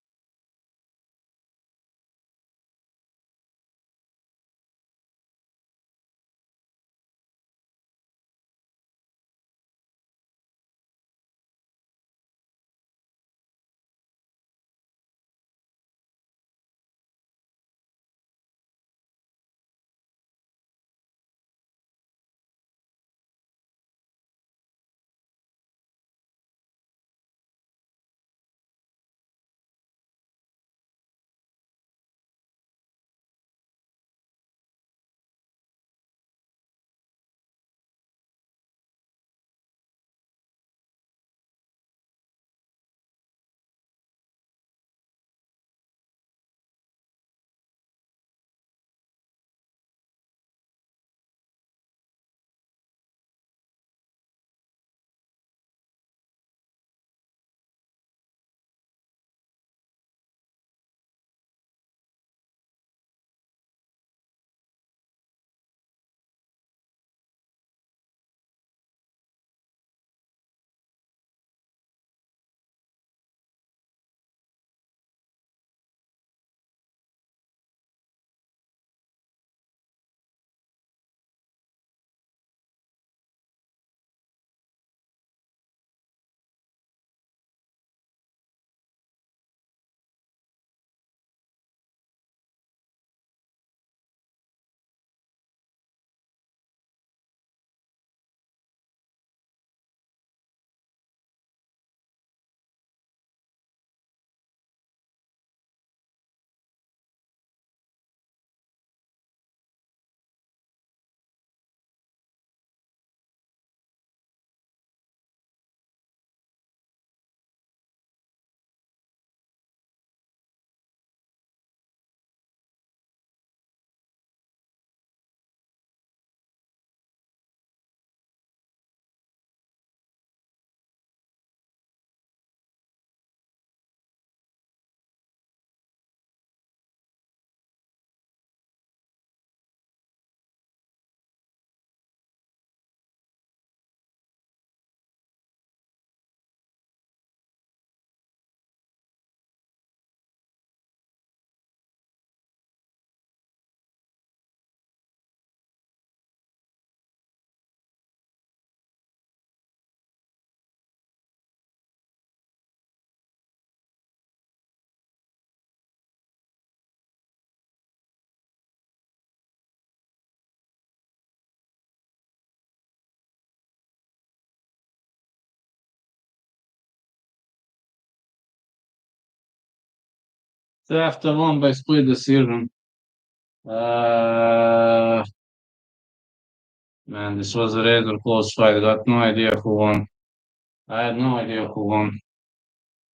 After won by split decision. Uh, Man, this was a rather close fight. I got no idea who won. I had no idea who won.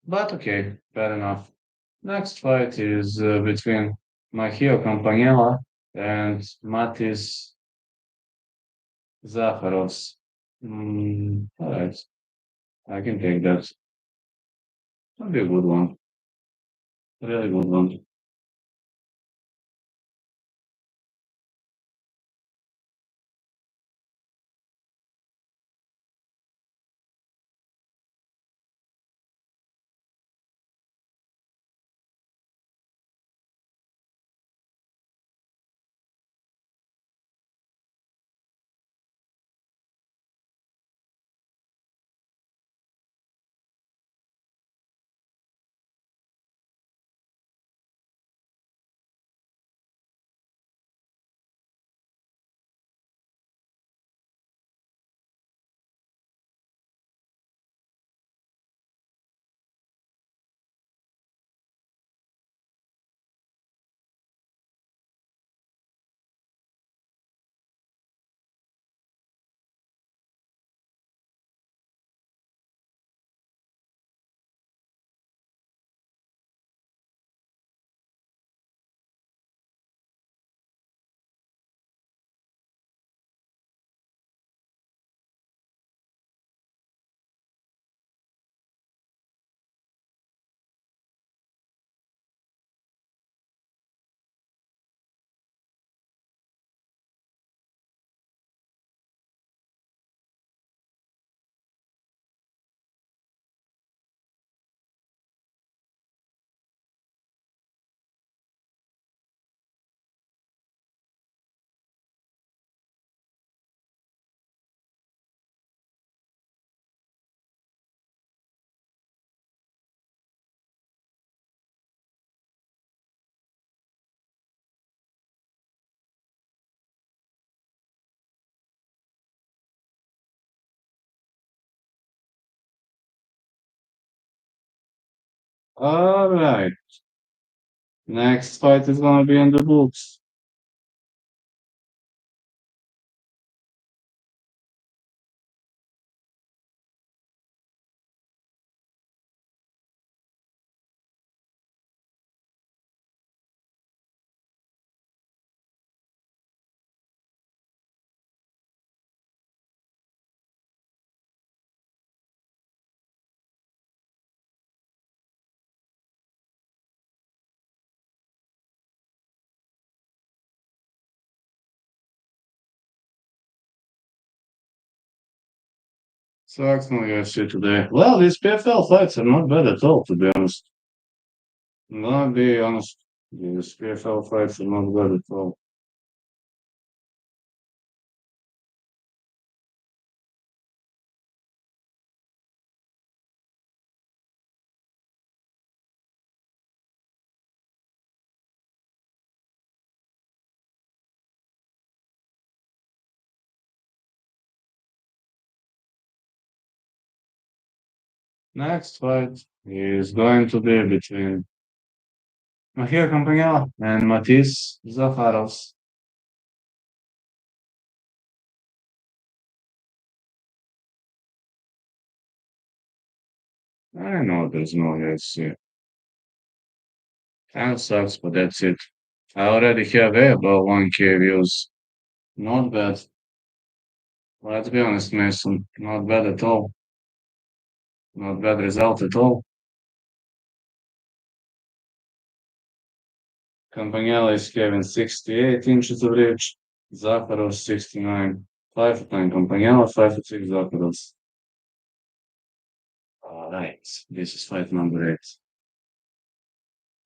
But okay, fair enough. Next fight is between Mahio Campanella and Matis Zaharovs. All right, I can take that. That'll be a good one. Really good one. All right. Next fight is gonna be in the books. So excellent UFC today. Well, these PFL fights are not bad at all, to be honest. I'm gonna be honest. These PFL fights are not bad at all. Next fight is going to be between Mahir Campagnolo and Matisse Zaharovs. I know there's no UFC. Kind of sucks, but that's it. I already have about 1K views. Not bad. Let's be honest, Mason. Not bad at all. Not bad result at all. Campagnolo is having 68 inches of reach. Zakharov 69. 5'9 Campagnolo, 5'6 Zakharov. Alright, this is fight number 8.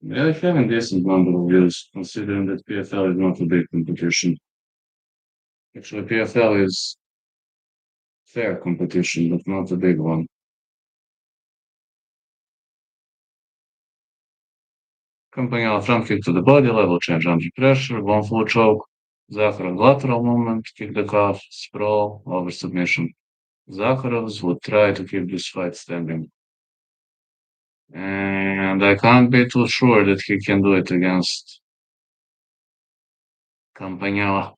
Yeah, having decent number of views, considering that PFL is not a big competition. Actually, PFL is fair competition, but not a big one. Campagnolo front kick to the body, level change under pressure, one full choke. Zakharov lateral movement, kick the calf, sprawl, over submission. Zakharovs would try to keep this fight standing. And I can't be too sure that he can do it against Campagnolo.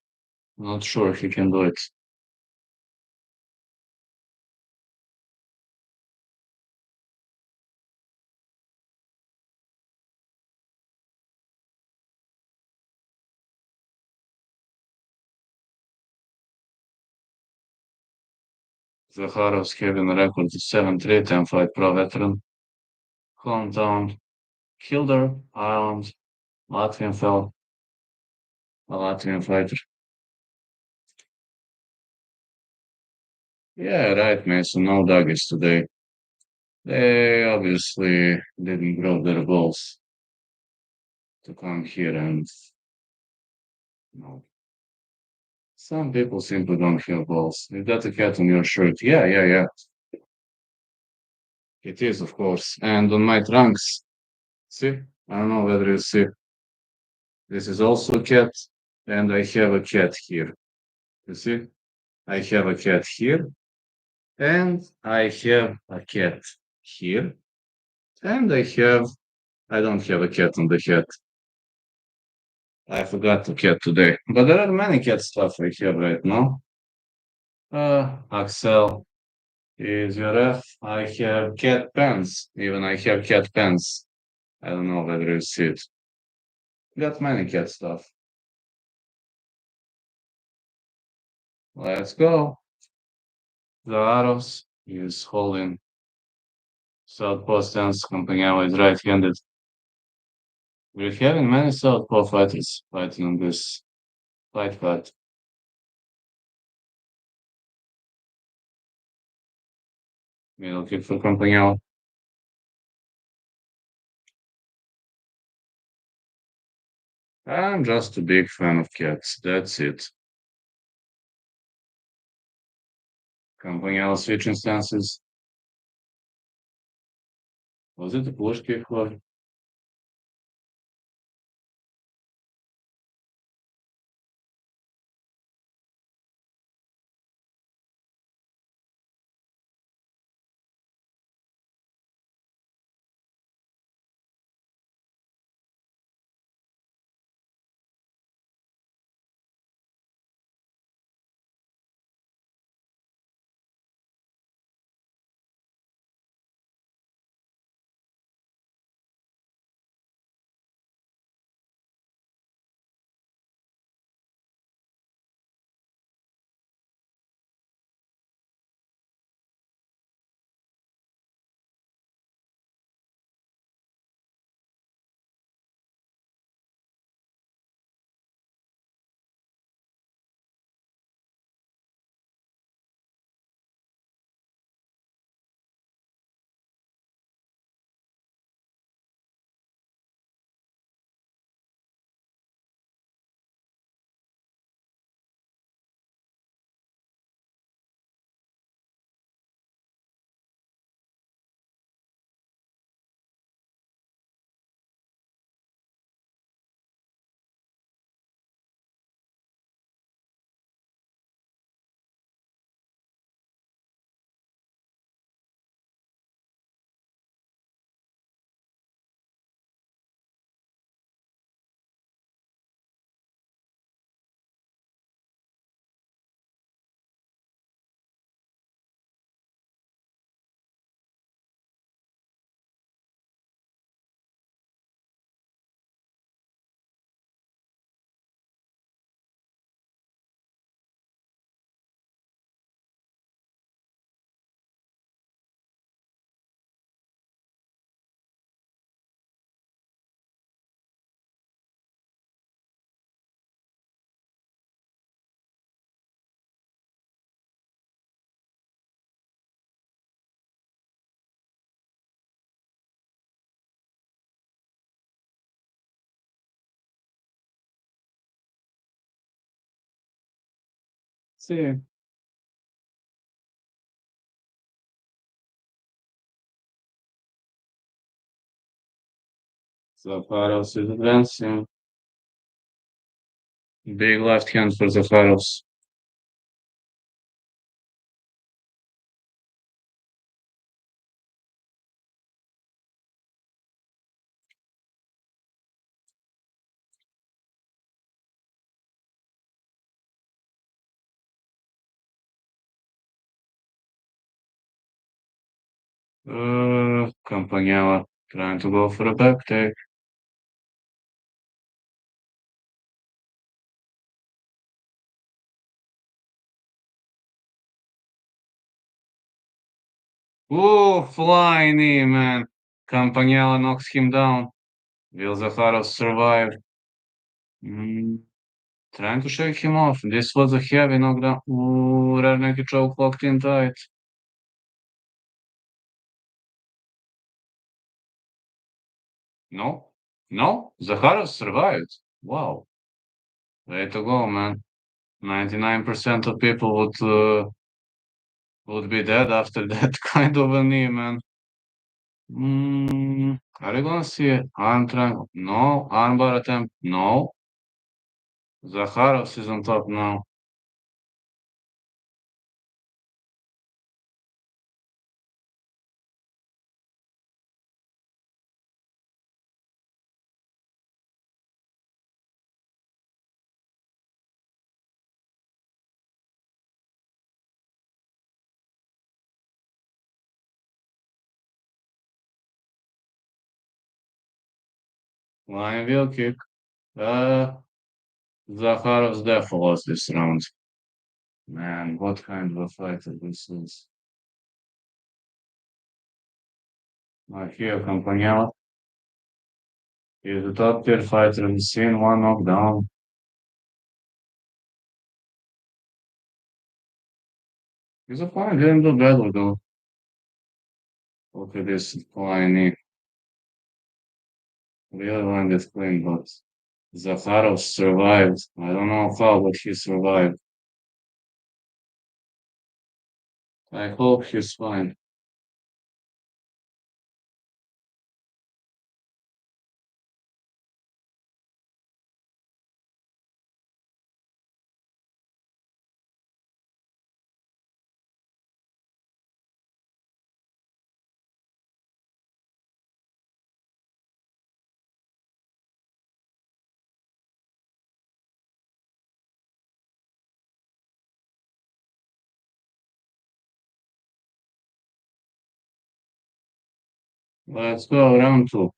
Not sure he can do it. Zaharovs having a record of 7-3, 10-5 pro veteran. Hometown, Kilder, Ireland, Latvian fell, a Latvian fighter. Yeah, right, Mason. No doggies today. They obviously didn't grow their balls to come here and, you know, some people simply don't have balls. You got a cat on your shirt. Yeah, yeah, yeah. It is, of course. And on my trunks, see? I don't know whether you see. This is also a cat, and I have a cat here. You see? I have a cat here, and I have a cat here, and I don't have a cat on the head. I forgot the cat today. But there are many cat stuff I have right now. Axel is your F. I have cat pants. Even I have cat pants. I don't know whether you see it. Got many cat stuff. Let's go. Zaharovs is holding southpaw stance. Campagnolo is right-handed. We're having many southpaw fighters fighting on this fight card. Middle kick for Campagnolo. I'm just a big fan of cats. That's it. Campagnolo switching stances. Was it a push kick or? See, Zaharovs is advancing. Big left hand for Zaharovs. Campagnella trying to go for a back take. Ooh, flying knee, man. Campagnella knocks him down. Will Zaharovs survive? Mm, trying to shake him off. This was a heavy knockdown. Ooh, rear naked choke locked in tight. No, no, Zaharovs survived. Wow, way to go, man. 99% of people would be dead after that kind of a knee, man. Are you gonna see it? Arm triangle? No. Armbar attempt? No. Zaharovs is on top now. Lion wheel kick. Uh, Zaharovs definitely lost this round. Man, what kind of a fighter this is. Here, Campagnella. He's a top tier fighter in the scene, one knockdown. He's a fine, didn't do better though. Look at this flying knee. Really landed clean, but Zaharovs survived. I don't know how, but he survived. I hope he's fine. Let's go, round two.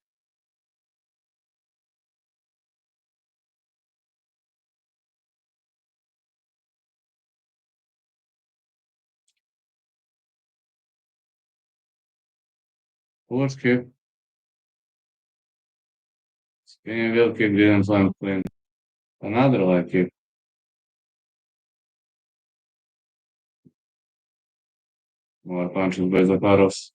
Fourth kick. Spinning wheel kick didn't land clean. Another leg kick. More punches by Zaharovs.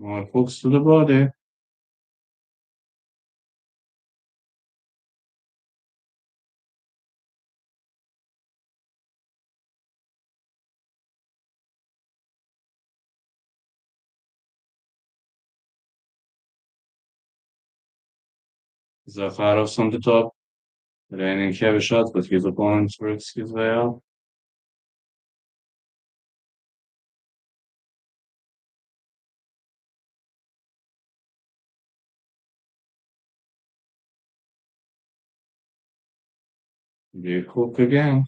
More hooks to the body. Zaharovs on the top. Raining heavy shots, but his opponent works his way out. Big hook again.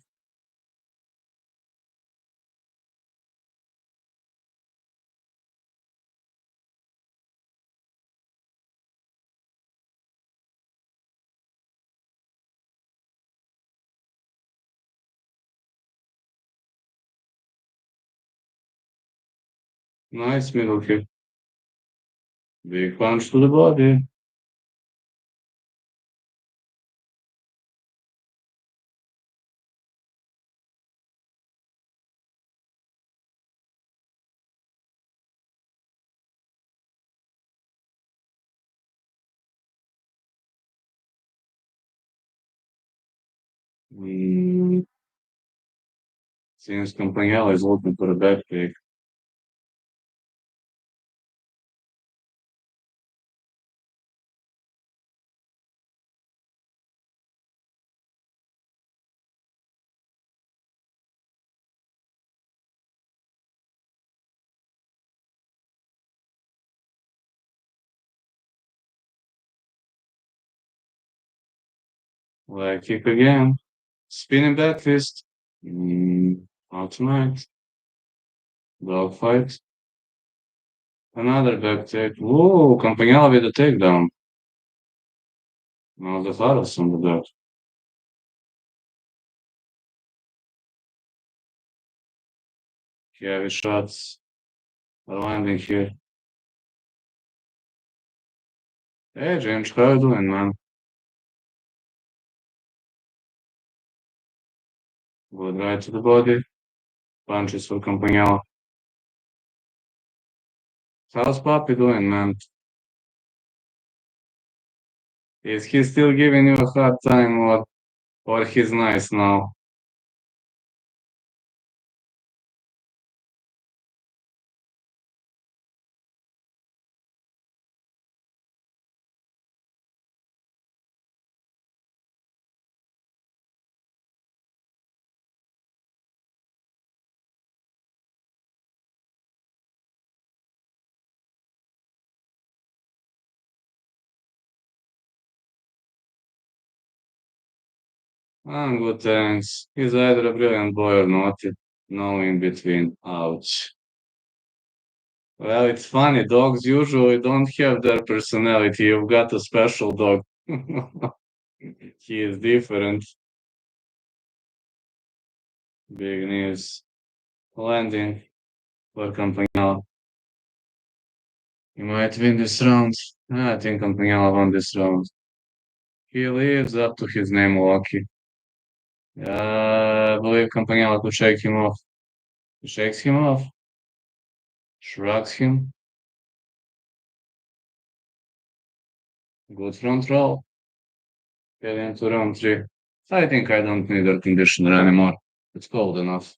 Nice middle kick. Big punch to the body. Seems Campanella is looking for a back pick. Leg kick again. Spinning back fist. Not tonight. Dog fight. Another back take. Whoa, Campanella with a takedown. Now the Zaharovs on the back. Heavy shots are landing here. Hey, James, how you doing, man? Good right to the body. Punches for Campanella. How's Papi doing, man? Is he still giving you a hard time or he's nice now? I'm good, thanks. He's either a brilliant boy or not. No in between. Ouch. Well, it's funny. Dogs usually don't have their personality. You've got a special dog. He is different. Big news. Landing for Campanella. He might win this round. I think Campanella won this round. He lives up to his name, Lucky. I believe Campanella could shake him off. He shakes him off, shrugs him. Good front roll. Get into round three. I think I don't need air conditioner anymore. It's cold enough.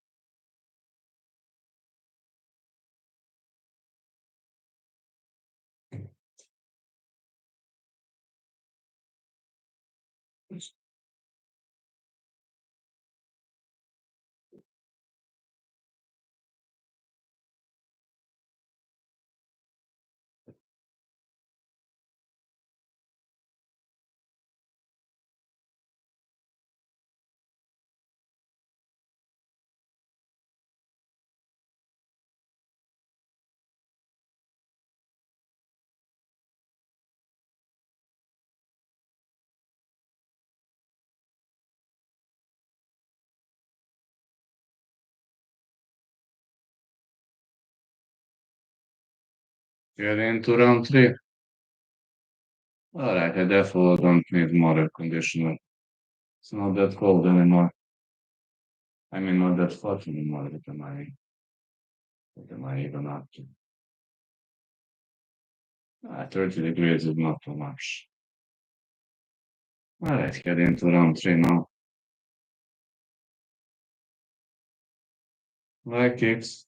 Get into round three. Alright, I definitely don't need more air conditioner. It's not that cold anymore. I mean, not that hot anymore. What am I even up to? 30 degrees is not too much. Alright, get into round three now. Leg kicks.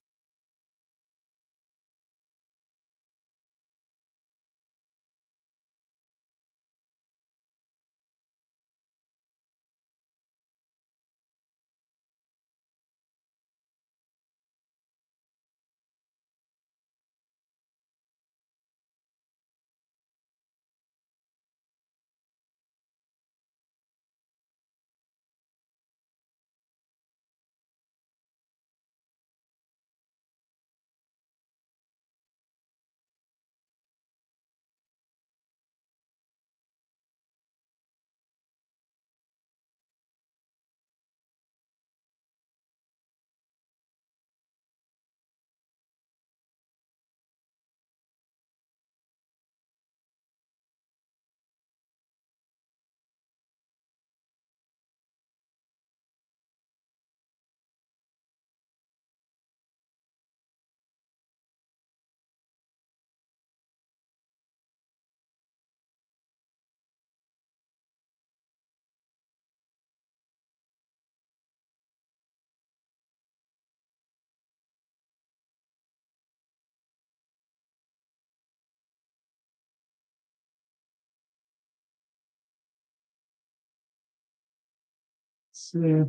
see.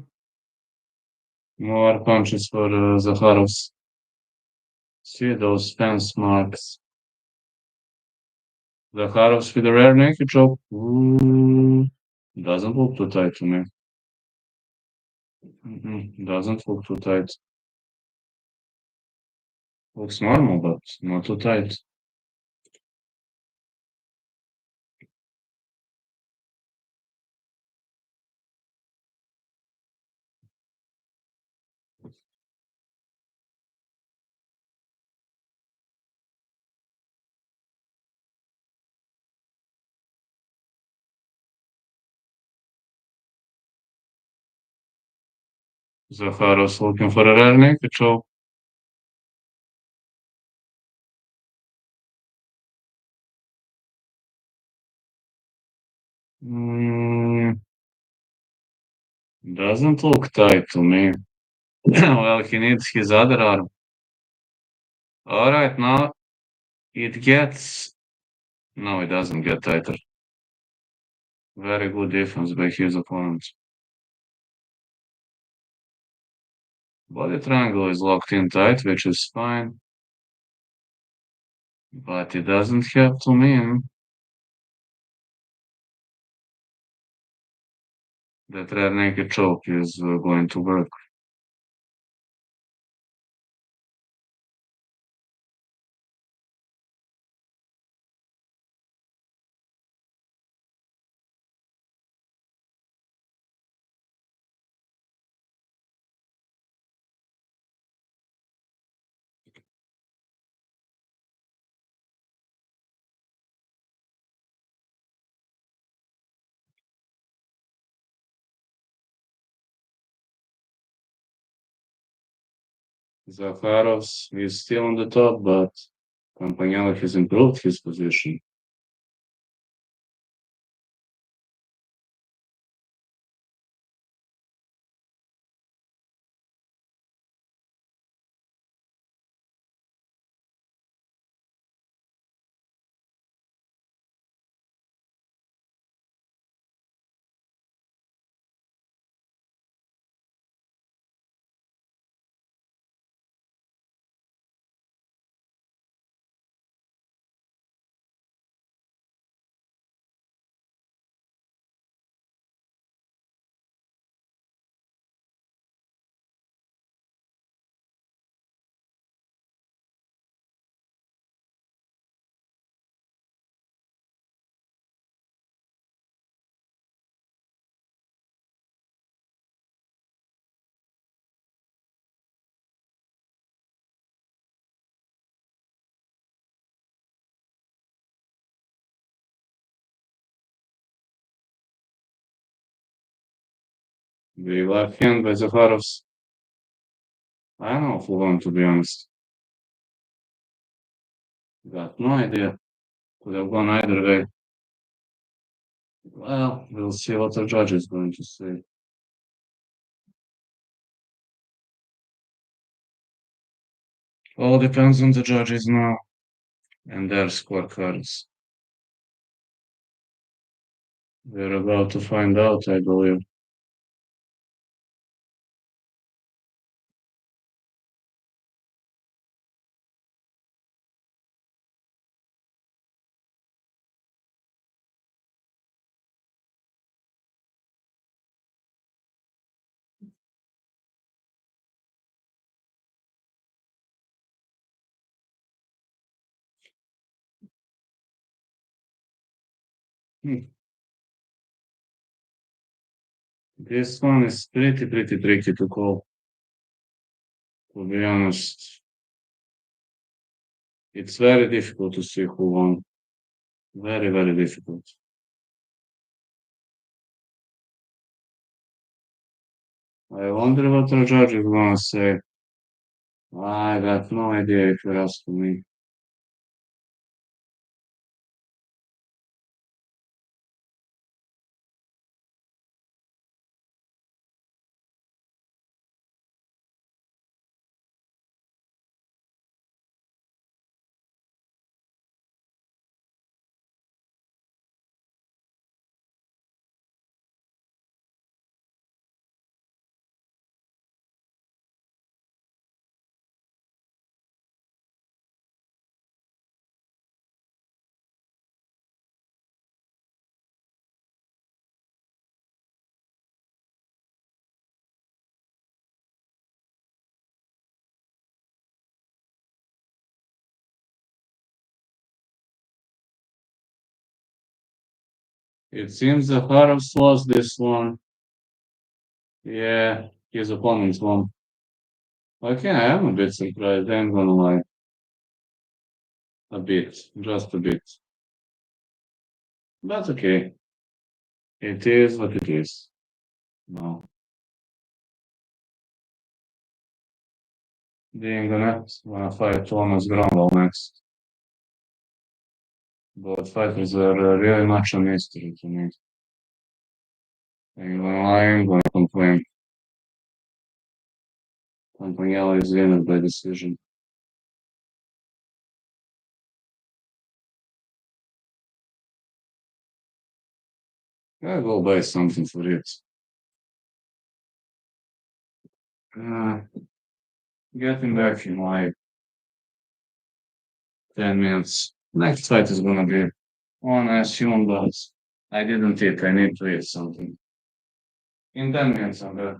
More punches for Zaharovs. See those fence marks. Zaharovs with a rare naked choke. Ooh, doesn't look too tight to me. Doesn't look too tight. Looks normal, but not too tight. Zaharovs looking for a rare naked choke. Mm, doesn't look tight to me. Well, he needs his other arm. All right, now it gets. No, it doesn't get tighter. Very good defense by his opponent. Body triangle is locked in tight, which is fine. But it doesn't have to mean that rear naked choke is going to work. Zaharovs is still on the top, but Campanella has improved his position. The left hand by Zaharovs. I don't know full on, to be honest. Got no idea. Could have gone either way. Well, we'll see what the judge is going to say. All depends on the judges now and their scorecards. We're about to find out, I believe. Hmm. This one is pretty tricky to call, to be honest. It's very difficult to see who won. Very difficult. I wonder what the judge is gonna say. I got no idea if you're asking me. It seems Zaharovs lost this one. Yeah, his opponent won. Okay, I am a bit surprised. I'm gonna lie. A bit, just a bit. That's okay. It is what it is. No. Being honest, wanna fight Thomas Grumble next. Both fighters are really much a mystery to me. I'm gonna lie, I'm gonna complain. Mahanella is winning by decision. I will buy something for it. Uh, Getting back in like 10 minutes. Next fight is gonna be one, I assume, but I didn't eat. I need to eat something. In 10 minutes, I'm back.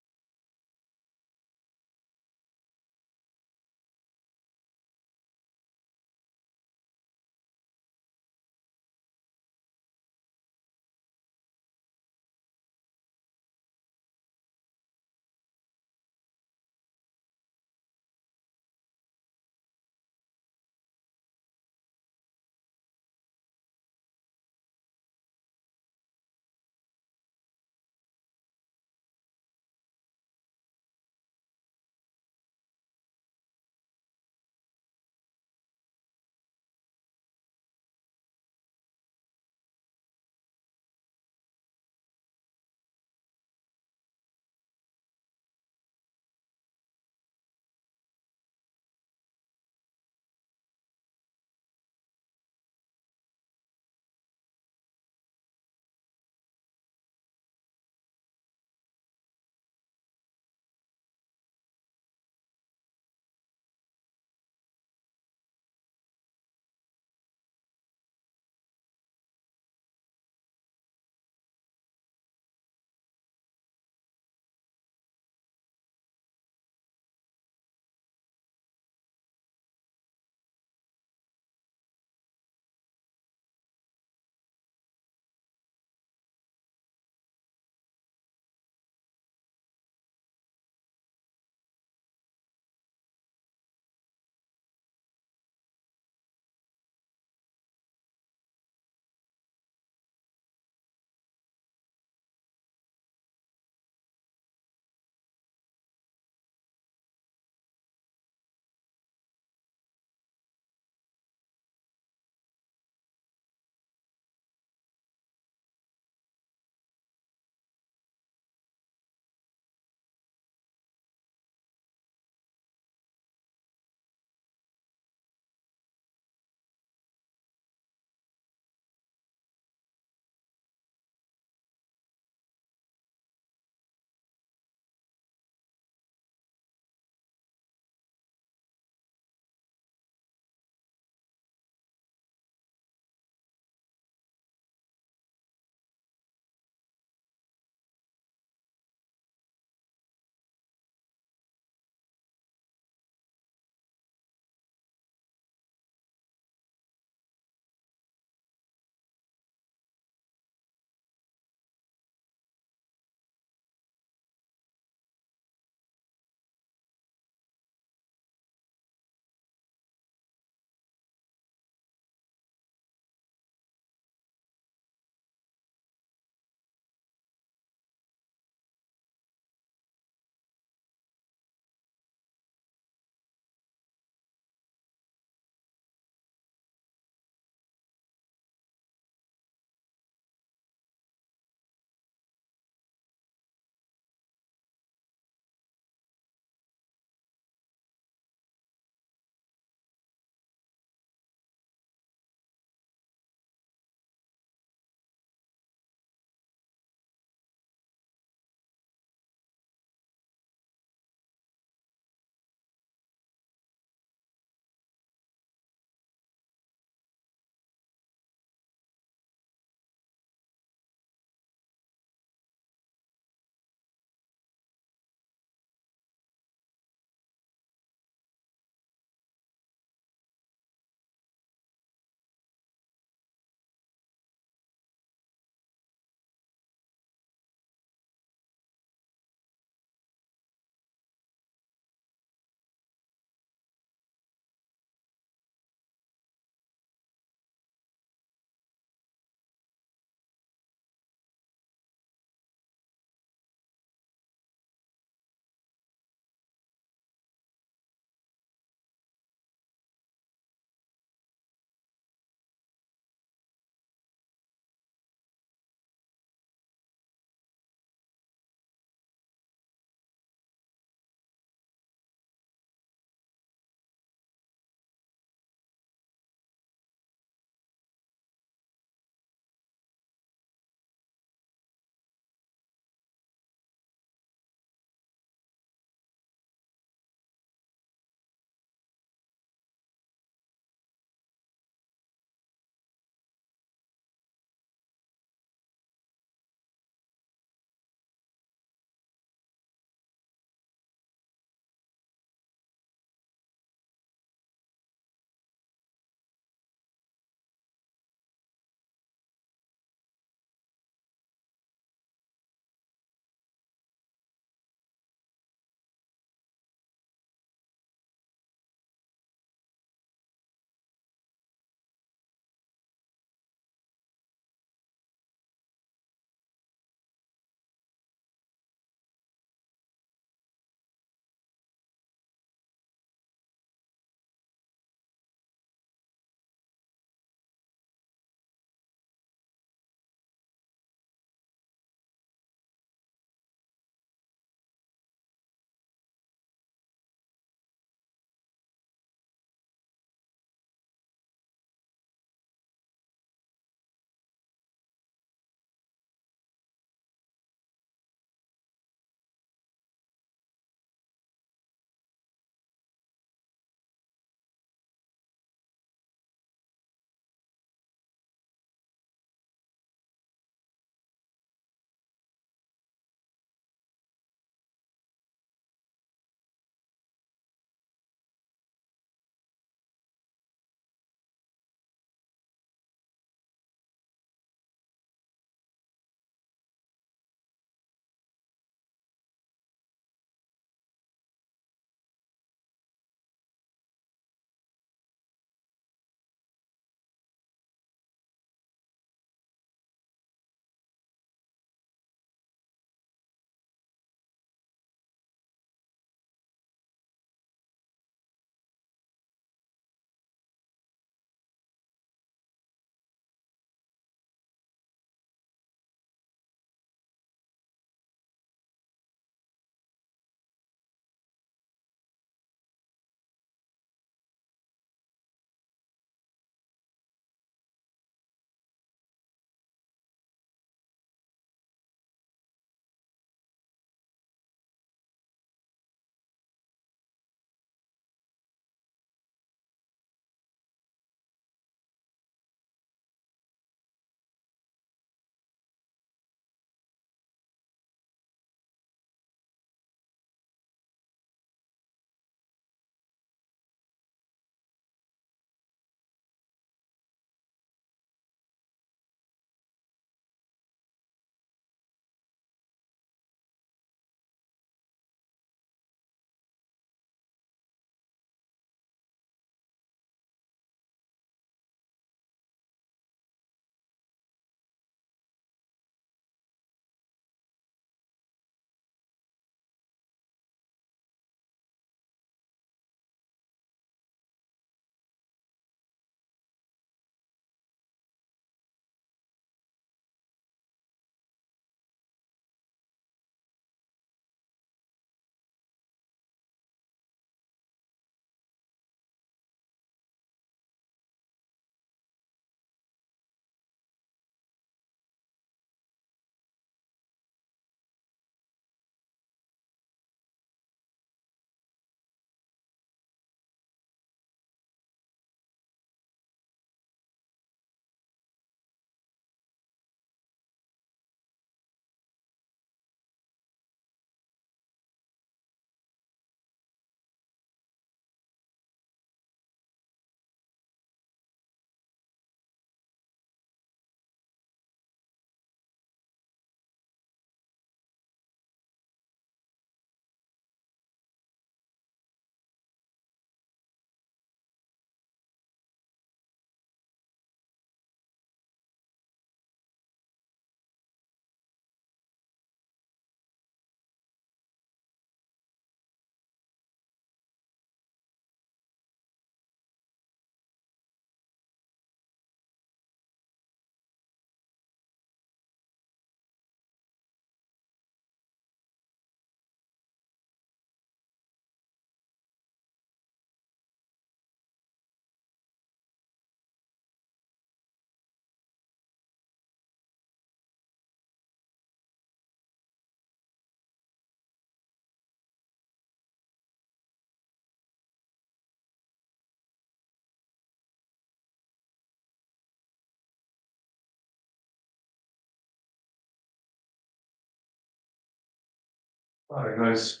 Alright, guys.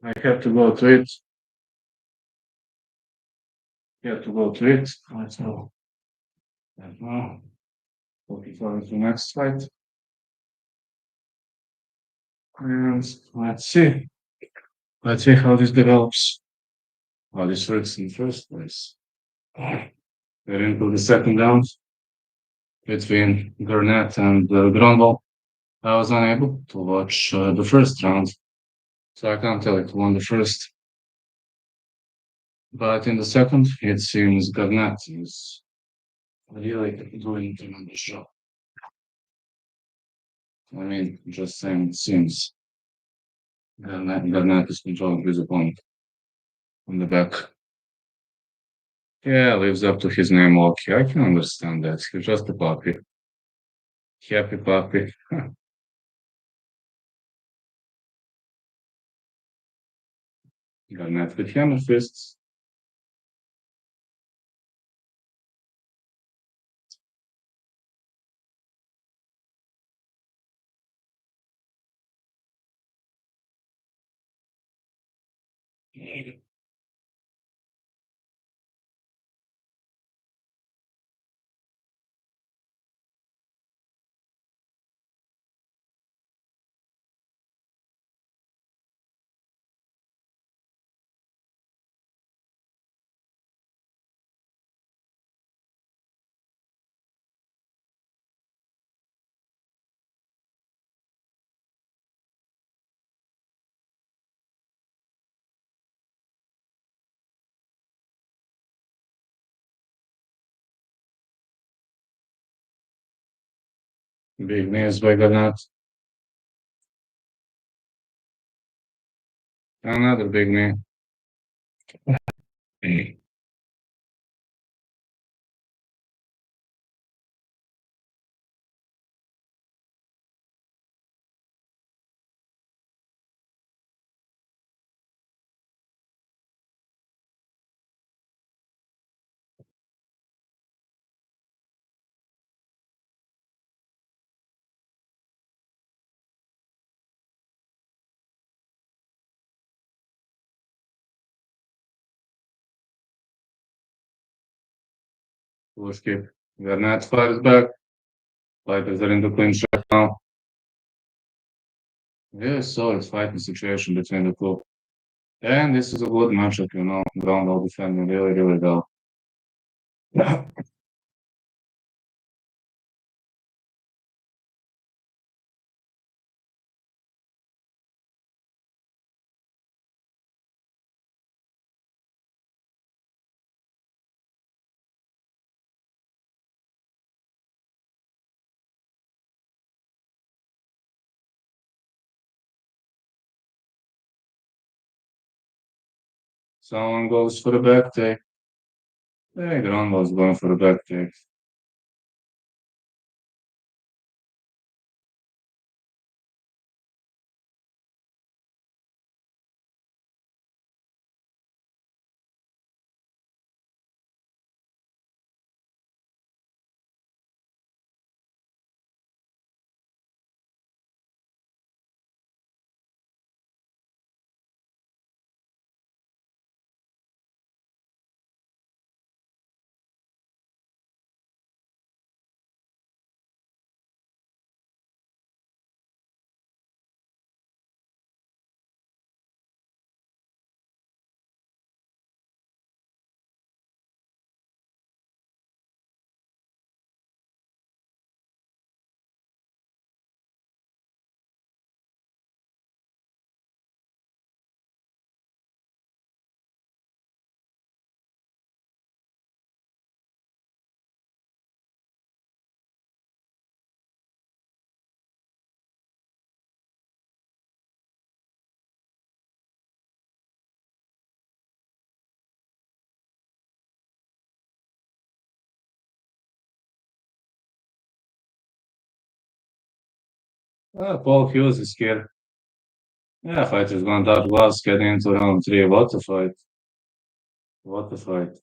I have to go to it. Have to go to it. Let's go. And now, looking forward to the next fight. And let's see. Let's see how this develops. How this works in first place. We're into the second round between Garnet and Grumble. I was unable to watch the first round, so I can't tell who won the first. But in the second, it seems Garnet is really doing tremendous job. I mean, just saying it seems Garnet is controlling his opponent from the back. Yeah, lives up to his name, okay. I can understand that. He's just a puppy. Happy puppy. Garnet with hammer fists. Big names by Garnet. Another big name. Push kick. Garnet fires back. Fighters are in the clinch right now. Yeah, solid fighting situation between the two. And this is a good matchup, Ground all defending really, really well. Someone goes for the back take. Hey, Grumble was going for the back take. Paul Hughes is here. Yeah, fighters going dodge gloves, getting into round three. What a fight. What a fight.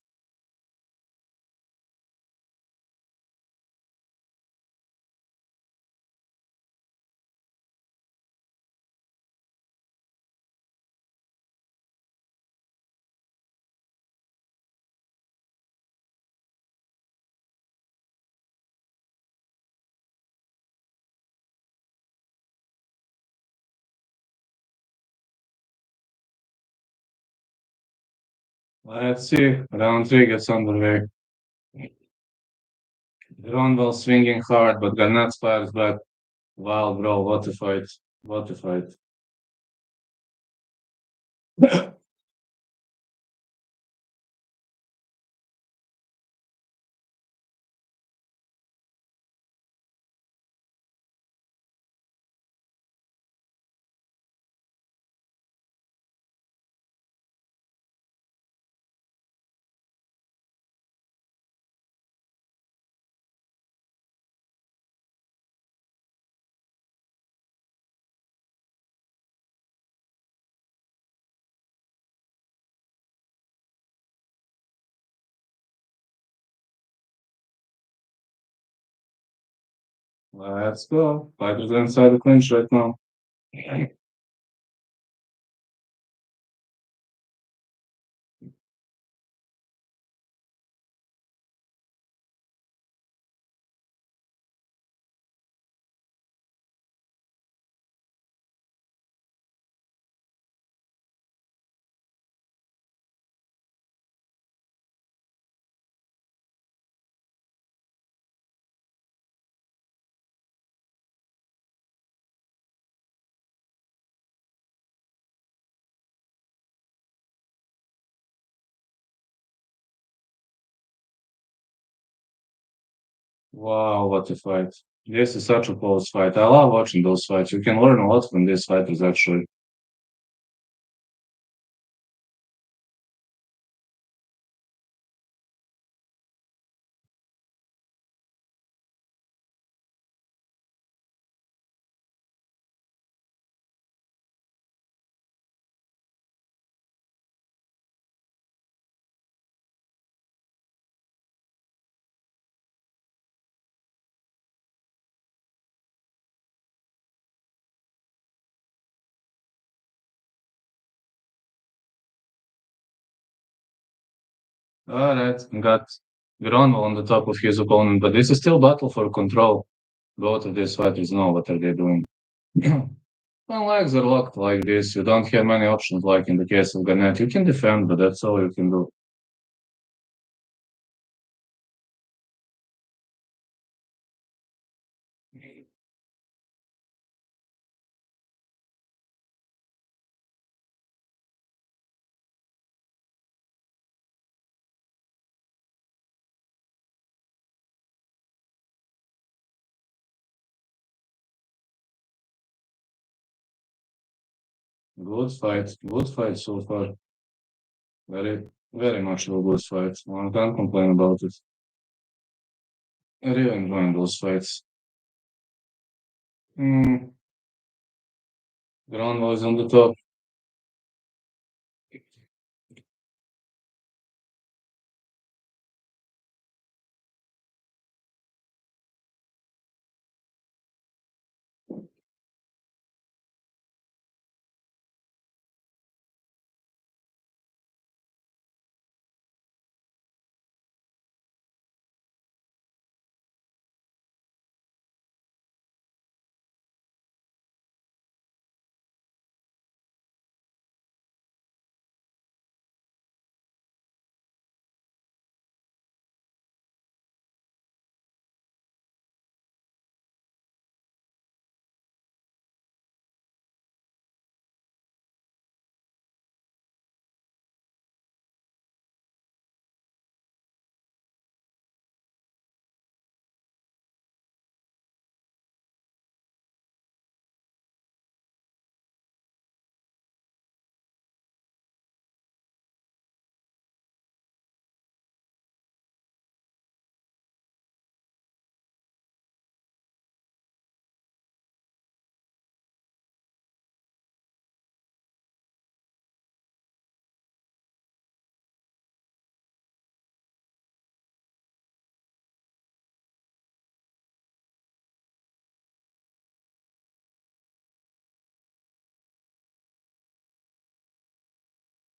Let's see. Round three gets underway. Grumble swinging hard, but Garnet fires back. Wow, bro, what a fight. What a fight. Let's go. Fighters are inside the clinch right now. Wow, what a fight. This is such a close fight. I love watching those fights. You can learn a lot from these fighters, actually. All right, got Grumble on the top of his opponent, but this is still battle for control. Both of these fighters know what are they doing. When legs are locked like this, you don't have many options like in the case of Garnet. You can defend, but that's all you can do. Good fight. Good fight so far. Very, very much of a good fight. One can't complain about it. I really enjoying those fights. Mm, Ground was on the top.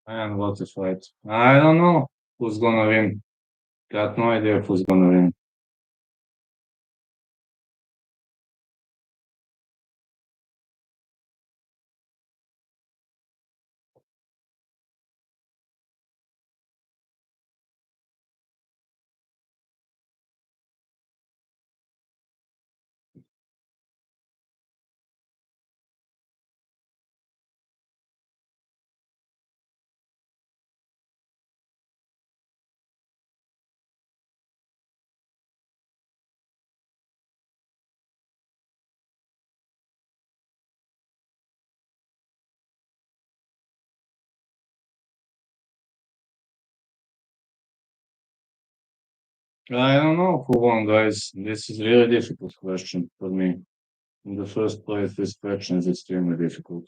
And what a fight. I don't know who's gonna win. Got no idea who's gonna win. I don't know who won, guys. This is really difficult question for me. In the first place, this question is extremely difficult.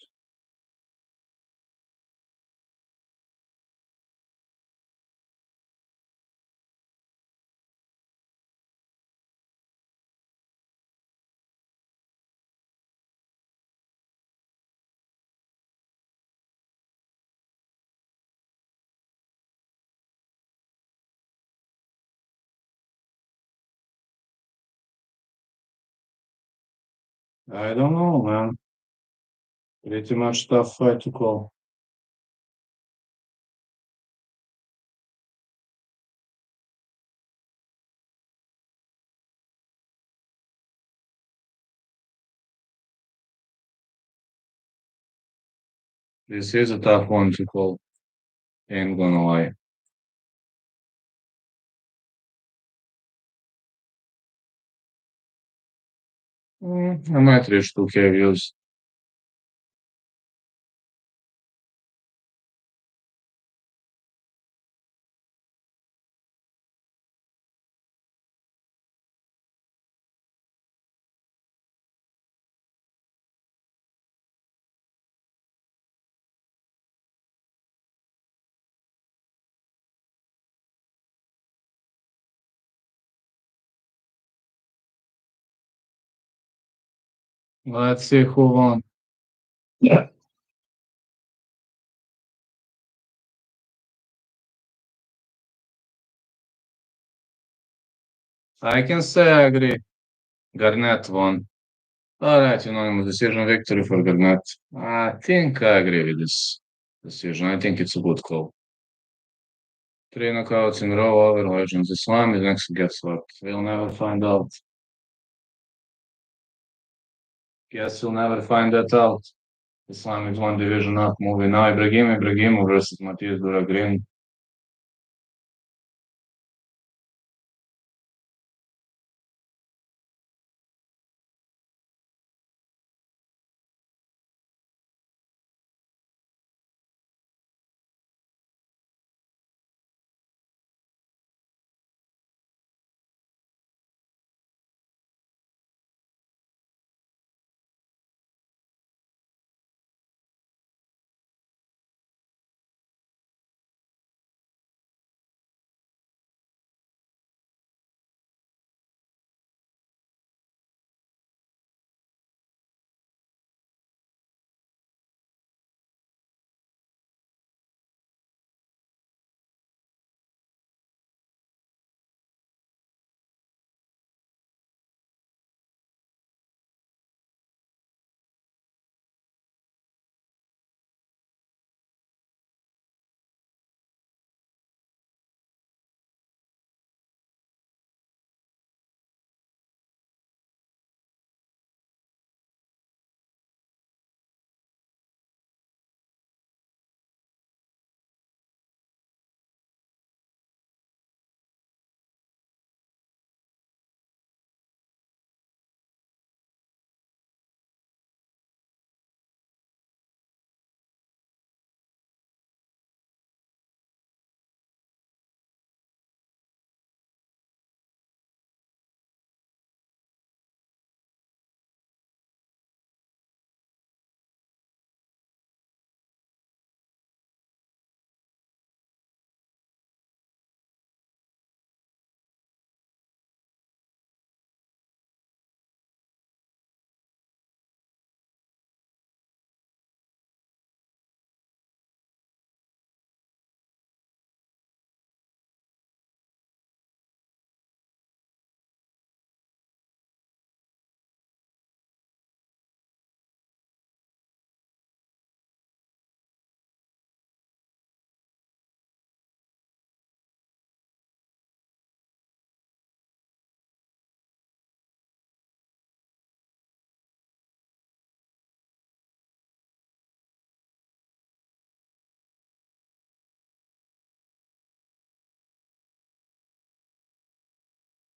I don't know, man. Pretty much tough fight to call. This is a tough one to call. Ain't gonna lie. I might reach 2K views. Let's see who won. Yeah. I can say I agree. Garnet won. Alright, unanimous decision victory for Garnet. I think I agree with this decision. I think it's a good call. Three knockouts in a row over Legends. Islam is next guess what? We'll never find out. Guess we'll never find that out. Islam is one division up, moving now. Ibrahimo versus Matias Duragrin.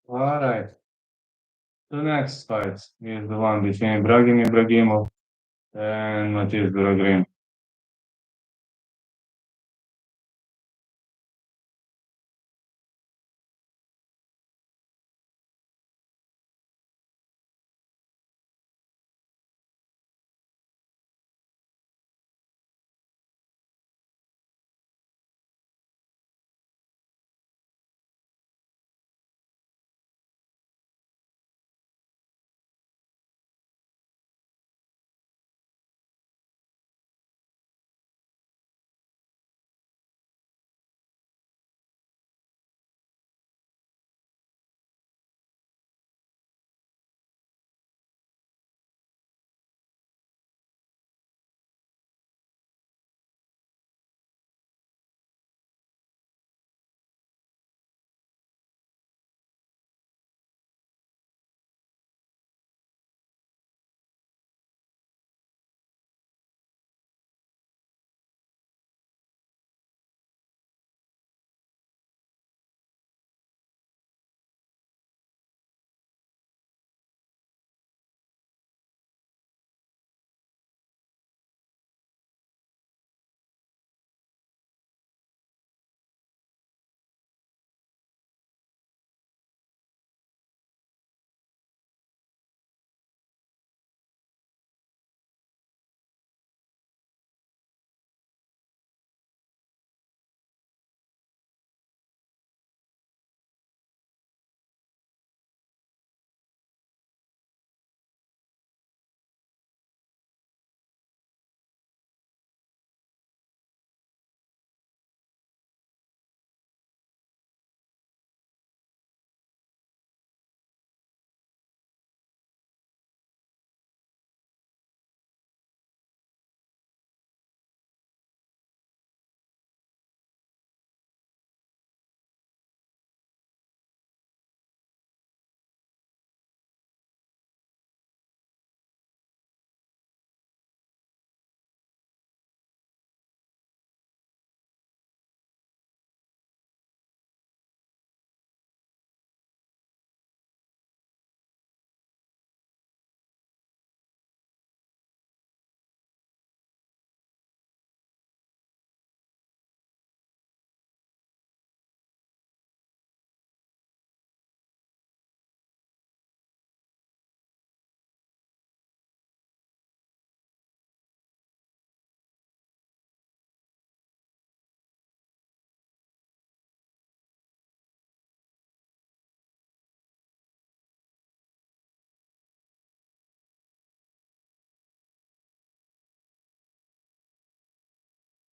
Alright. The next fight is the one between Ibrahimov and Matias Duragrin.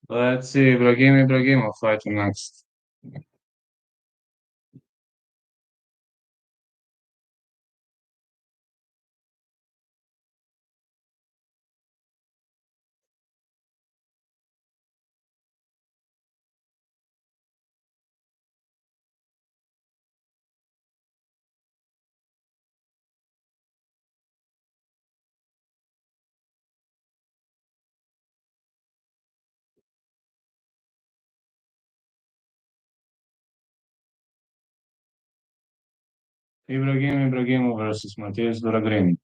Let's see, Ibrahimov fighting next. Ibrahimov versus Mateus Doragrini.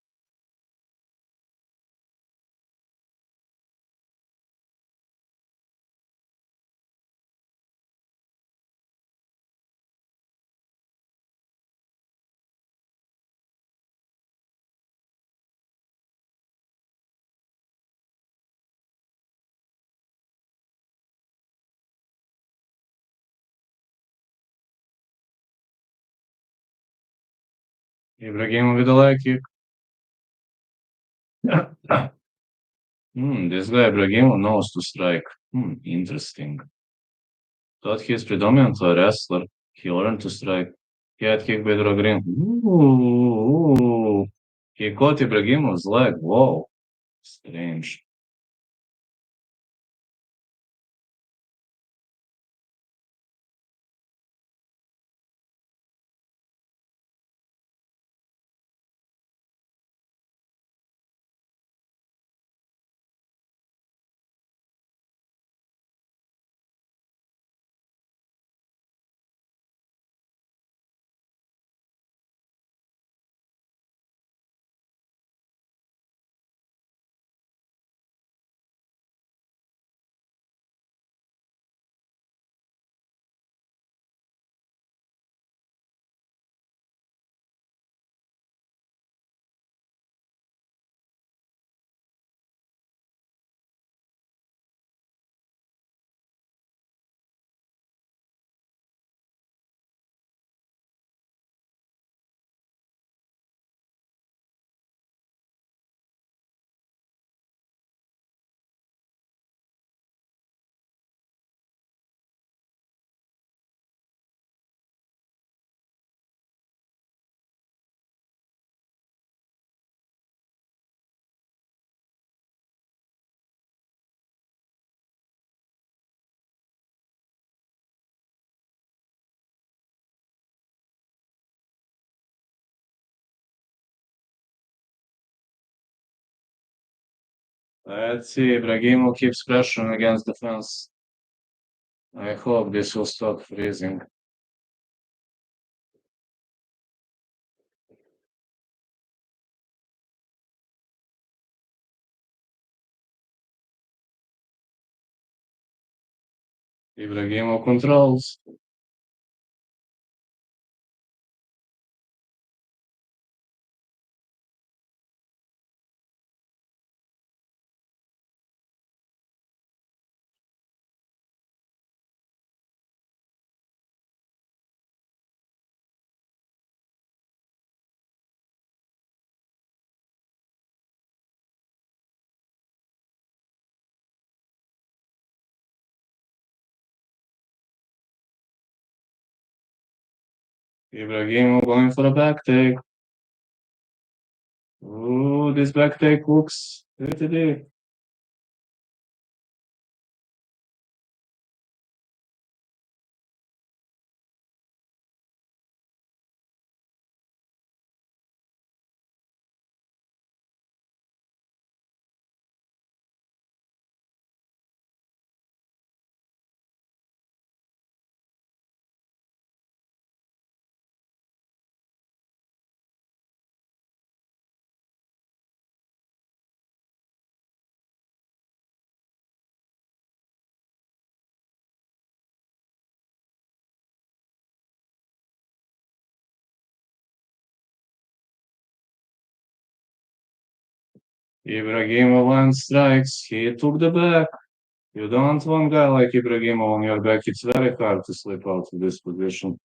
Ibrahimov with a leg kick. This guy Ibrahimov knows to strike. Interesting. Thought he's predominantly a wrestler. He learned to strike. He had kick by Doragrini. Ooh. He caught Ibrahimov's leg. Whoa. Strange. Let's see. Ibrahimov keeps pressuring against the fence. I hope this will stop freezing. Ibrahimov controls. Ibrahimov going for a back take. Ooh, this back take looks pretty deep. Ibrahimov lands strikes. He took the back. You don't want guy like Ibrahimov on your back. It's very hard to slip out of this position.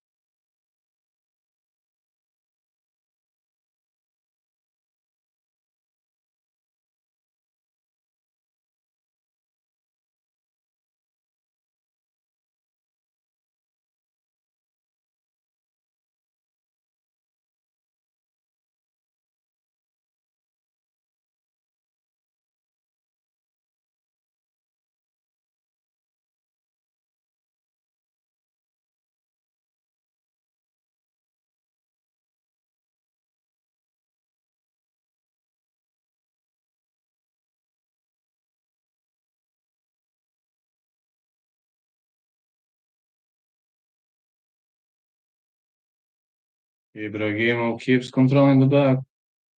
Ibrahimo keeps controlling the back.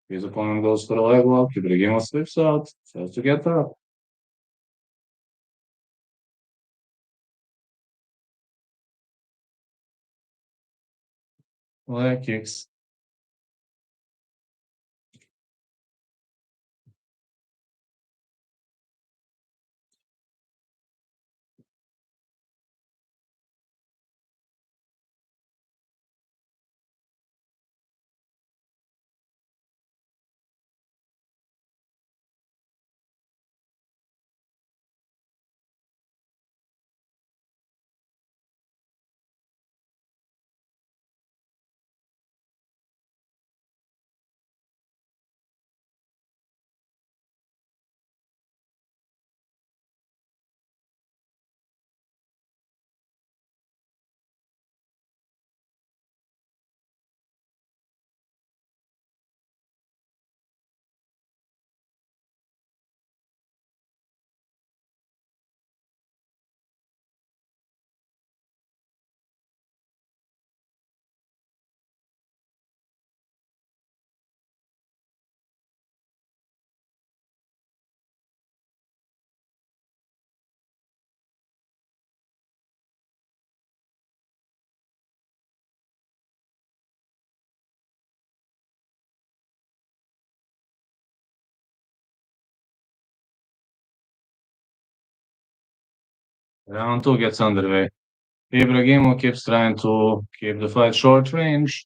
His opponent goes for a leg lock. Ibrahimo slips out, tries to get up. Leg kicks. Round two gets underway. Ibrahimo keeps trying to keep the fight short range.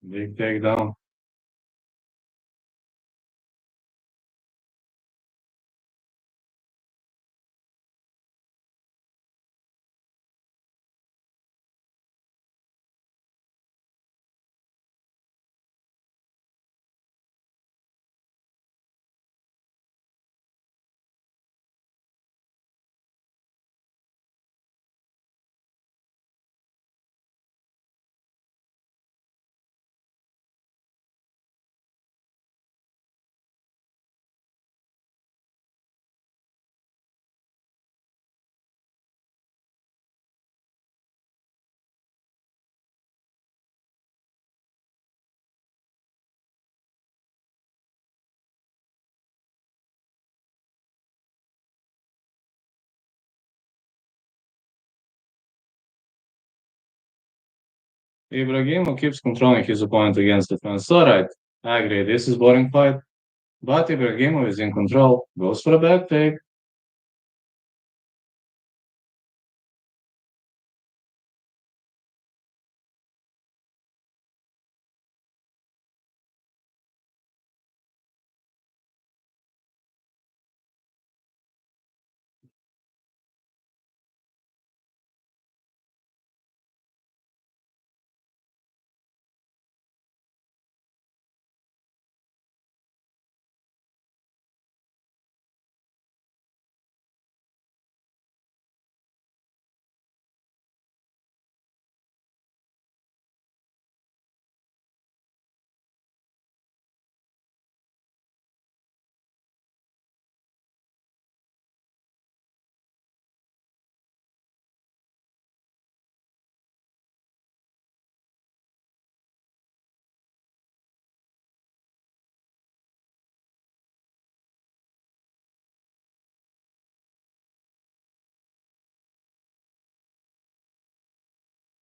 Big takedown. Ibrahimo keeps controlling his opponent against the fence. Alright, I agree. This is boring fight. But Ibrahimo is in control. Goes for a back take.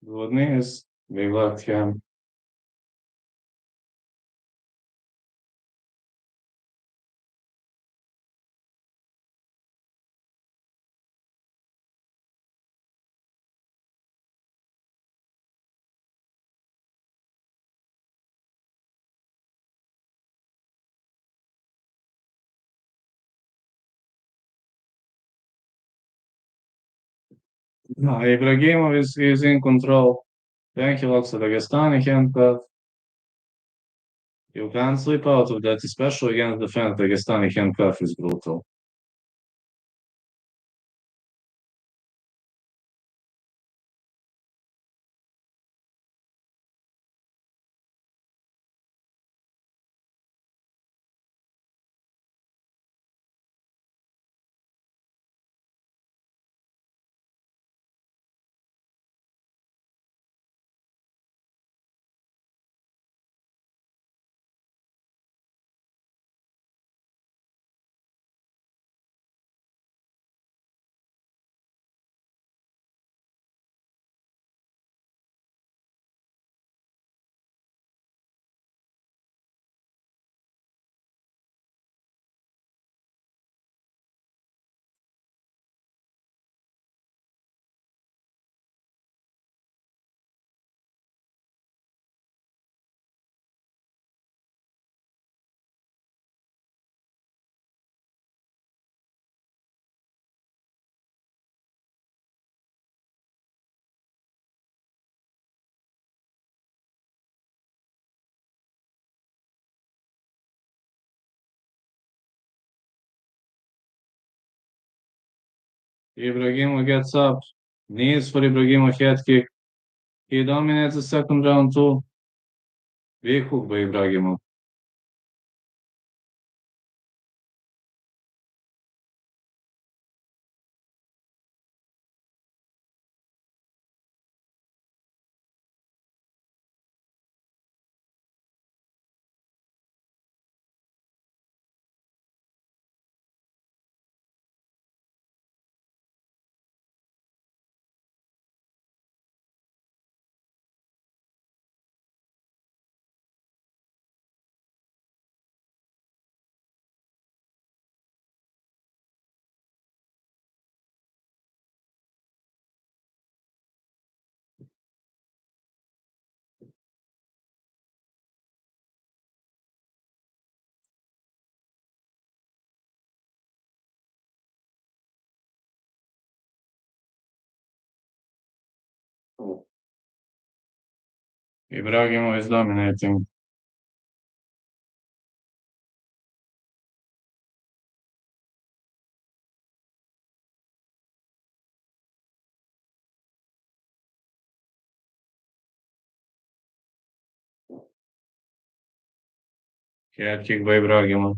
Good news. We left him. No, Ibrahimov is in control. Then he locks the Dagestani handcuff. You can't slip out of that, especially against defense. Dagestani handcuff is brutal. Ibrahimov gets up. Knees for Ibrahimov head kick. He dominates the second round too. Big hook by Ibrahimov. Ibrahimov is dominating. Head kick by Ibrahimov.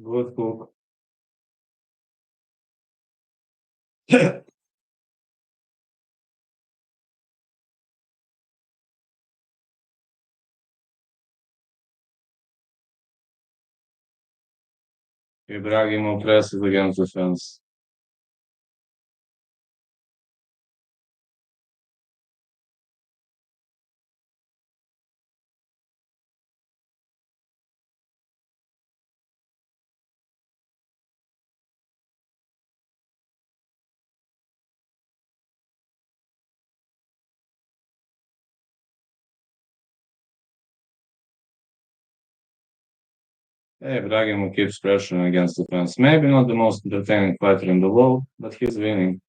Good hook. Ibrahimov presses against the fence. Hey, Ibrahimov keeps pressuring against the fence. Maybe not the most entertaining fighter in the world, but he's winning.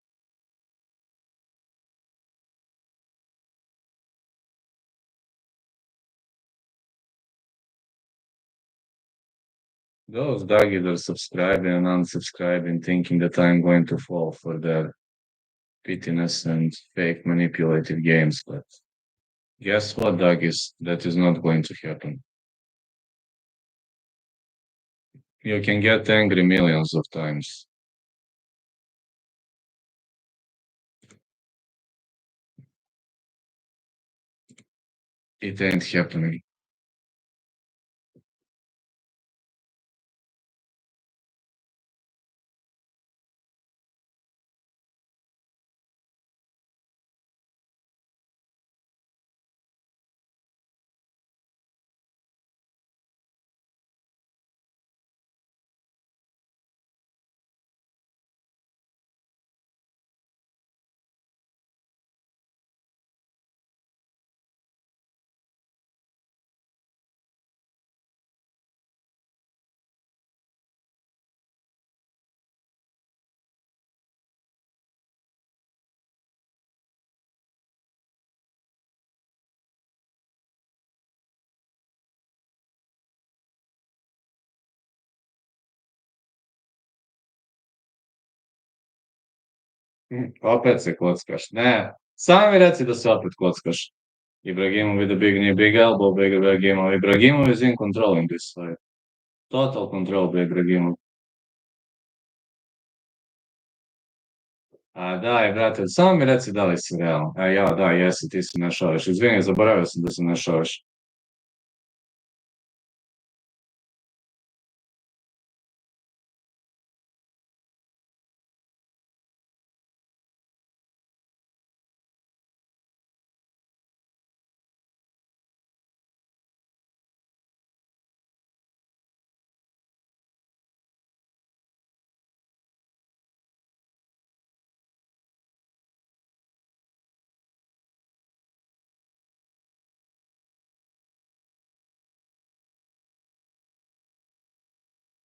Those doggies are subscribing and unsubscribing, thinking that I'm going to fall for their pittiness and fake manipulative games. But guess what, doggies? That is not going to happen. You can get angry millions of times. It ain't happening. Opet se kockaš. Ne, sam mi reci da se opet kockaš. Ibrahimov with a big knee, big elbow, big Ibrahimov. Ibrahimov is in controlling this fight. Total control by Ibrahimov. A daj, brate, samo mi reci da li si realan. A ja, da, jesi, ti se ne šališ. Izvini, zaboravio sam da se ne šališ.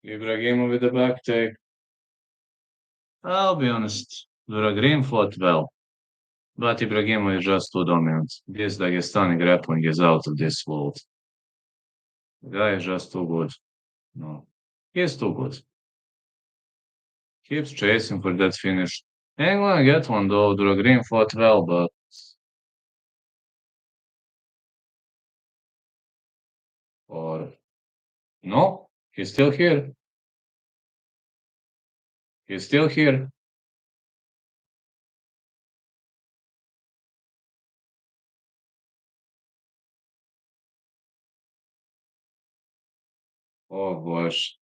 Ibrahimov with the back take. I'll be honest, Green fought well, but Ibrahimov is just too dominant. This Dagestani grappling is out of this world. The guy is just too good. No, he's too good. Keeps chasing for that finish. Ain't gonna get one though. Green fought well, but or no, he's still here. He's still here. O Bože,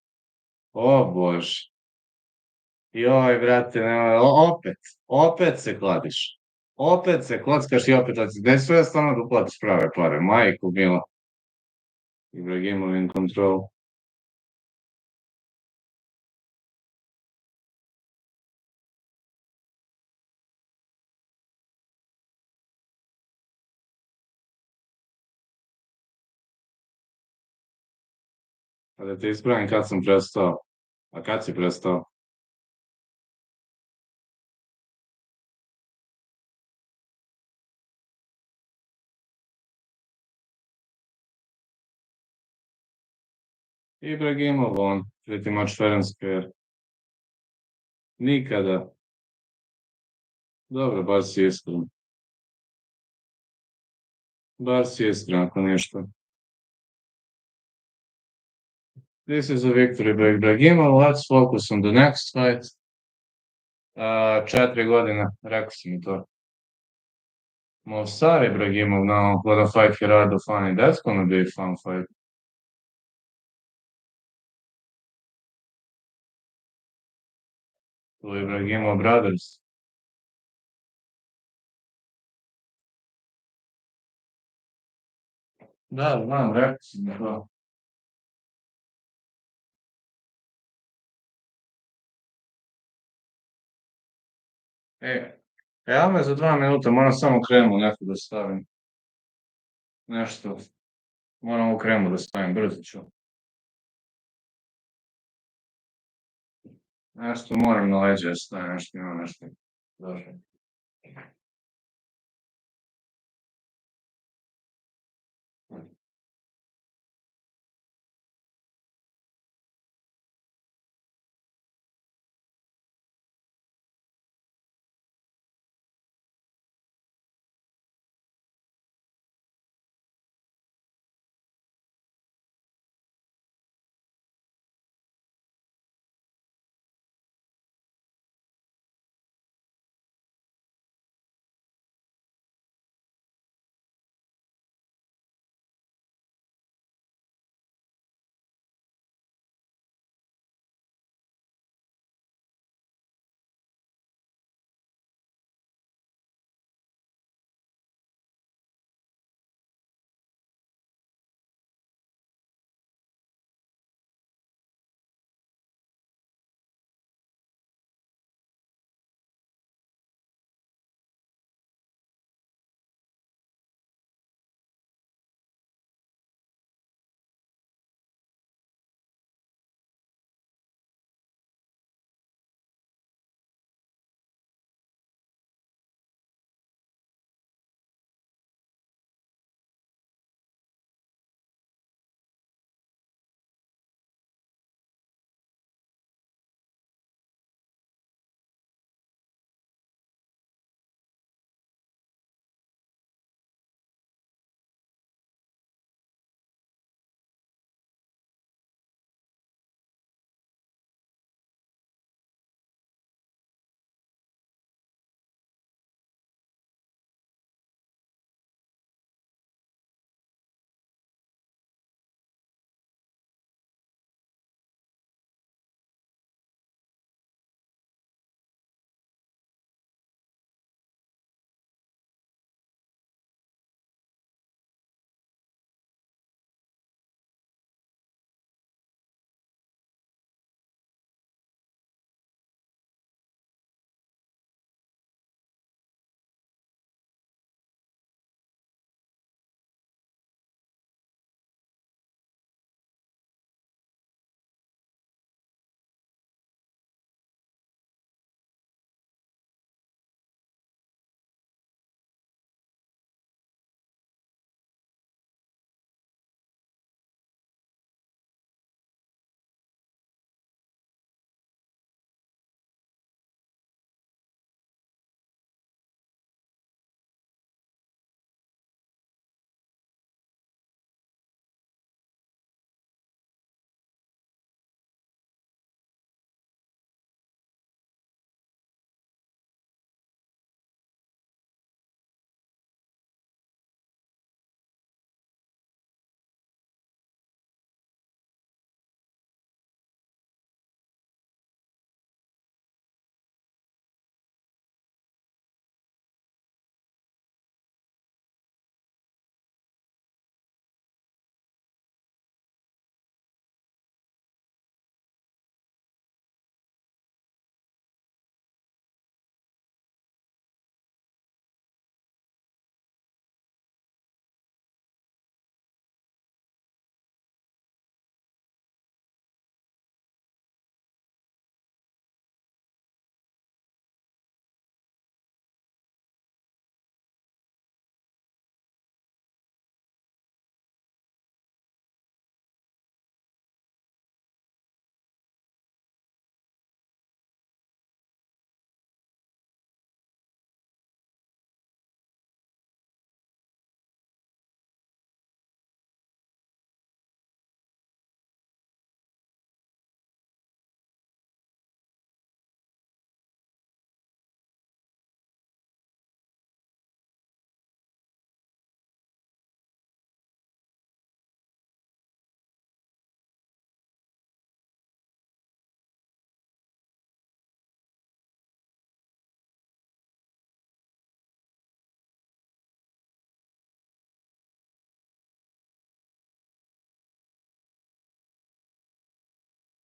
o Bože. Joj, brate, nemoj, opet se kladiš. Opet se kockaš i opet, gde su ja stvarno da uplatiš prave pare? Majku, mila. Ibrahimov in control. A da te ispravim kad sam prestao. A kad si prestao? Ibrahimov on, pretty much fair and square. Nikada. Dobro, bar si iskren. Bar si iskren, ako ništa. This is a victory by Ibrahimov. Let's focus on the next fight. 4 godine, rekao si mi to. Sorry, Ibrahimov now got a fight Gerardo Fani. That's gonna be a fun fight. To Ibrahimov brothers. Da, znam, rekao si mi to. Ja me za 2 minuta, moram samo kremu neku da stavim. Nešto. Moram u kremu da stavim, brzo ću. Nešto moram na leđe da stavim, nešto ima nešto. Dobro.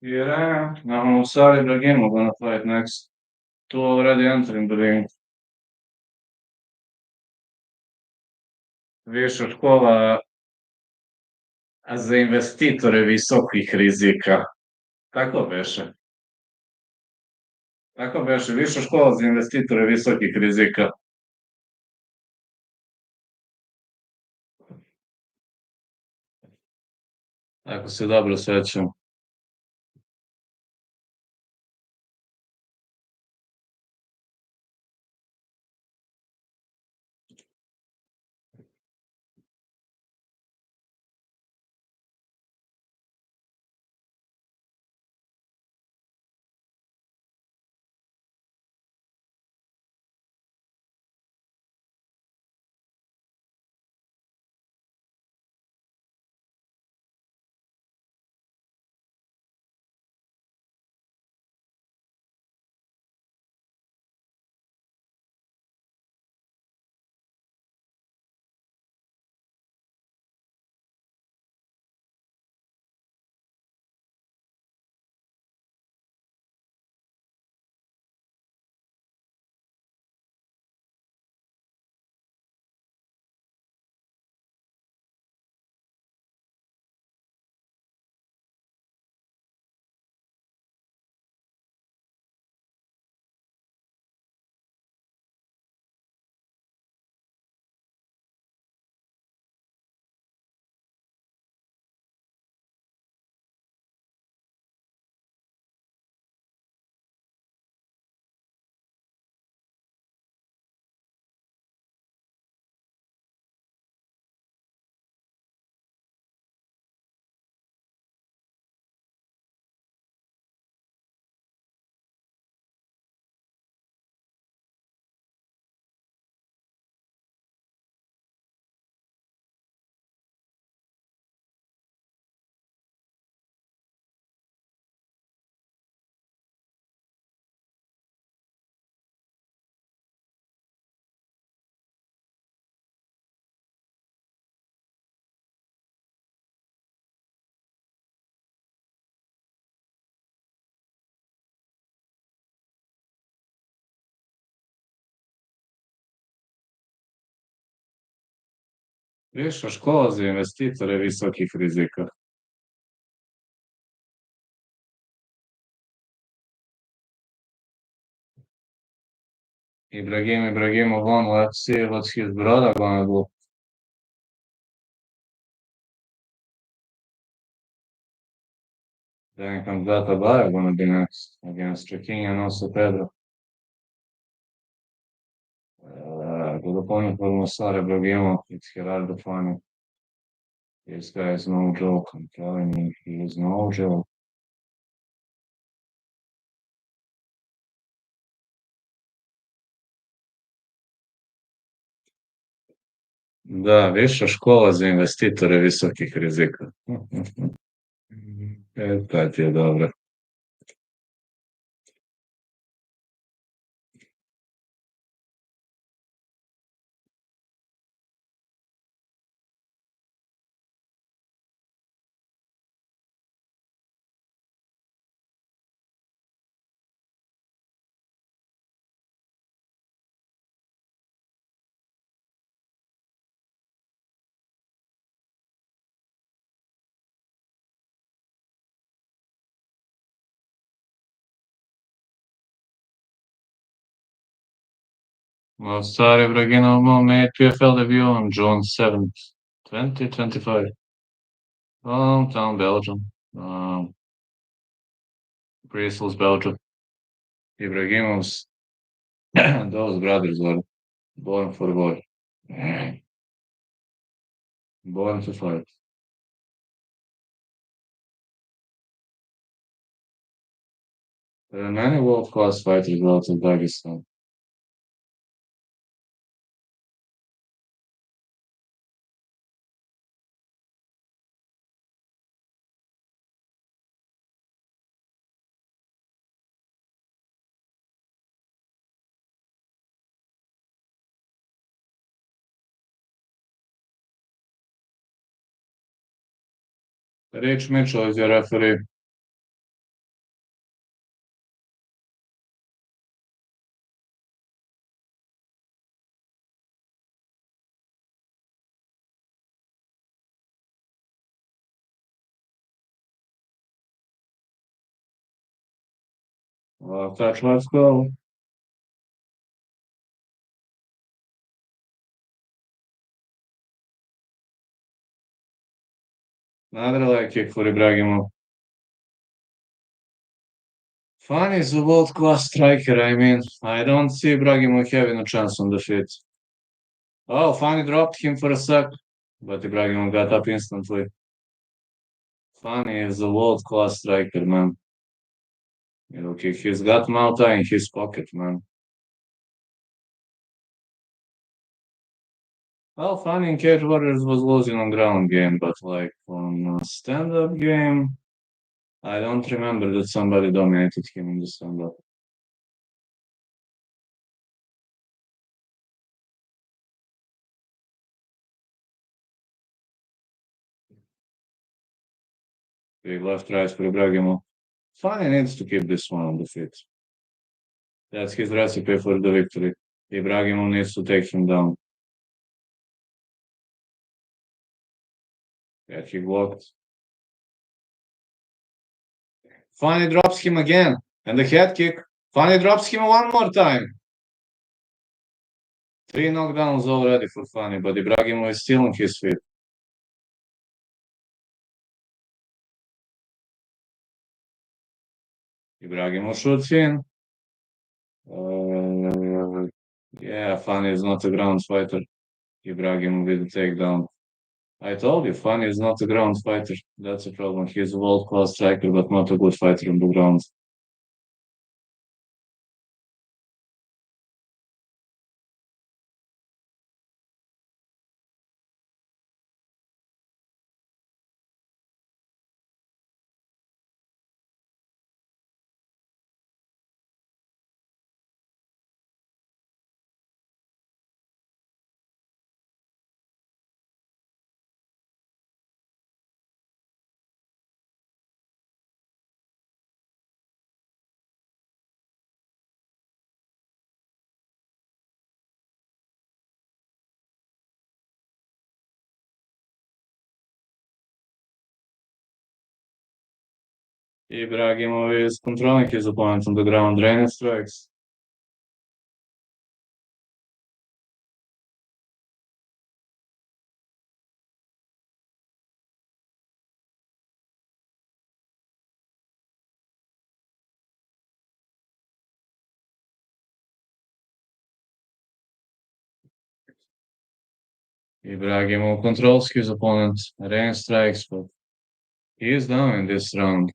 Yeah, now sorry, Ibrahim, we're gonna fight next. Two already entering the ring. Viša škola za investitore visokih rizika. Tako beše. Tako beše, viša škola za investitore visokih rizika. Ako se dobro sećam. Viša škola za investitore visokih rizika. Ibrahimo won. Let's see what's his brother gonna do. Then comes Habora gonna be next against King and also Pedro. Good opponent for Masara Ibrahimo. It's Gerardo Fani. This guy is no joke. I'm telling you, he is no joke. Da, viša škola za investitore visokih rizika. Ta ti je dobra. Well, start Ibrahimo made PFL debut on June 7th, 2025. Hometown Belgium. Brussels, Belgium. Ibrahimov's those brothers were born for war. Born to fight. There are many world-class fighters out of Dagestan. Rich Mitchell is your referee. Touch, let's go. Another leg kick for Ibrahimo. Funny is a world-class striker, I mean. I don't see Ibrahimo having a chance on the feet. Oh, Funny dropped him for a sec, but Ibrahimo got up instantly. Funny is a world-class striker, man. Okay, he's got Malta in his pocket, man. Well, Funny in Cage Warriors was losing on ground game, but like on a stand-up game, I don't remember that somebody dominated him in the stand-up. Big left right for Ibrahimo. Funny needs to keep this one on the feet. That's his recipe for the victory. Ibrahimo needs to take him down. Yeah, he blocked. Funny drops him again. And the head kick. Funny drops him one more time. Three knockdowns already for Funny, but Ibrahimo is still on his feet. Ibrahimo shoots in. Yeah, Funny is not a ground fighter. Ibrahimo with the takedown. I told you, Funny is not a ground fighter. That's a problem. He's a world-class striker, but not a good fighter on the ground. Ibrahimov is controlling his opponent on the ground, draining strikes. Ibrahimov controls his opponent, rain strikes, but he is down in this round.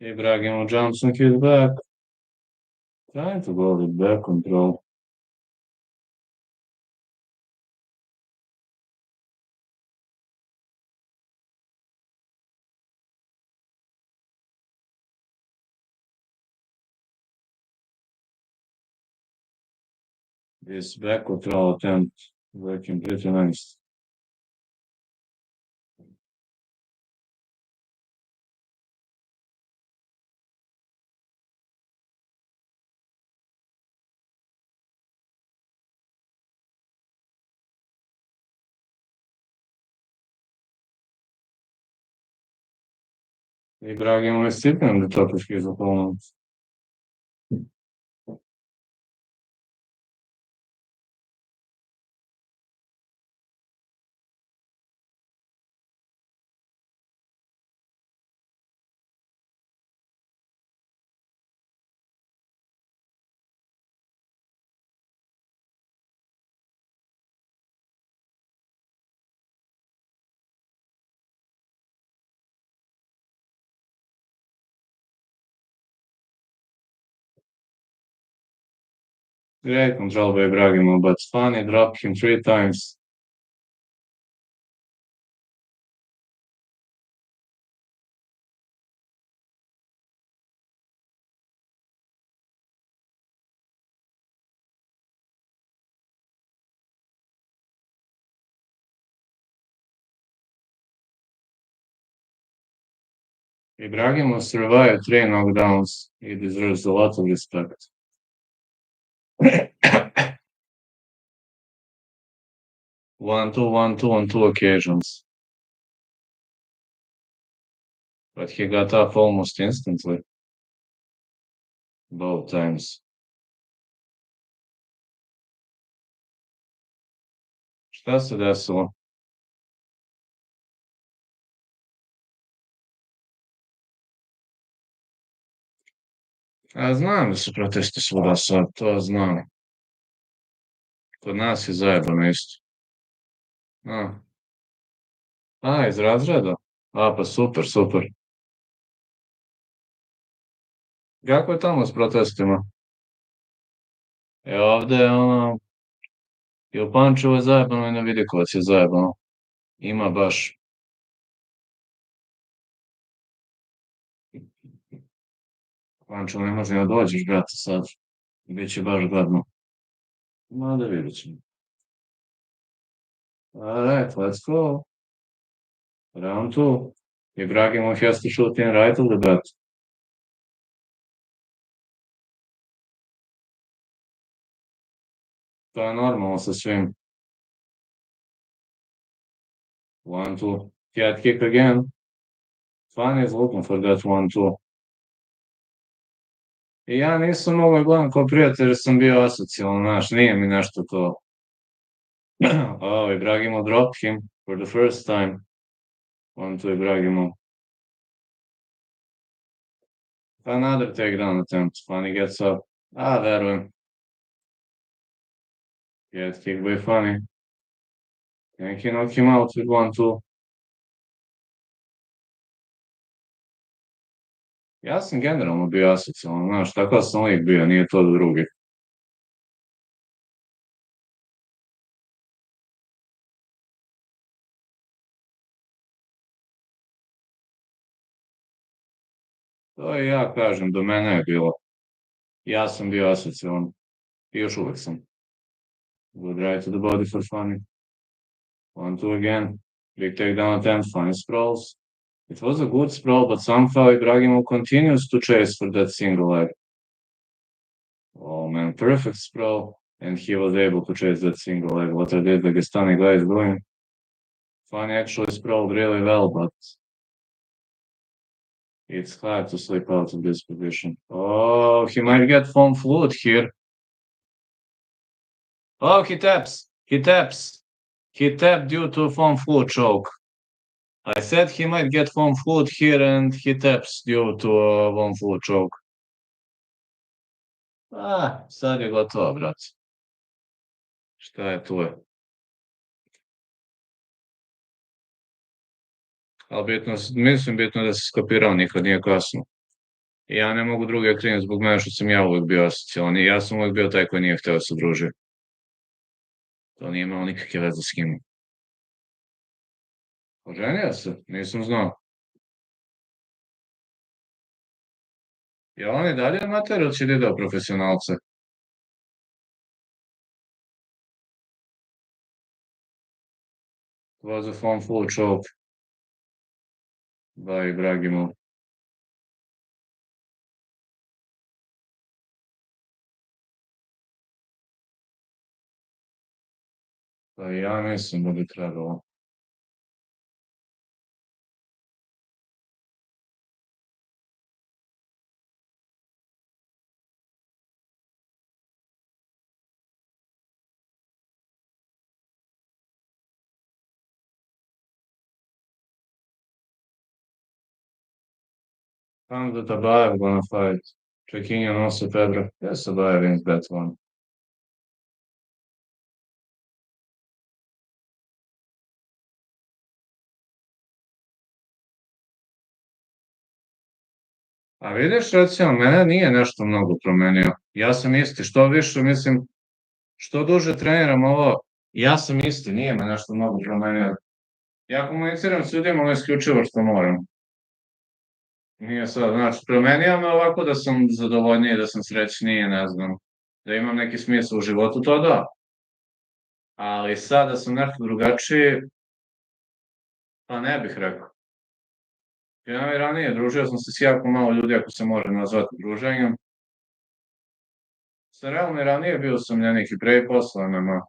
Ibrahimov jumps on his back, trying to go with back control. This back control attempt working pretty nice. Ibrahimov is sitting on the top of his opponent. Great control by Ibrahimov, but Funny dropped him three times. Ibraimo survived 3 knockdowns. He deserves a lot of respect. 1-2, 1-2 on 2 occasions. But he got up almost instantly. Both times. Šta se desilo? A znam da su protesti svuda sad, to znam. Kod nas je zajebano isto. Iz razreda? Pa super, super. Kako je tamo s protestima? Ovde je i u Pančevu je zajebano i na Vidikovac je zajebano. Ima baš. Pančevo ne može da dođeš, brate, sad. Biće baš gadno. Da vidit ćemo. Alright, let's go. Round 2. Ibrahimov has to shoot in right of the bat. To je normalno sa svim. 1-2. Head kick again. Funny is looking for that 1-2. I ja nisam mogao gledam kao prijatelj jer sam bio asocijalan, znaš, nije mi nešto to. Ibrahimo dropped him for the first time. 1-2 Ibrahimo. Another takedown attempt. Funny gets up. Verujem. Head kick by Funny. Can he knock him out with 1-2? Ja sam generalno bio asocijalan, znaš, takav sam uvijek bio, nije to do drugih. To i ja kažem, do mene je bilo. Ja sam bio asocijalan. I još uvijek sam. Good right to the body for Funny. 1-2 again. Big takedown attempt, Funny sprawls. It was a good sprawl, but somehow Ibrahimo continues to chase for that single leg. Oh man, perfect sprawl. And he was able to chase that single leg. What are the Dagestani guys doing? Funny actually sprawled really well, but it's hard to slip out of this position. Oh, he might get foam fluid here. Oh, he taps. He taps. He tapped due to foam fluid choke. I said he might get foam fluid here and he taps due to a foam fluid choke. Sad je gotovo, brate. Šta je tu je? Ali bitno da se skapirao, nikad nije kasno. Ja ne mogu druge kriviti zbog mene što sam ja uvijek bio asocijalan i ja sam uvijek bio taj koji nije hteo se družiti. To nije imalo nikakve veze s kim. Oženio se? Nisam znao. Je on i dalje amater ili će da profesionalce? It was a foam fluid choke by Ibrahimo. Pa ja mislim da bi trebalo. Found that Abayev gonna fight. Checking in also Pedro. Yes, Abayev wins that one. A vidiš, recimo, mene nije nešto mnogo promenio. Ja sam isti, što više, mislim, što duže treniram ovo, ja sam isti, nije me nešto mnogo promenio. Ja komuniciram s ljudima isključivo što moram. Nije sad, znači, promenio me ovako da sam zadovoljniji, da sam srećniji, ne znam, da imam neki smisao u životu, to da. Ali sad da sam nešto drugačiji, pa ne bih rekao. Ja i ranije družio sam se s jako malo ljudi, ako se može nazvati druženjem. Sa realno i ranije bio sam neki pre posla, nema.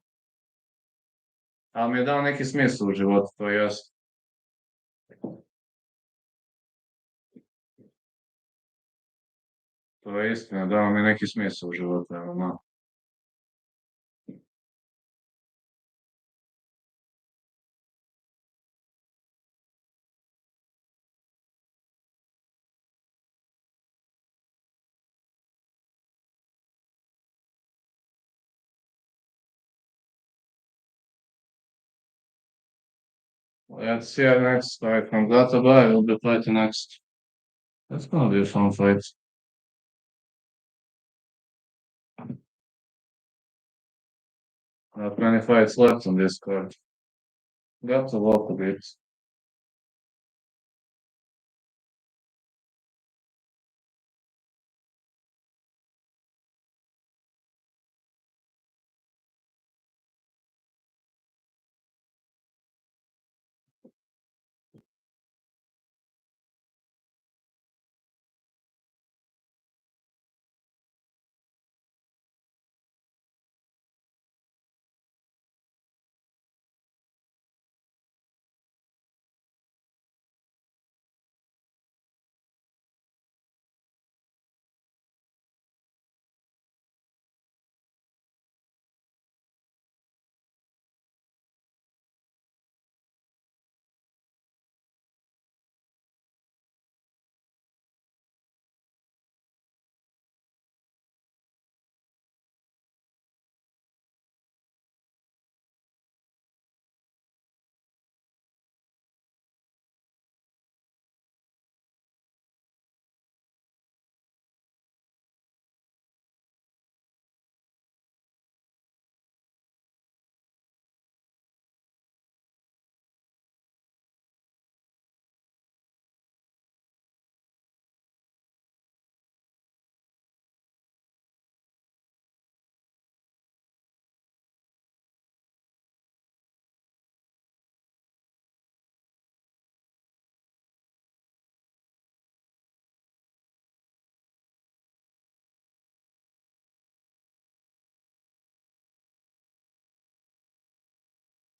Ali mi je dao neki smisao u životu, to je jasno. To je istina, dao mi je neki smisao u životu, nema. Let's see our next fight from Gataba. We'll be fighting next. That's gonna be a fun fight. Not many fights left on this card. Got to walk a bit.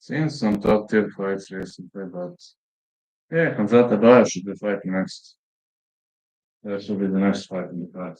Seen some top tier fights recently, but yeah, Kanzata Baya should be fighting next. That should be the next fight in the card.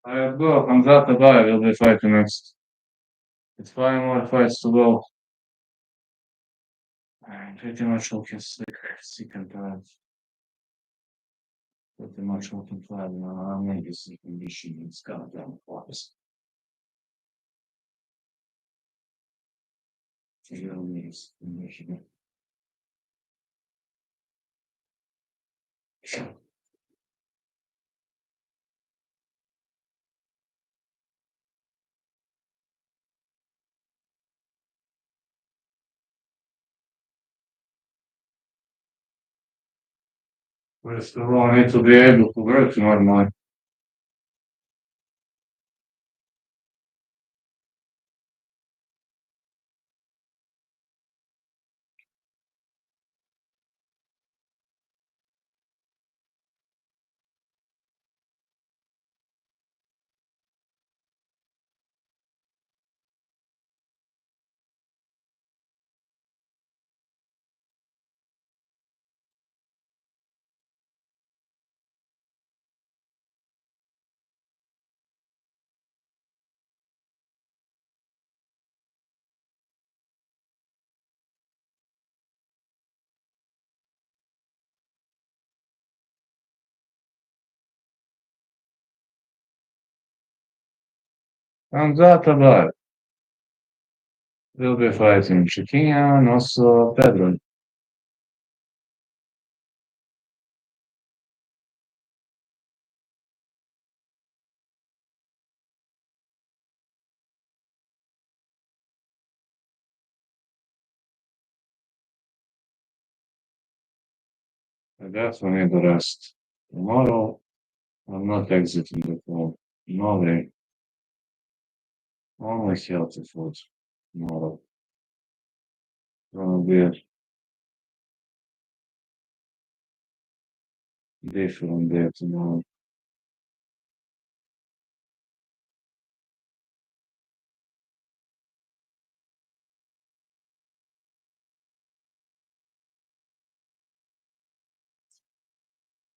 I go, Kanzata Baya will be fighting next. It's 5 more fights to go. I'm pretty much looking sick and tired. Pretty much looking tired now. I'm maybe sick condition. It's goddamn close. Questo momento di ego, coperto ormai. Andata vai. Will be fighting Chiquinha, nosso Pedro. I definitely need the rest. Tomorrow, I'm not exiting the call. No way. Only healthy food. Tomorrow. Gonna be a different day tomorrow.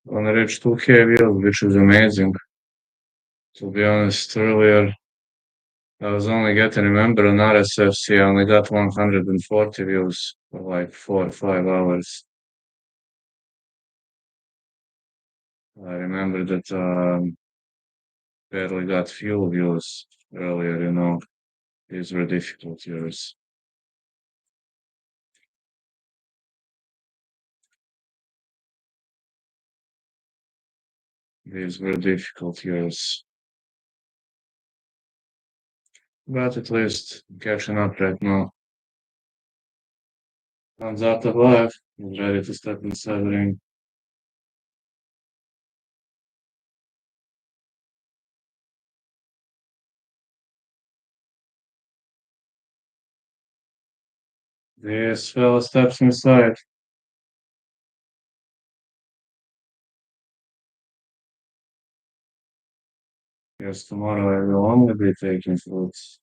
Gonna reach 2K views, which is amazing. To be honest, earlier I was only getting, remember, on RSFC, I only got 140 views for like 4 or 5 hours. I remember that barely got few views earlier, you know. These were difficult years. These were difficult years. But at least I'm catching up right now. Hands up the life. He's ready to step inside the ring. This fella steps inside. Yes, tomorrow I will only be taking fruits.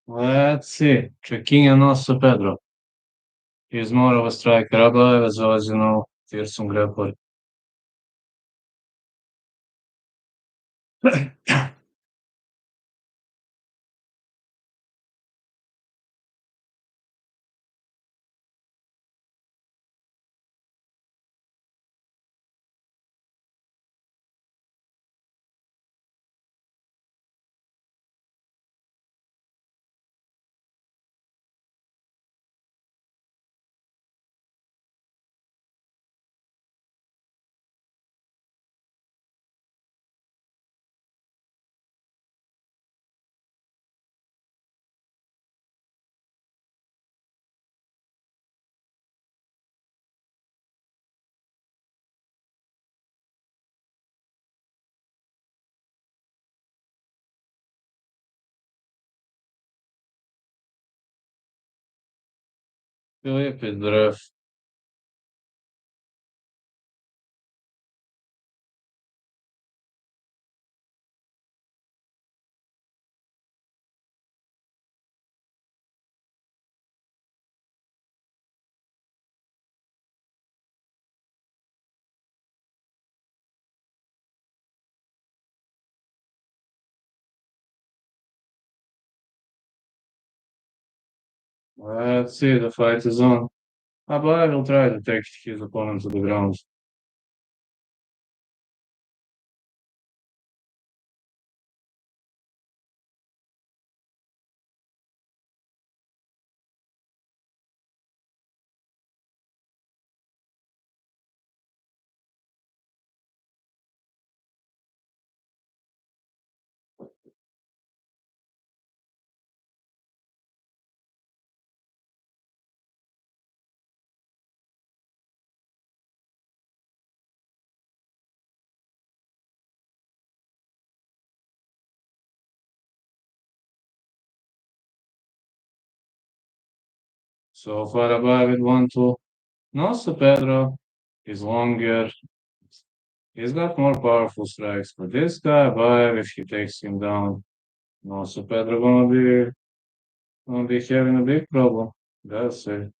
Let's see. Chiquinha nosso Pedro. He's more of a striker, as well as, you know, fearsome grappler. Philip is rough. Let's see, the fight is on. Habora will try to take his opponent to the ground. So far, Habora with 1-2. No, so Pedro is longer. He's got more powerful strikes, but this guy, Habora, if he takes him down, no, so Pedro gonna be having a big problem. That's it.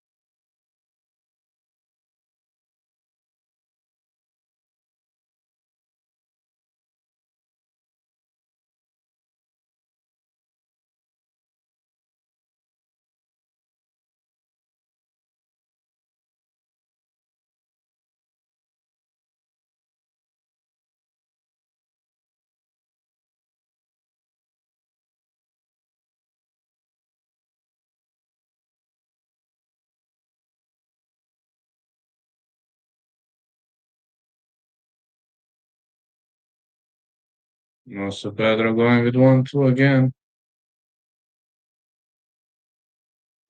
No, so Pedro going with 1-2 again.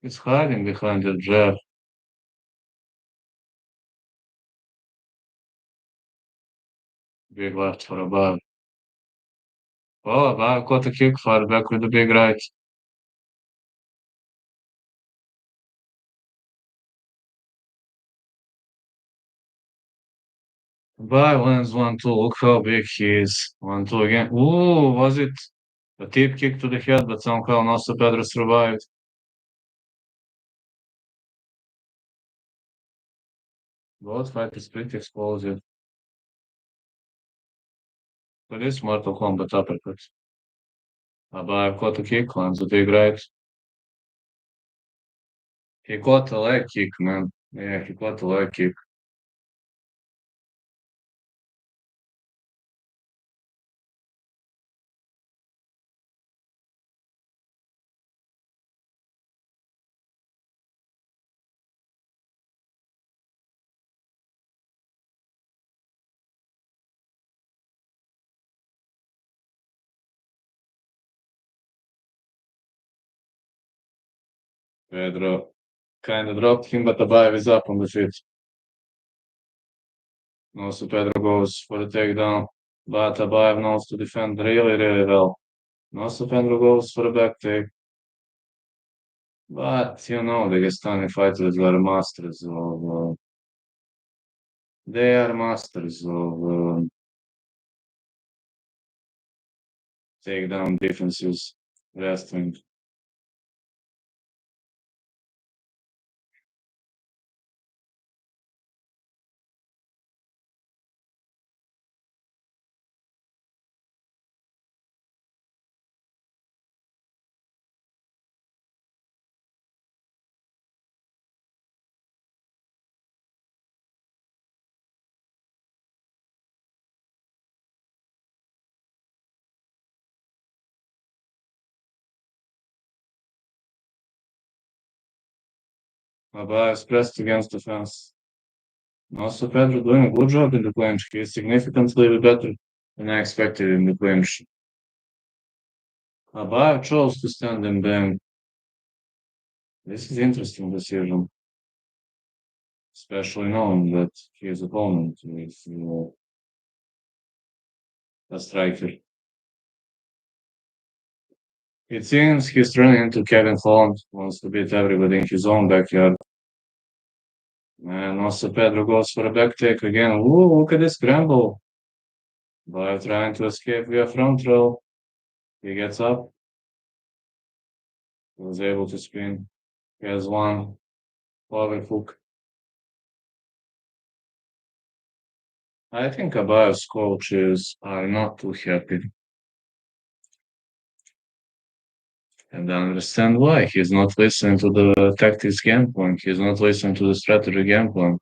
He's hiding behind the jab. Big left for above. Oh, above caught a kick, far back with the big right. Above lands 1-2. Look how big he is. 1-2 again. Ooh, was it a tip kick to the head, but somehow Nosso Pedro survived. Both fighters pretty explosive. But it's Mortal Kombat uppercut. Above caught a kick, lands a big right. He caught a leg kick, man. Yeah, he caught a leg kick. Pedro kind of dropped him, but Above is up on the feet. Also, Pedro goes for the takedown, but Above knows to defend really, really well. Also, Pedro goes for the back take. But, the Dagestani fighters are masters they are masters of takedown defenses, wrestling. Above is pressed against the fence. Also, Pedro doing a good job in the clinch. He is significantly better than I expected in the clinch. Above chose to stand and bang. This is interesting decision, especially knowing that his opponent is a striker. It seems he's turning into Kevin Holland, wants to beat everybody in his own backyard. And also Pedro goes for a back take again. Ooh, look at this Grumble. By trying to escape via front row. He gets up. He was able to spin. He has one power hook. I think Abayo's coaches are not too happy. And I understand why. He's not listening to the tactics game plan. He's not listening to the strategy game plan.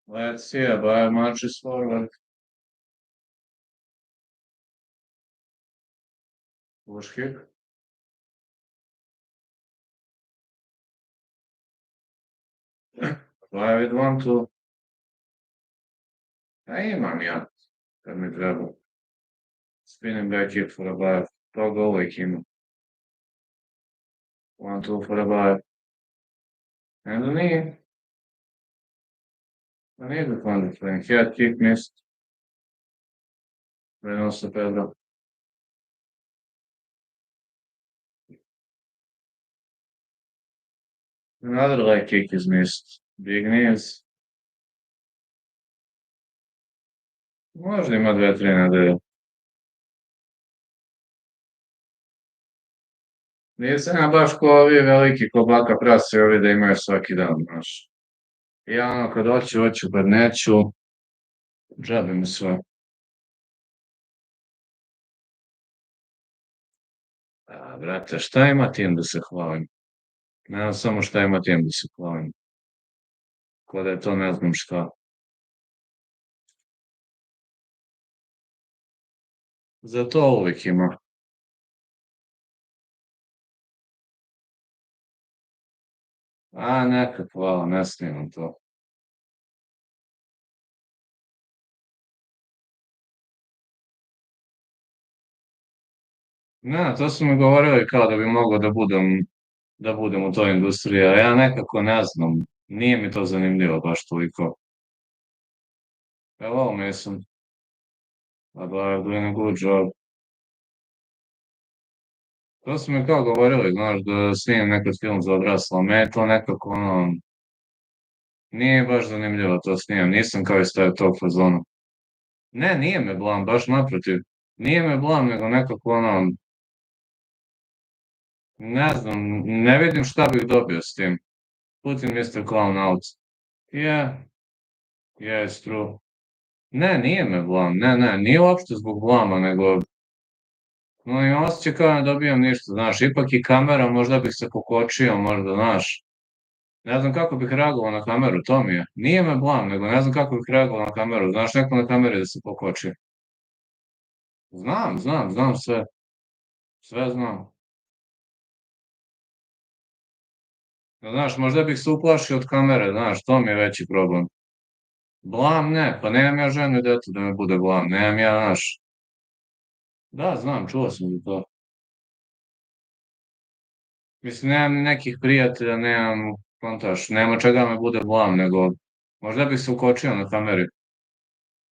Let's see, Abayo marches forward. Push kick. Abayo with 1-2. A imam ja, kad mi treba. Spinning back kick for Abayo. To ga uvijek ima. 1-2 for Abayo. And nije defended playing. Head kick missed. Prenosa Pedro. Another leg kick is missed. Big knees. Možda ima 2-3 nedelje. Nisam ja baš ko ovi veliki, ko baka prasi ovi da imaju svaki dan, znaš. Ja ono, kad hoću, kad neću, džabe mi sve. A, brate, šta ima tim da se hvalim? Ne samo šta ima tim da se hvalim. Ko da je to ne znam šta. Za to uvijek ima. A, neka, hvala, ne snimam to. Ne, to su mi govorili kao da bi mogao da budem u toj industriji, a ja nekako ne znam. Nije mi to zanimljivo baš toliko. Hello, Mason. I'm doing a good job. To su mi kao govorili, znaš, da snimim nekad film za odrasla. Me to nekako, ono, nije baš zanimljivo to snimam. Nisam kao iz tog fazona. Ne, nije me blam, baš naprotiv. Nije me blam, nego nekako, ono, ne znam, ne vidim šta bih dobio s tim. Putting Mr. Clown out. Yeah, yeah, it's true. Ne, nije me blam, ne, nije uopšte zbog blama, nego no i osjećaj kao ne dobijam ništa, znaš, ipak i kamera, možda bih se pokočio, možda, znaš, ne znam kako bih reagovao na kameru, to mi je. Nije me blam, nego ne znam kako bih reagovao na kameru, znaš, neko na kameri da se pokoči. Znam sve, sve znam. Znaš, možda bih se uplašio od kamere, znaš, to mi je veći problem. Blam ne, pa nemam ja ženu i detu da me bude blam, nemam ja, znaš. Da, znam, čuo sam za to. Mislim, nemam nekih prijatelja, nemam kontaš, nema čega me bude blam, nego možda bih se ukočio na kameri.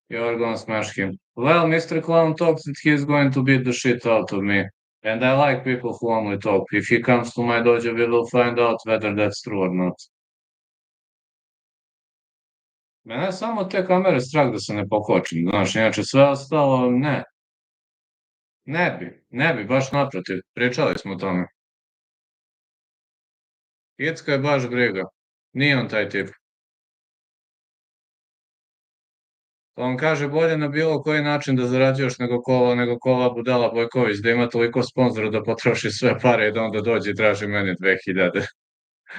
You're gonna smash him. Well, Mr. Clown talks that he's going to beat the shit out of me. And I like people who only talk. If he comes to my dojo, we will find out whether that's true or not. Mene je samo te kamere strah da se ne pokočim, znaš, inače sve ostalo, ne. Ne bi, baš naprotiv. Pričali smo o tome. Icka je baš briga. Nije on taj tip. To on kaže bolje na bilo koji način da zarađuješ nego kola budala Bojković, da ima toliko sponzora da potroši sve pare i da onda dođe i traži meni 2000.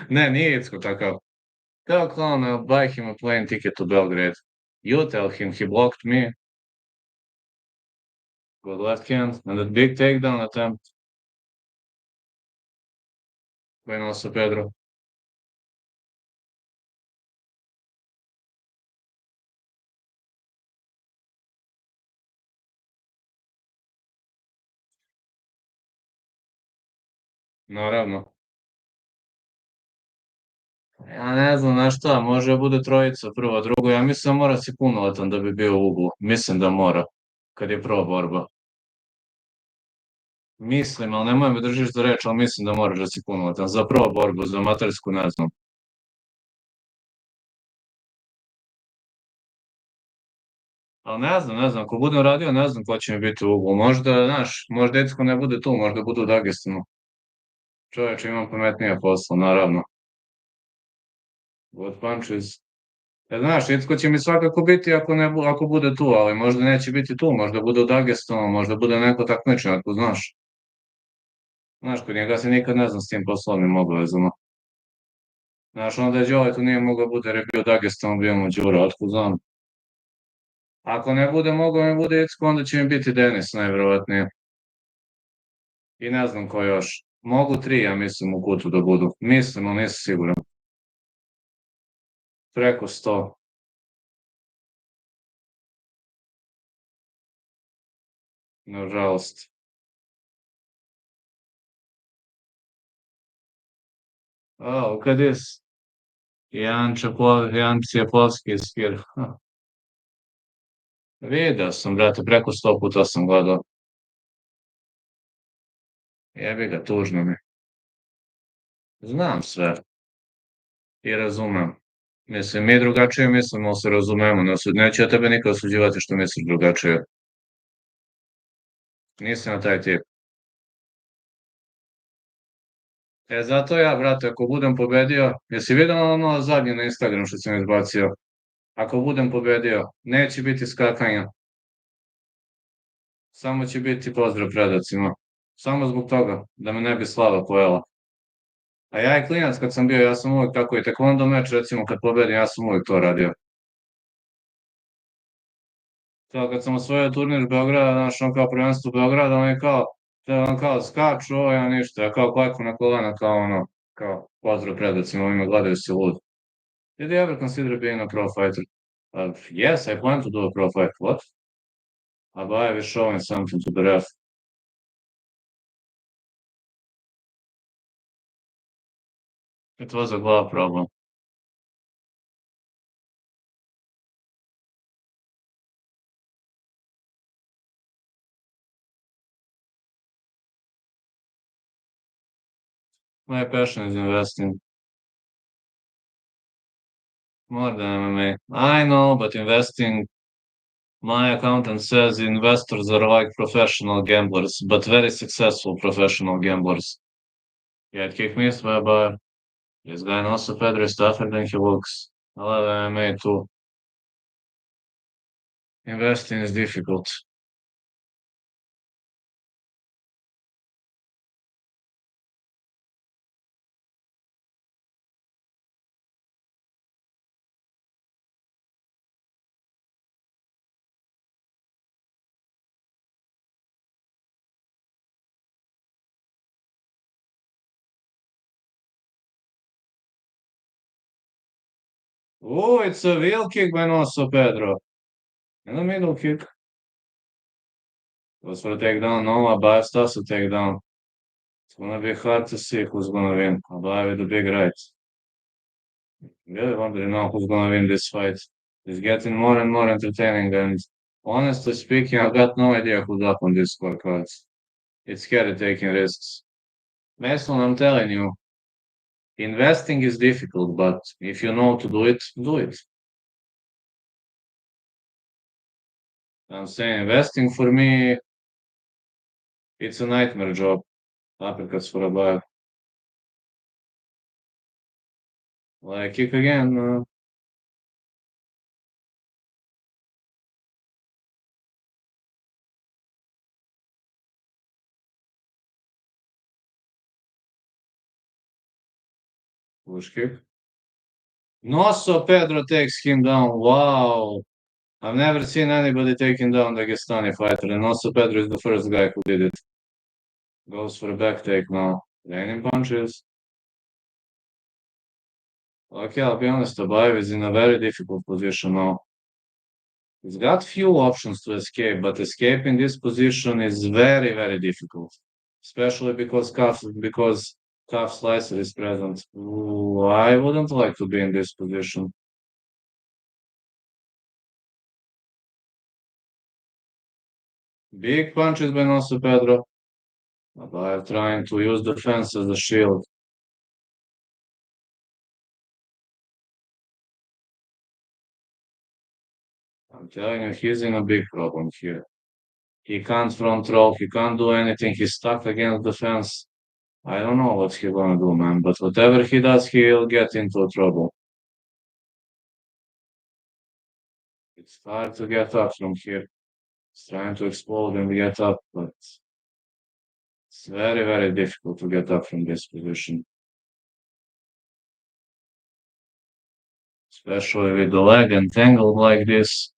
Ne, nije Icko takav. Tell clown I'll buy him a plane ticket to Belgrade. You tell him he blocked me. Good left hand and a big takedown attempt. Buenoso, Pedro. Naravno. Ja ne znam na šta, može da bude trojica prvo, drugo. Ja mislim da mora si punoletan da bi bio u uglu. Mislim da mora, kad je prva borba. Mislim, ali nemoj me držiš za reč, ali mislim da moraš da si punoletan. Za prvu borbu, za amatersku ne znam. Ali ne znam, ako budem radio, ne znam ko će mi biti u uglu. Možda, znaš, možda Ecko ne bude tu, možda bude u Dagestanu. Čoveče, imam pametnije posla, naravno. Good punches. Znaš, Ecko će mi svakako biti ako bude tu, ali možda neće biti tu, možda bude u Dagestanu, možda bude neko takmičenje, ako znaš. Znaš, kod njega se nikad ne znam s tim poslovnim obavezama. Znaš, onda je Đole tu nije mogao bude, jer je bio u Dagestanu, bio mu Đura, otkud znam. Ako ne bude mogao mi bude Icko, onda će mi biti Denis, najverovatnije. I ne znam ko još. Mogu tri, ja mislim, u kutu da budu. Mislim, ali nisam siguran. Preko 100. Nažalost. Oh, look at this. Jan Cijeplovski is here. Huh. Video sam, brate, preko 100 puta sam gledao. Jebi ga, tužno mi. Znam sve i razumem. Mislim, mi drugačije mislimo, ali se razumemo. Neću ja tebe nikad osuđivati što misliš drugačije. Nisam na taj tip. Zato ja, brate, ako budem pobedio, jesi vidio ono zadnje na Instagram što sam izbacio? Ako budem pobedio, neće biti skakanja. Samo će biti pozdrav predacima. Samo zbog toga, da me ne bi slava pojela. A ja i klinac kad sam bio, ja sam uvijek tako i tekvondo meč, recimo kad pobedim, ja sam uvijek to radio. To kad sam osvojio turnir Beograda, znaš, on kao prvenstvo Beograda, on kao skaču, ovo ja ništa, ja kao kleku na kolena, kao ono, kao pozdrav predacima, ovima gledaju se lud. Did you ever consider being a pro fighter? Yes, I plan to do a pro fight. What? Abayev is showing something to the ref. It was a glove problem. My passion is investing more than MMA. I know, but investing, my accountant says investors are like professional gamblers, but very successful professional gamblers. Head kick missed by Abayev. This guy knows Pedro is tougher than he looks. I love MMA too. Investing is difficult. Oh, it's a wheel kick by Nosso Pedro. And a middle kick. Goes for a takedown. No, Abayev starts to take down. It's gonna be hard to see who's gonna win. Abayev with the big right. Really wondering now who's gonna win this fight. It's getting more and more entertaining, and honestly speaking, I've got no idea who's up on these scorecards. It's scary taking risks. Mason, I'm telling you, investing is difficult, but if you know to do it, do it. I'm saying investing for me, it's a nightmare job. Uppercuts for a buyer. Like kick again. Push kick. No, Pedro takes him down. Wow. I've never seen anybody taking down the Dagestani fighter, and also Pedro is the first guy who did it. Goes for a back take now. Raining punches. Okay, I'll be honest, Abayev is in a very difficult position now. He's got few options to escape, but escaping this position is very, very difficult. Especially because calf slicer is present. Ooh, I wouldn't like to be in this position. Big punches by Nosso Pedro. Abayev trying to use the fence as a shield. I'm telling you, he's in a big problem here. He can't front roll, he can't do anything, he's stuck against the fence. I don't know what he's gonna do, man, but whatever he does, he'll get into trouble. It's hard to get up from here. He's trying to explode and get up, but it's very, very difficult to get up from this position. Especially with the leg entangled like this.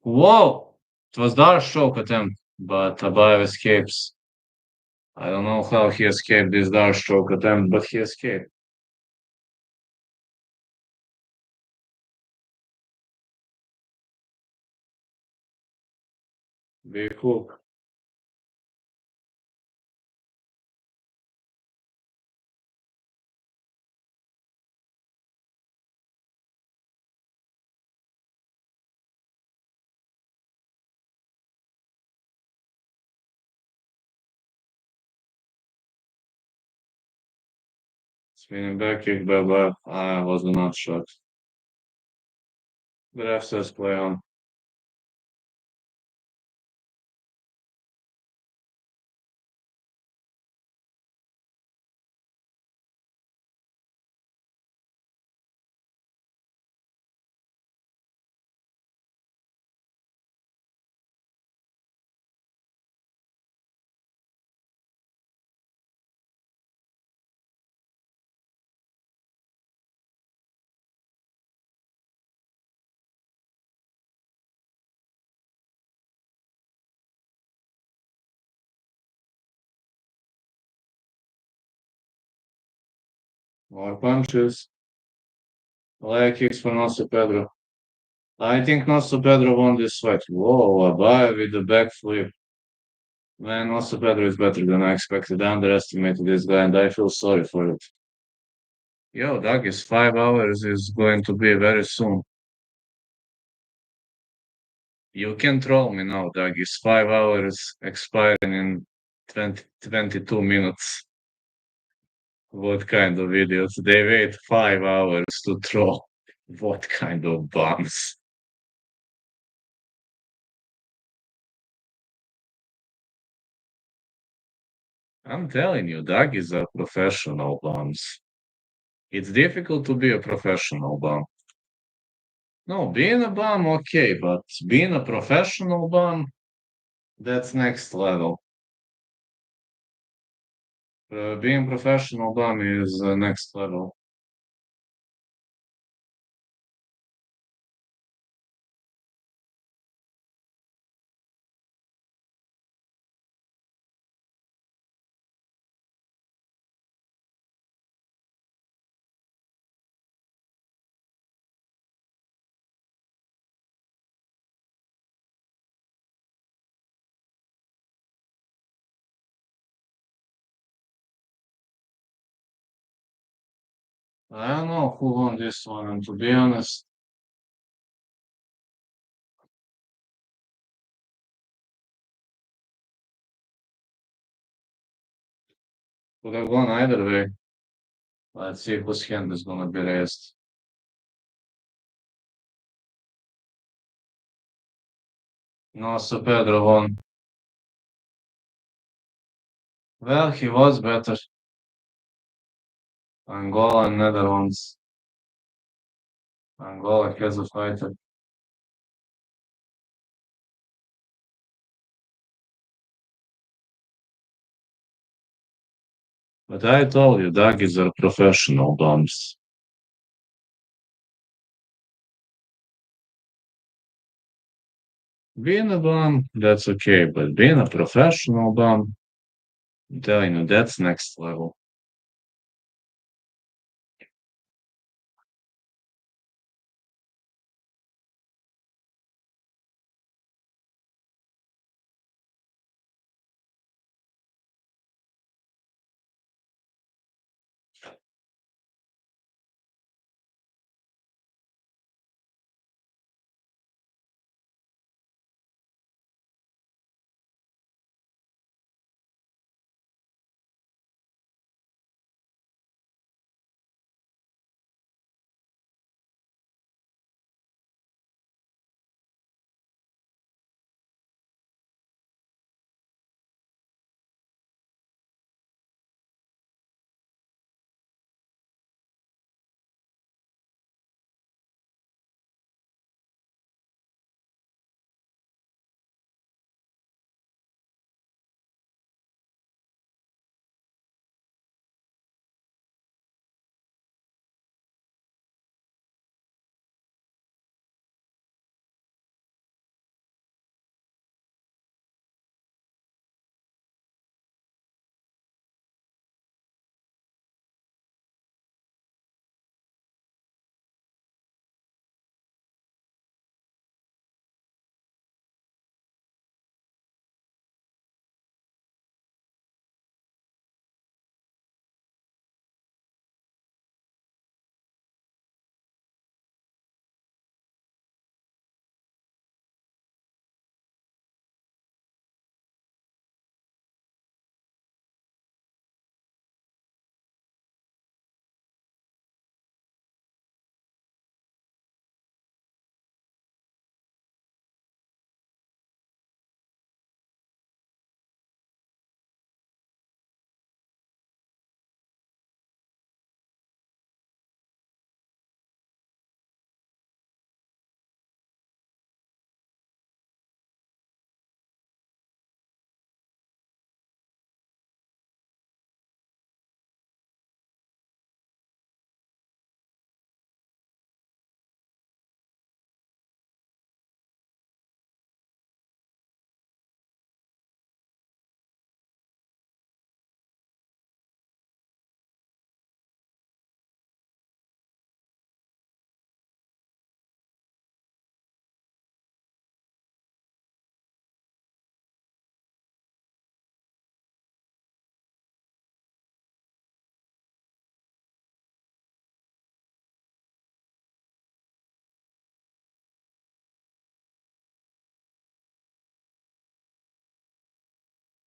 Whoa! It was Dar's choke attempt, but Abayev escapes. I don't know how he escaped this Dar's choke attempt, but he escaped. Big hook. Spinning back kick by Abayev. I was not shocked. The ref says play on. More punches. Leg kicks for Nosso Pedro. I think Nosso Pedro won this fight. Whoa, Abayev with the backflip. Man, Nosso Pedro is better than I expected. I underestimated this guy, and I feel sorry for it. Yo, Doug, is 5 hours is going to be very soon. You can troll me now, Doug. Is 5 hours expiring in 22 minutes? What kind of idiots? They wait 5 hours to troll. What kind of bums? I'm telling you, Doug is a professional bums. It's difficult to be a professional bum. No, being a bum, okay, but being a professional bum, that's next level. Being professional bum is next level. I don't know who won this one, and to be honest, could have gone either way. Let's see whose hand is gonna be raised. No, so Pedro won. Well, he was better. Angola and Netherlands. Angola has a fighter. But I told you, doggies are professional doms. Being a dom, that's okay, but being a professional dom, I'm telling you, that's next level.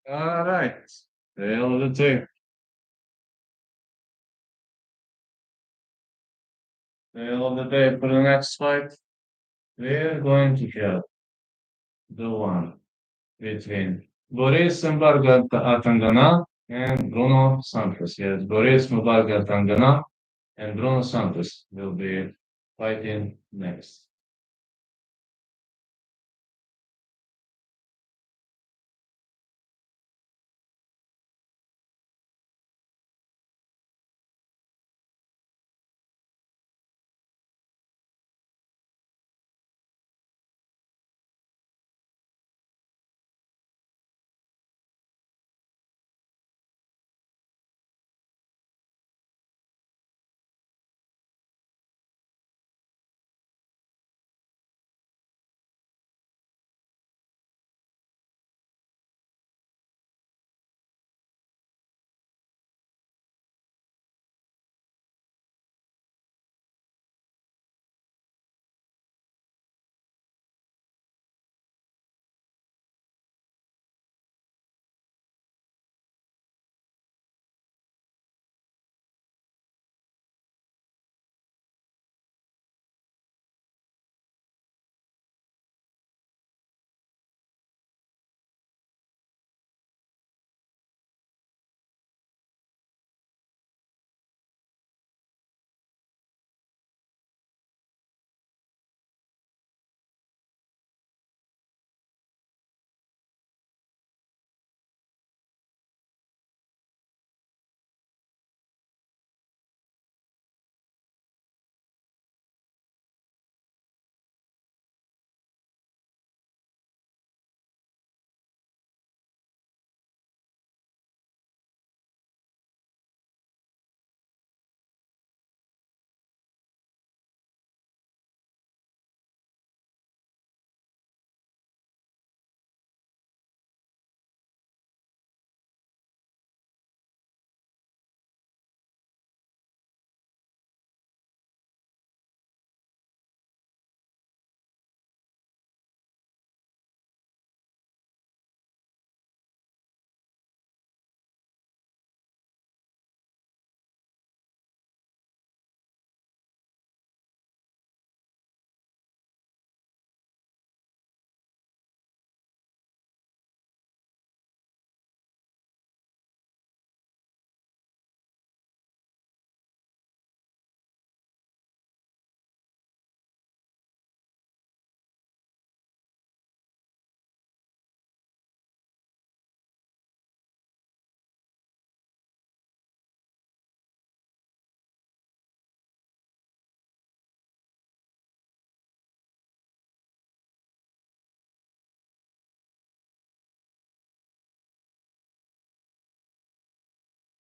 All right. Tail of the tape. Tail of the tape for the next fight. We're going to have the one between Boris Mbarga Atangana and Bruno Santos. Yes, Boris Mbarga Atangana and Bruno Santos will be fighting next.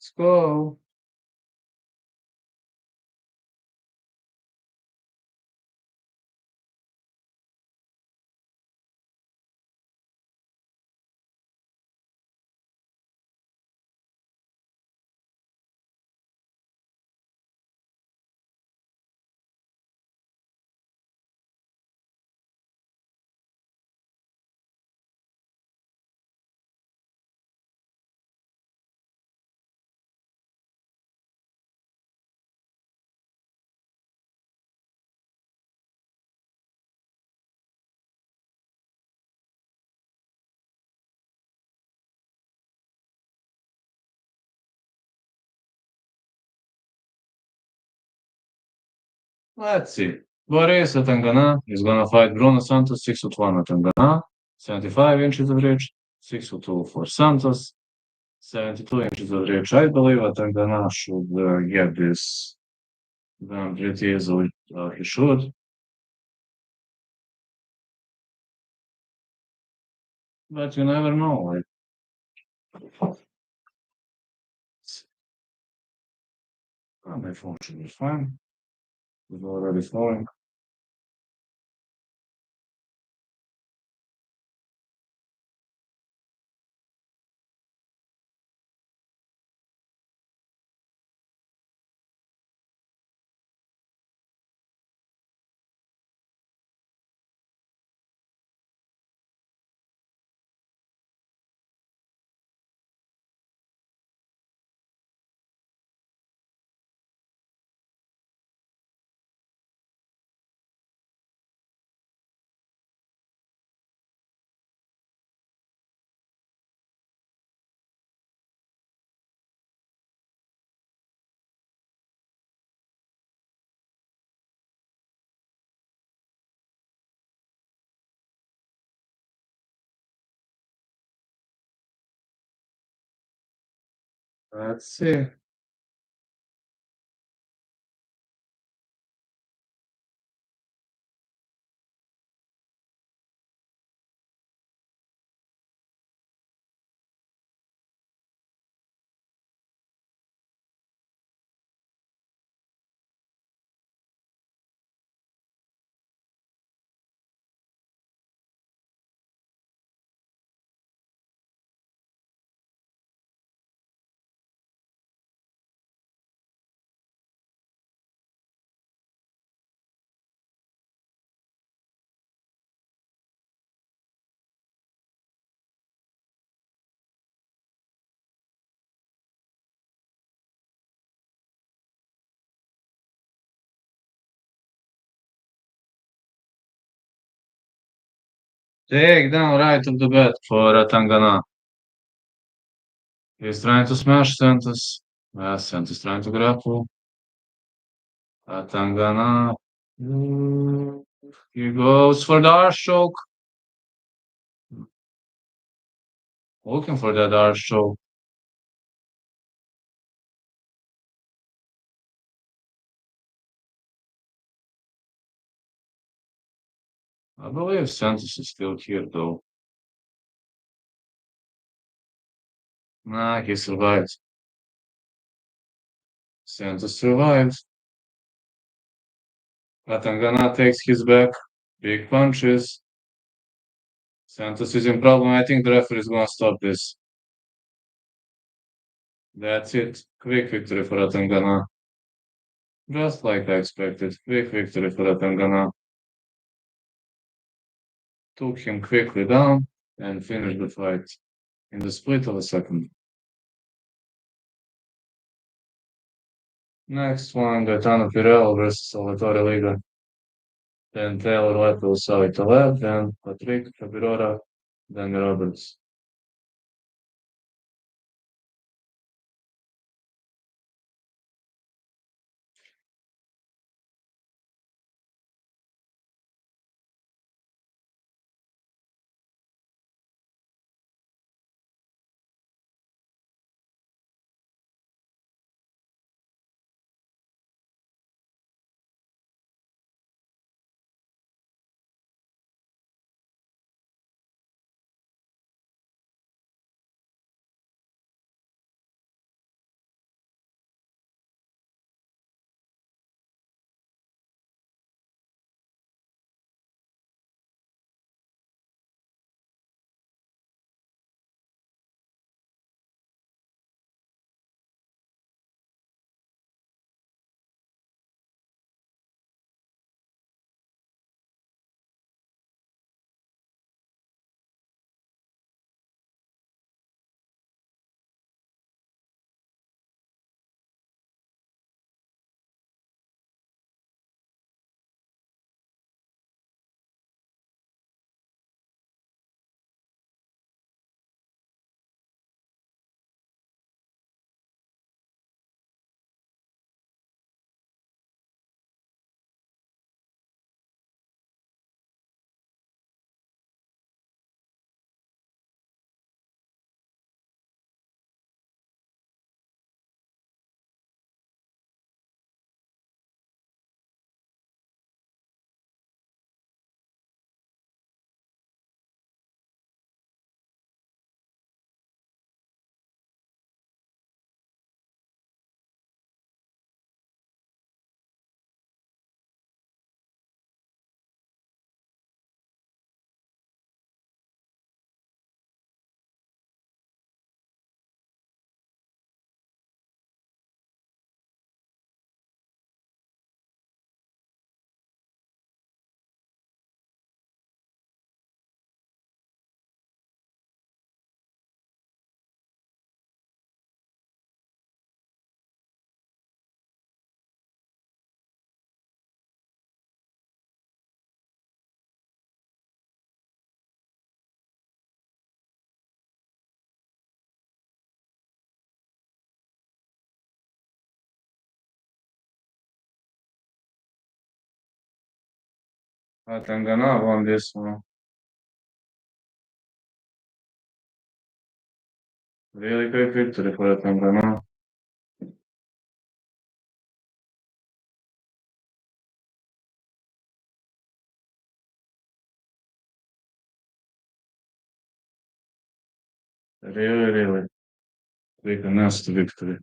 Let's go. Let's see. Borisan Tangana is gonna fight Bruno Santos 6'1" at Tangana, 75 inches of reach, 6'2" for Santos, 72 inches of reach. I believe that Tangana should get this done pretty easily. He should, but you never know. Like, my phone should be fine. It's already flowing. Let's see. Take down right of the bat for Tangana. He's trying to smash Santos. Santos trying to grapple. Tangana. He goes for the arch choke. Looking for that arch choke. I believe Santos is still here though. Nah, he survived. Santos survived. Tangana takes his back. Big punches. Santos is in problem. I think the referee is gonna stop this. That's it. Quick victory for Tangana. Just like I expected. Quick victory for Tangana. Took him quickly down and finished the fight in the split of a second. Next one, Gaetano Pirello versus Salvatore Liga. Then Taylor Lapus saw it left, then Patrick Habirora, then Roberts. Atangana Vandesma. Really quick victory for Atangana. Really big nasty victory.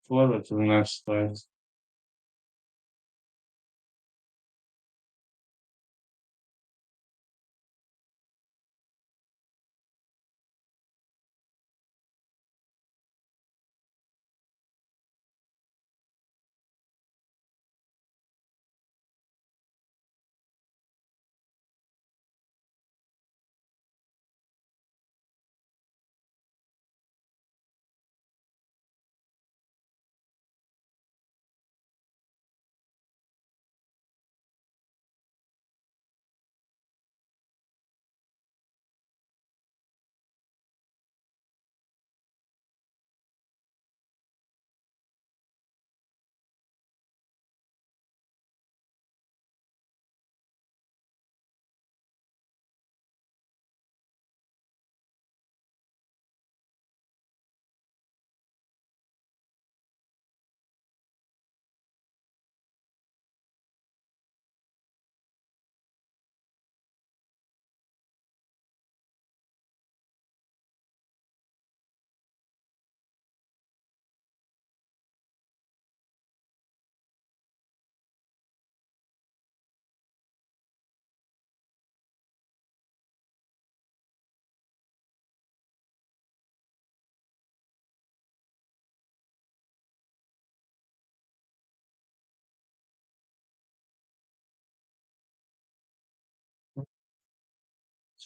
Forward to the next fight.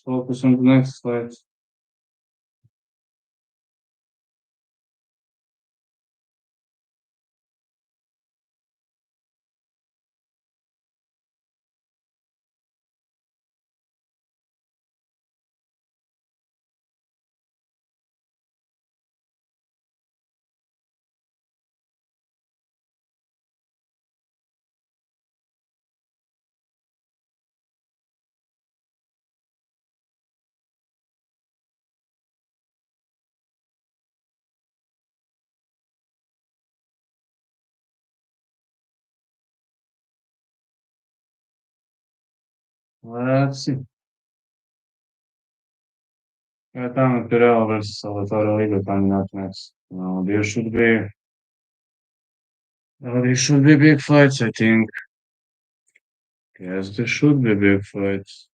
Focus on the next fight. Let's see. Gaetano Pirello versus Salvatore Liga coming up next. There should be big fights, I think. Yes, there should be big fights.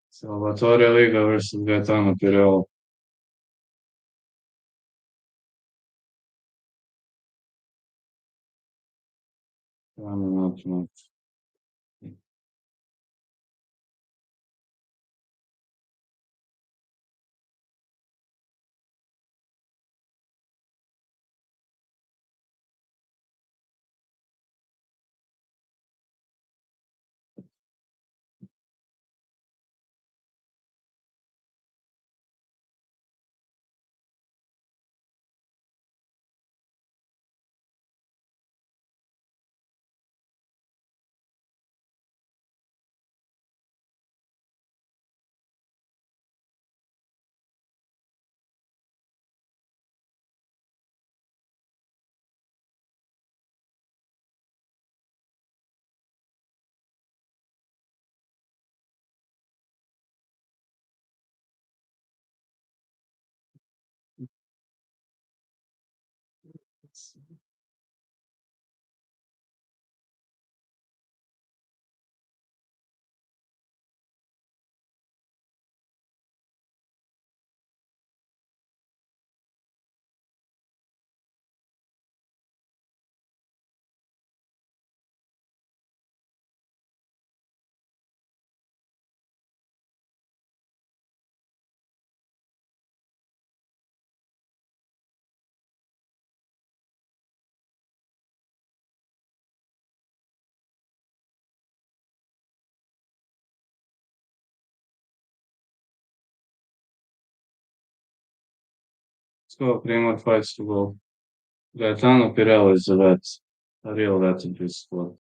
Salvatore Liga versus Gaetano Pirello. Coming up next. Let's go. 3 more fights to go. Gaetano Pirello is a vet. A real vet in this sport.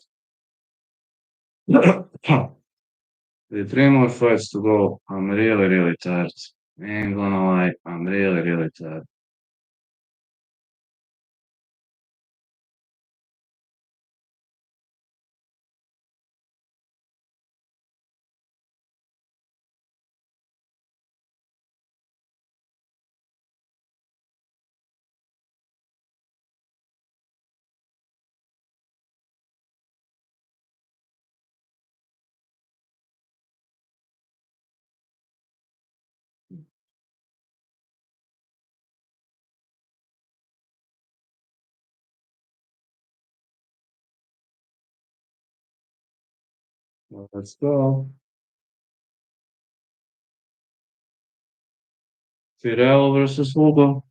With 3 more fights to go, I'm really, really tired. Ain't gonna lie, I'm really, really tired. Well, let's go. Pirello versus Hugo.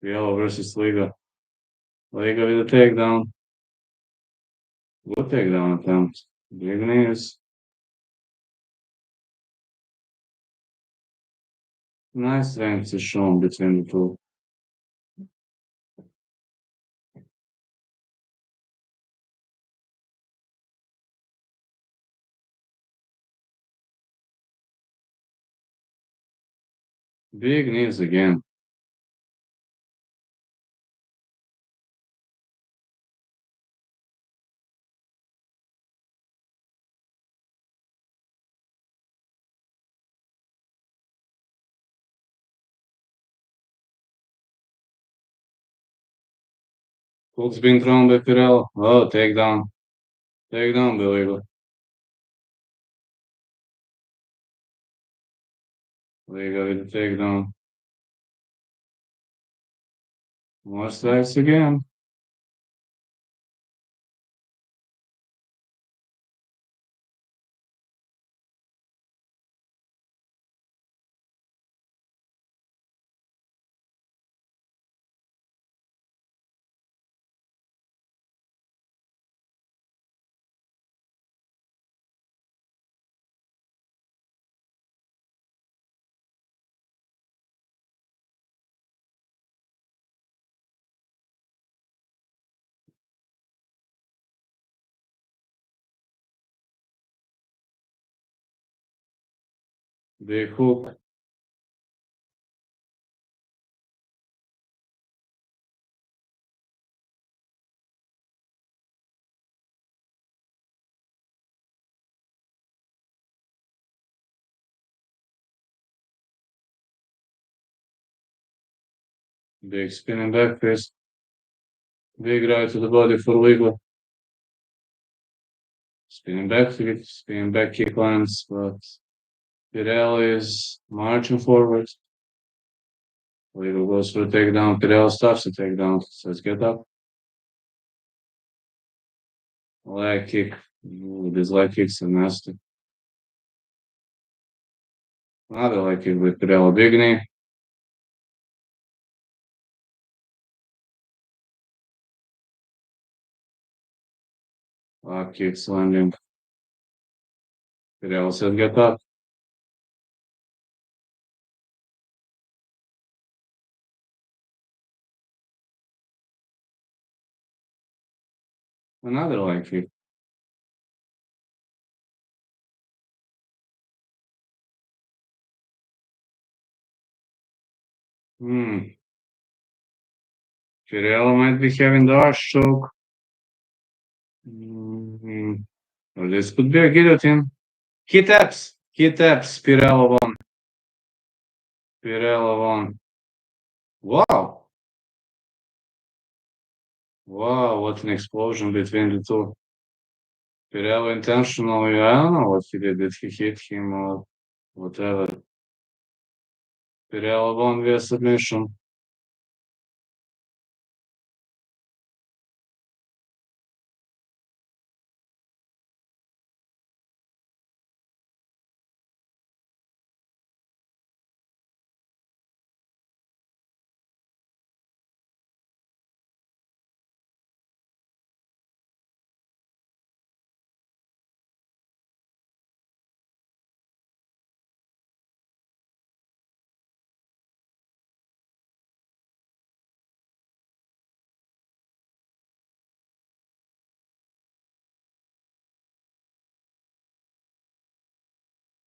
Pirello versus Liga. Liga with a takedown. Good takedown attempt. Big knees. Nice strength is shown between the two. Big knees again. Hook's being thrown by Pirello. Oh, takedown. Takedown, Billy. Liga with the takedown. More strikes again. Big hook. Big spinning back fist. Big right to the body for legal. Spinning back flip, spinning back kick lands, but Pirelli is marching forward. Legal goes for a takedown. Pirelli stops the takedown. Says get up. Leg kick. Ooh, these leg kicks are nasty. Another leg kick with Pirelli. Big knee. Leg kicks landing. Pirelli says get up. Another leg kick. Hmm. Pirelli might be having the arch choke. Hmm. Or this could be a guillotine. He taps. He taps. Pirelli won. Pirelli won. Wow. Wow, what an explosion between the two. Pirelli intentionally, I don't know what he did. Did he hit him or whatever? Pirelli won via submission.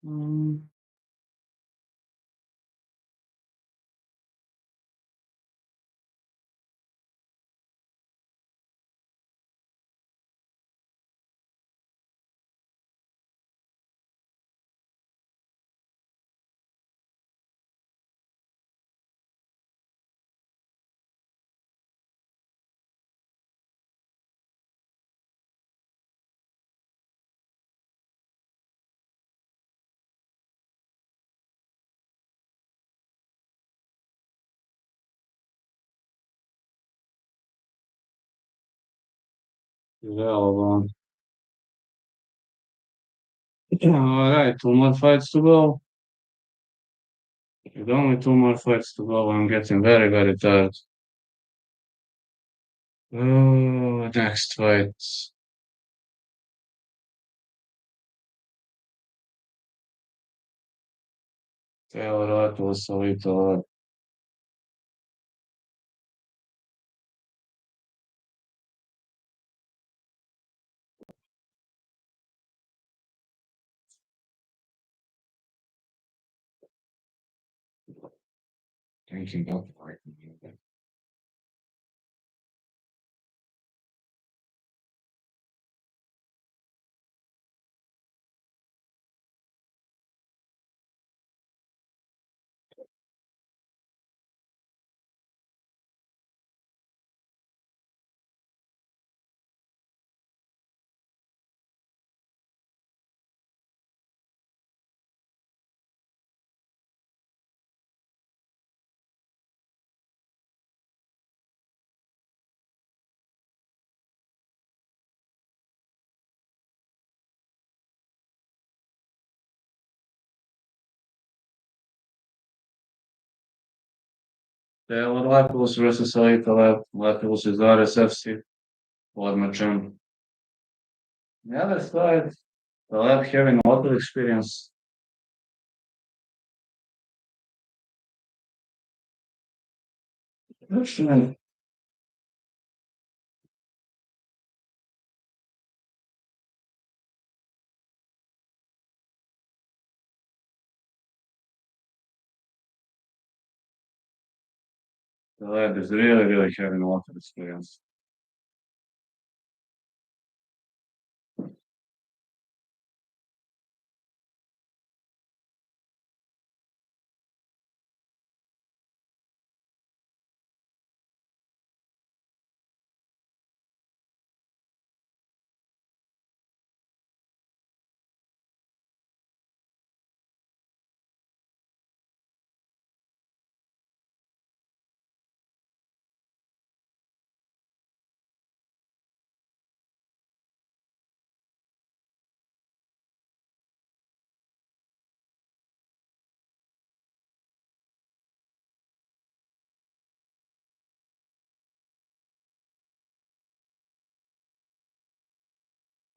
Mm. Pirelli won. All right, two more fights to go. With only two more fights to go, I'm getting very, very tired. Oh, next fight. Taylor Lapus, a little. Thinking of like Lapus versus Lapus is RSFC Ладмачем. The other side, the lab having a lot of experience. Actually, the lab is really having a lot of experience.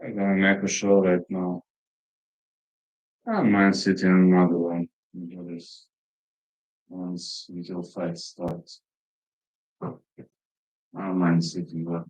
I'm gonna make a show right now. I might sit in another one. Do this once until fight starts. I don't mind sitting there.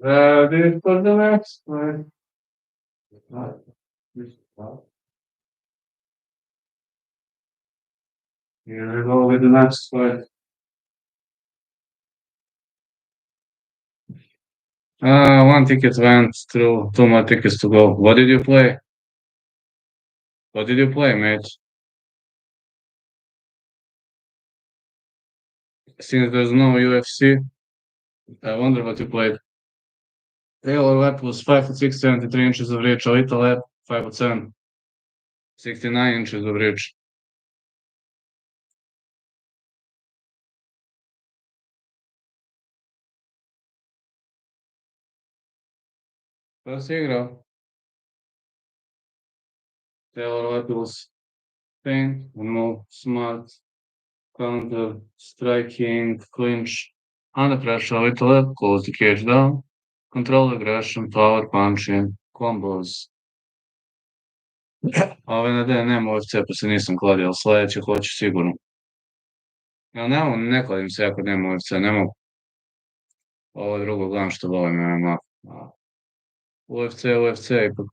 Ready for the next play. Here we go with the next play. One ticket went through, two more tickets to go. What did you play? What did you play, mate? Since there's no UFC, I wonder what you played. Taylor lap was 5'6", 73 inches of reach. Alita lap 5'7", 69 inches of reach. Pa si igrao. Taylor lap was pain, move, smart, counter, striking, clinch. Under pressure, Alita lap, close the cage down. Control aggression, power, punching, combos. Ove nedelje nema UFC, pa se nisam kladio, ali sledeće hoću sigurno. Ja ne kladim se ako nema UFC, ne mogu. Ovo drugo gledam što volim MMA. UFC ipak.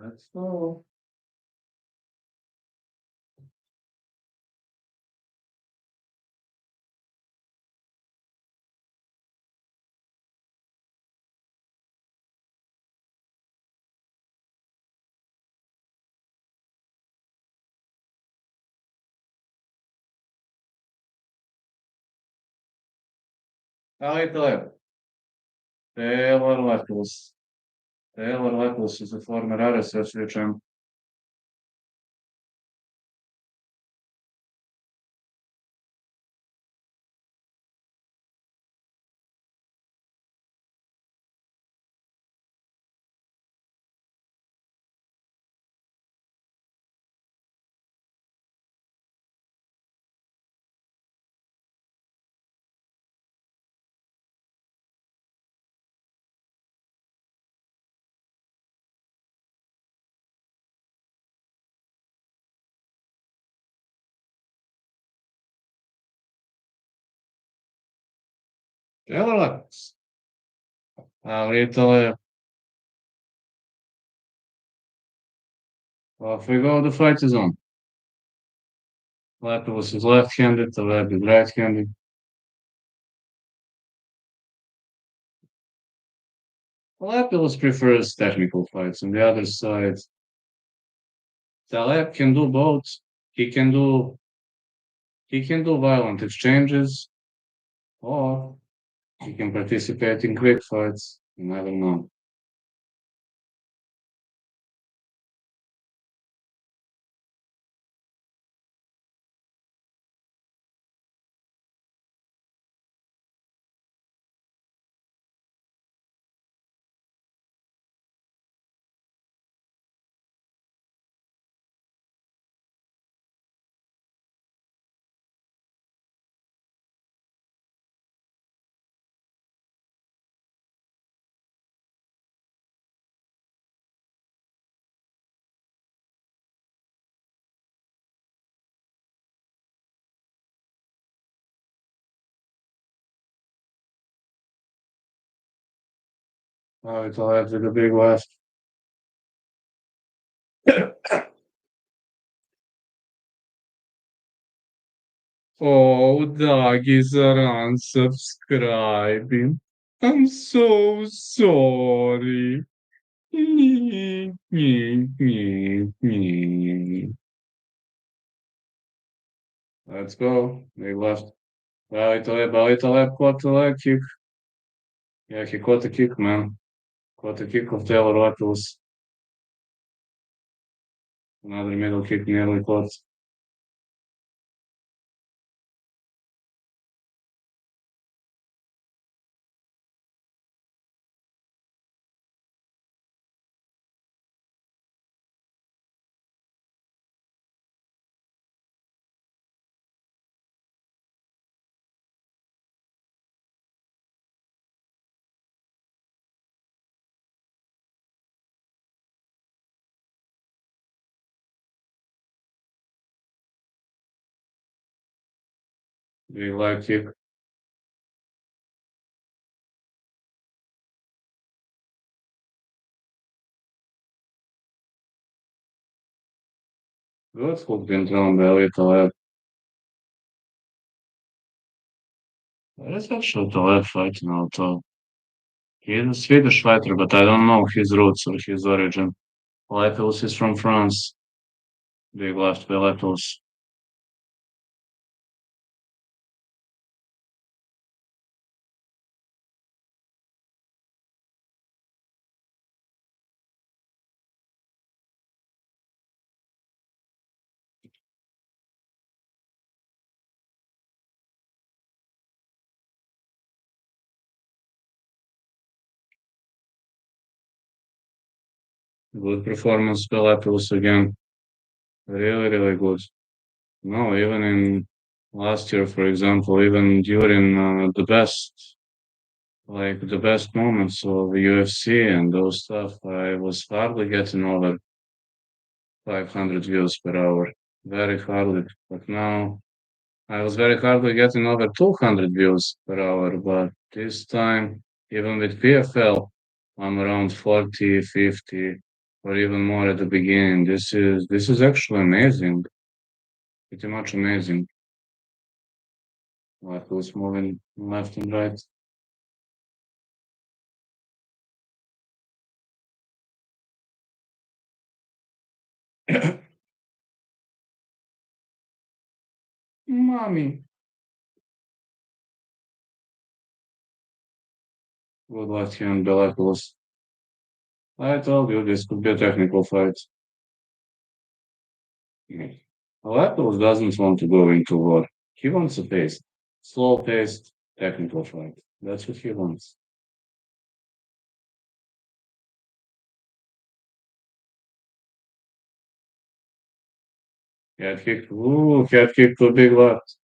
Let's go. Ali to je. Lapus. Taylor Lapus is a former RSS champ. Taylor Lapus. Ali to je. Off we go, the fight is on. Lapus is left-handed, Taleb is right-handed. Lapus prefers technical fights. On the other side, Taleb can do both. He can do violent exchanges, or he can participate in quick fights. You never know. Ali Taleb with a big left. Oh, Doggies are unsubscribing. I'm so sorry. Let's go. They left. Ali Taleb caught the leg kick. Yeah, he caught the kick, man. Caught the kick of Taylor Lapus. Another middle kick nearly caught. Do you like kick? Good hook into on the little left. It's actually the left fighting out top. He's a Swedish fighter, but I don't know his roots or his origin. Lapus is from France. Big left by Lapus. Good performance by Lapus again. Really, really good. No, even in last year, for example, even during the best moments of the UFC and those stuff, I was hardly getting over 500 views per hour. Very hardly. But now I was very hardly getting over 200 views per hour. But this time, even with PFL, I'm around 40, 50, or even more at the beginning. This is actually amazing. Pretty much amazing. Like who's moving left and right. Mommy. Good luck here in Belarus. I told you this could be a technical fight. Lapus doesn't want to go into war. He wants a pace. Slow paced, technical fight. That's what he wants. Head kick. Ooh, head kick to big left.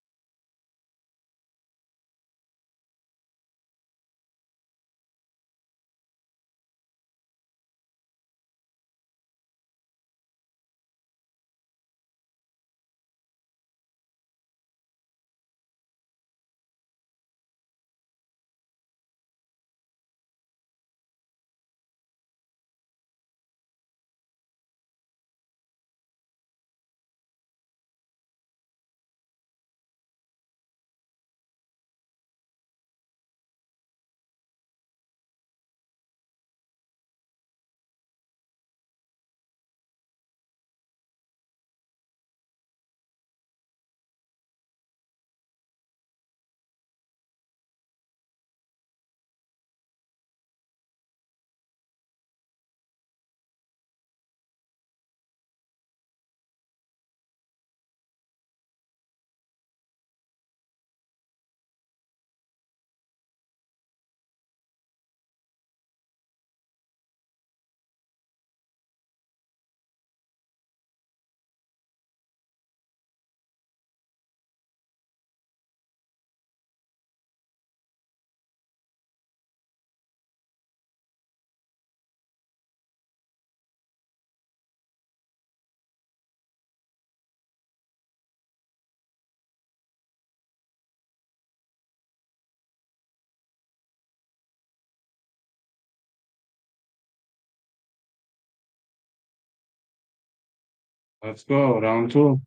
Let's go. Round two.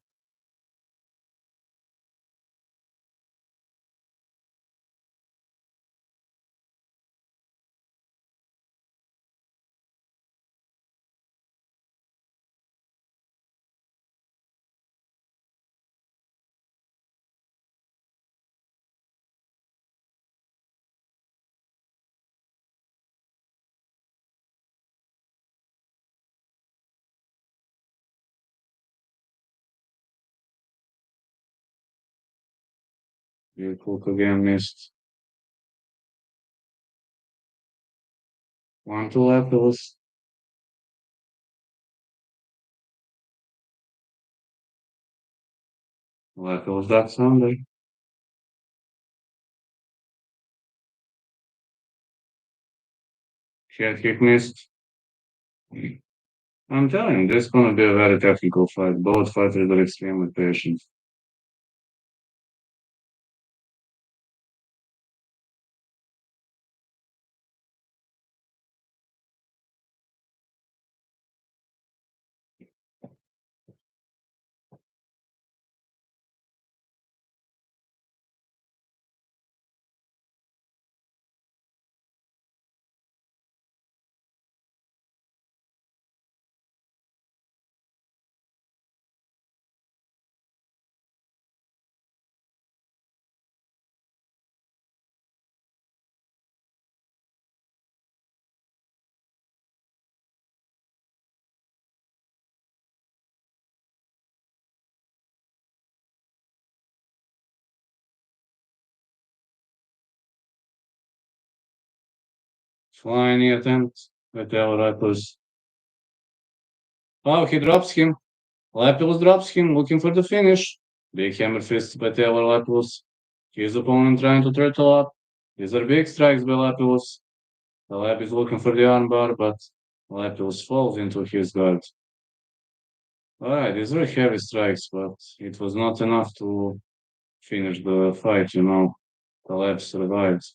You cook again missed. One to Lapus. Lapus that Sunday. Head kick missed. I'm telling you, this is gonna be a very technical fight. Both fighters are extremely patient. Flying attempt. Meteor Lapus. Oh, he drops him. Lapus drops him, looking for the finish. Big hammer fist by Taylor Lapus. His opponent trying to turtle up. These are big strikes by Lapus. The Lap is looking for the armbar, but Lapus falls into his guard. Alright, these were heavy strikes, but it was not enough to finish the fight. The Lap survived.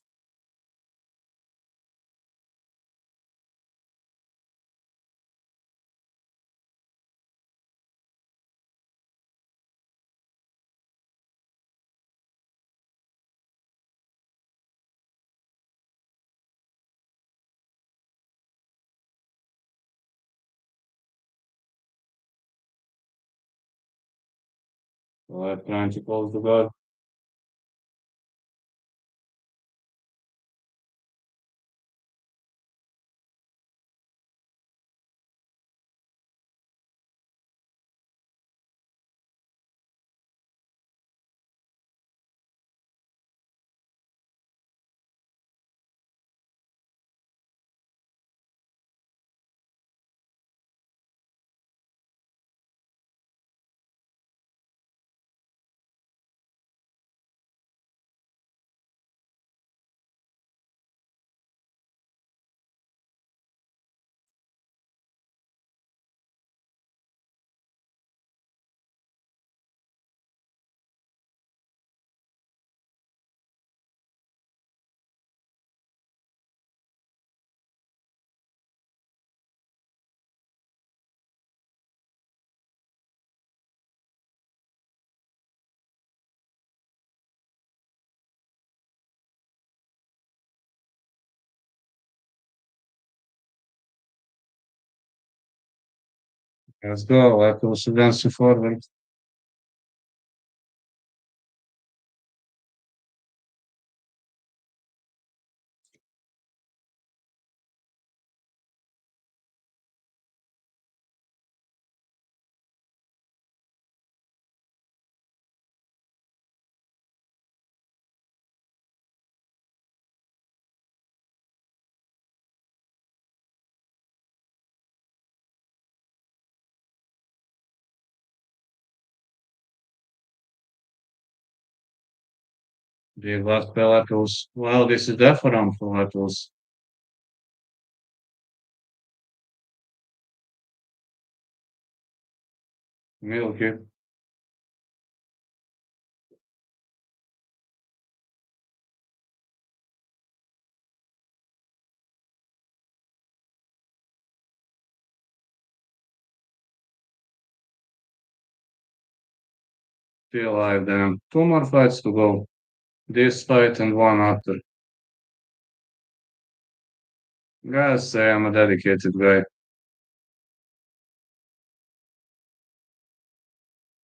The Lap trying to close the guard. Let's go. Lapus advancing forward. Big left by Lapus. Well, this is definitely for Lapus. Middle kick. Still alive then. Two more fights to go. This fight and one after. Gotta say, I'm a dedicated guy.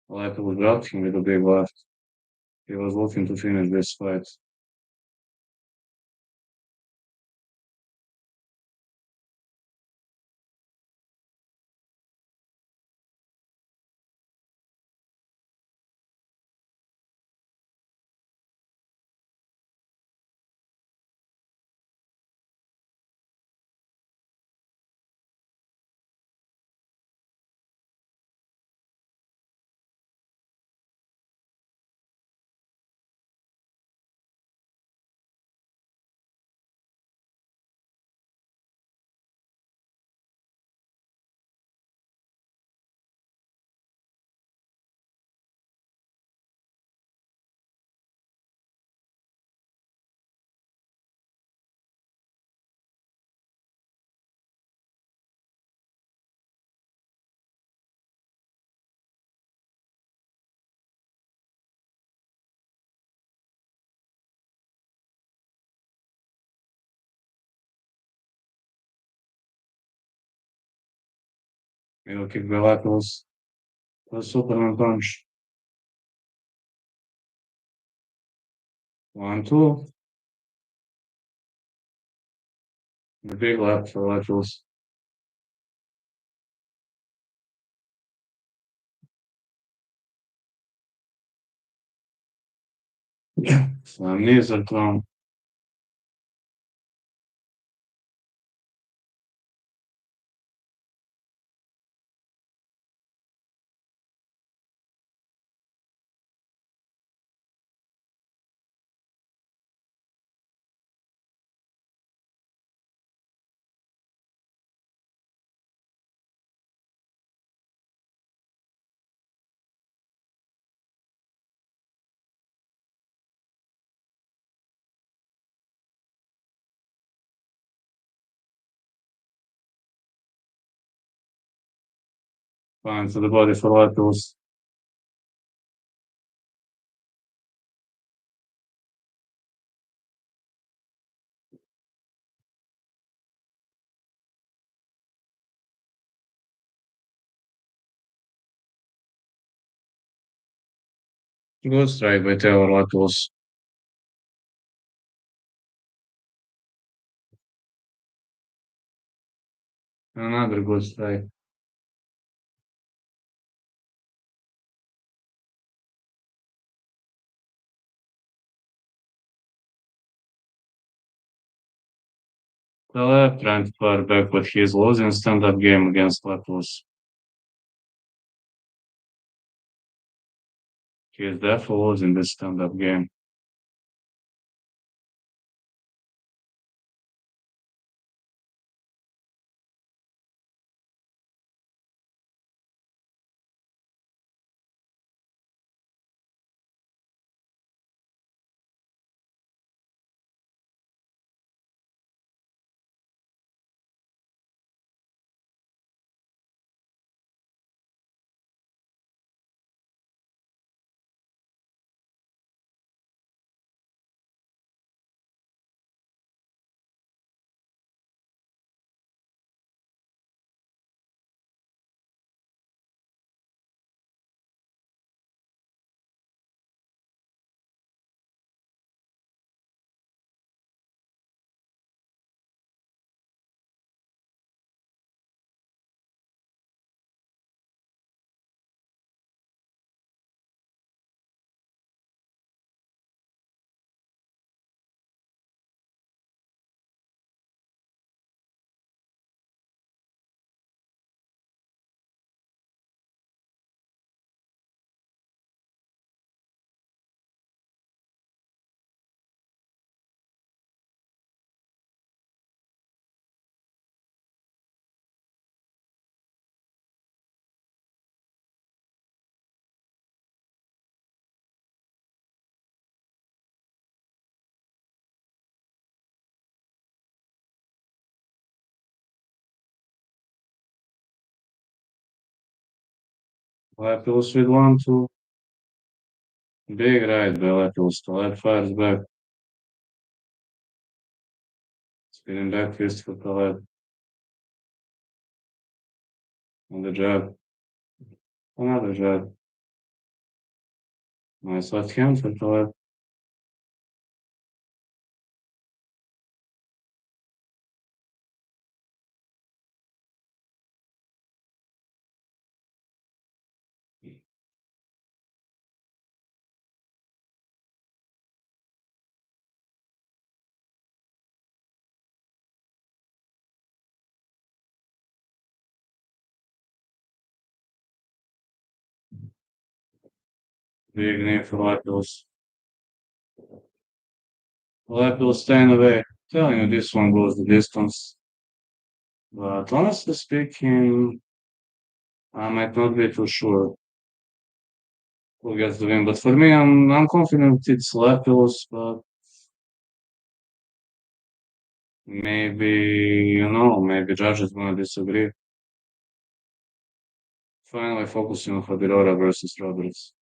Lapus dropped him with a big left. He was looking to finish this fight. Middle kick by Lapus. A Superman punch. 1, 2. A big left for Lapus. Slam knees are thrown. Fine for the body for Lapus. Good strike by Taylor Lapus. Another good strike. The left trying to fire back, but he is losing stand-up game against Lapus. He is definitely losing this stand-up game. Lapus with 1-2. Big right by Lapus. The left fires back. Spinning back fist for the left. On the jab. Another jab. Nice left hand for the left. Big knee for Lapus. Lapus staying away. Telling you this one goes the distance. But honestly speaking, I might not be too sure who gets the win. But for me, I'm confident it's Lapus, but maybe maybe judges gonna disagree. Finally focusing on Habirora versus Roberts.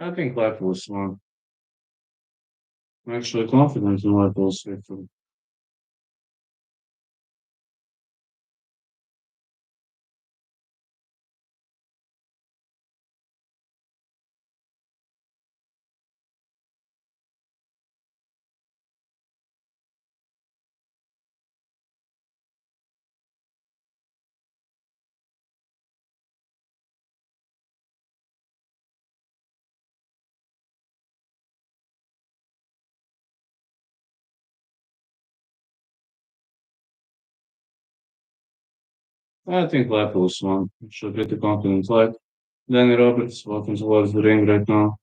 I think Lapus won. I'm actually confident in Lapus victory. I think Lapus won. Should get the confident fight. Danny Roberts walking towards the ring right now.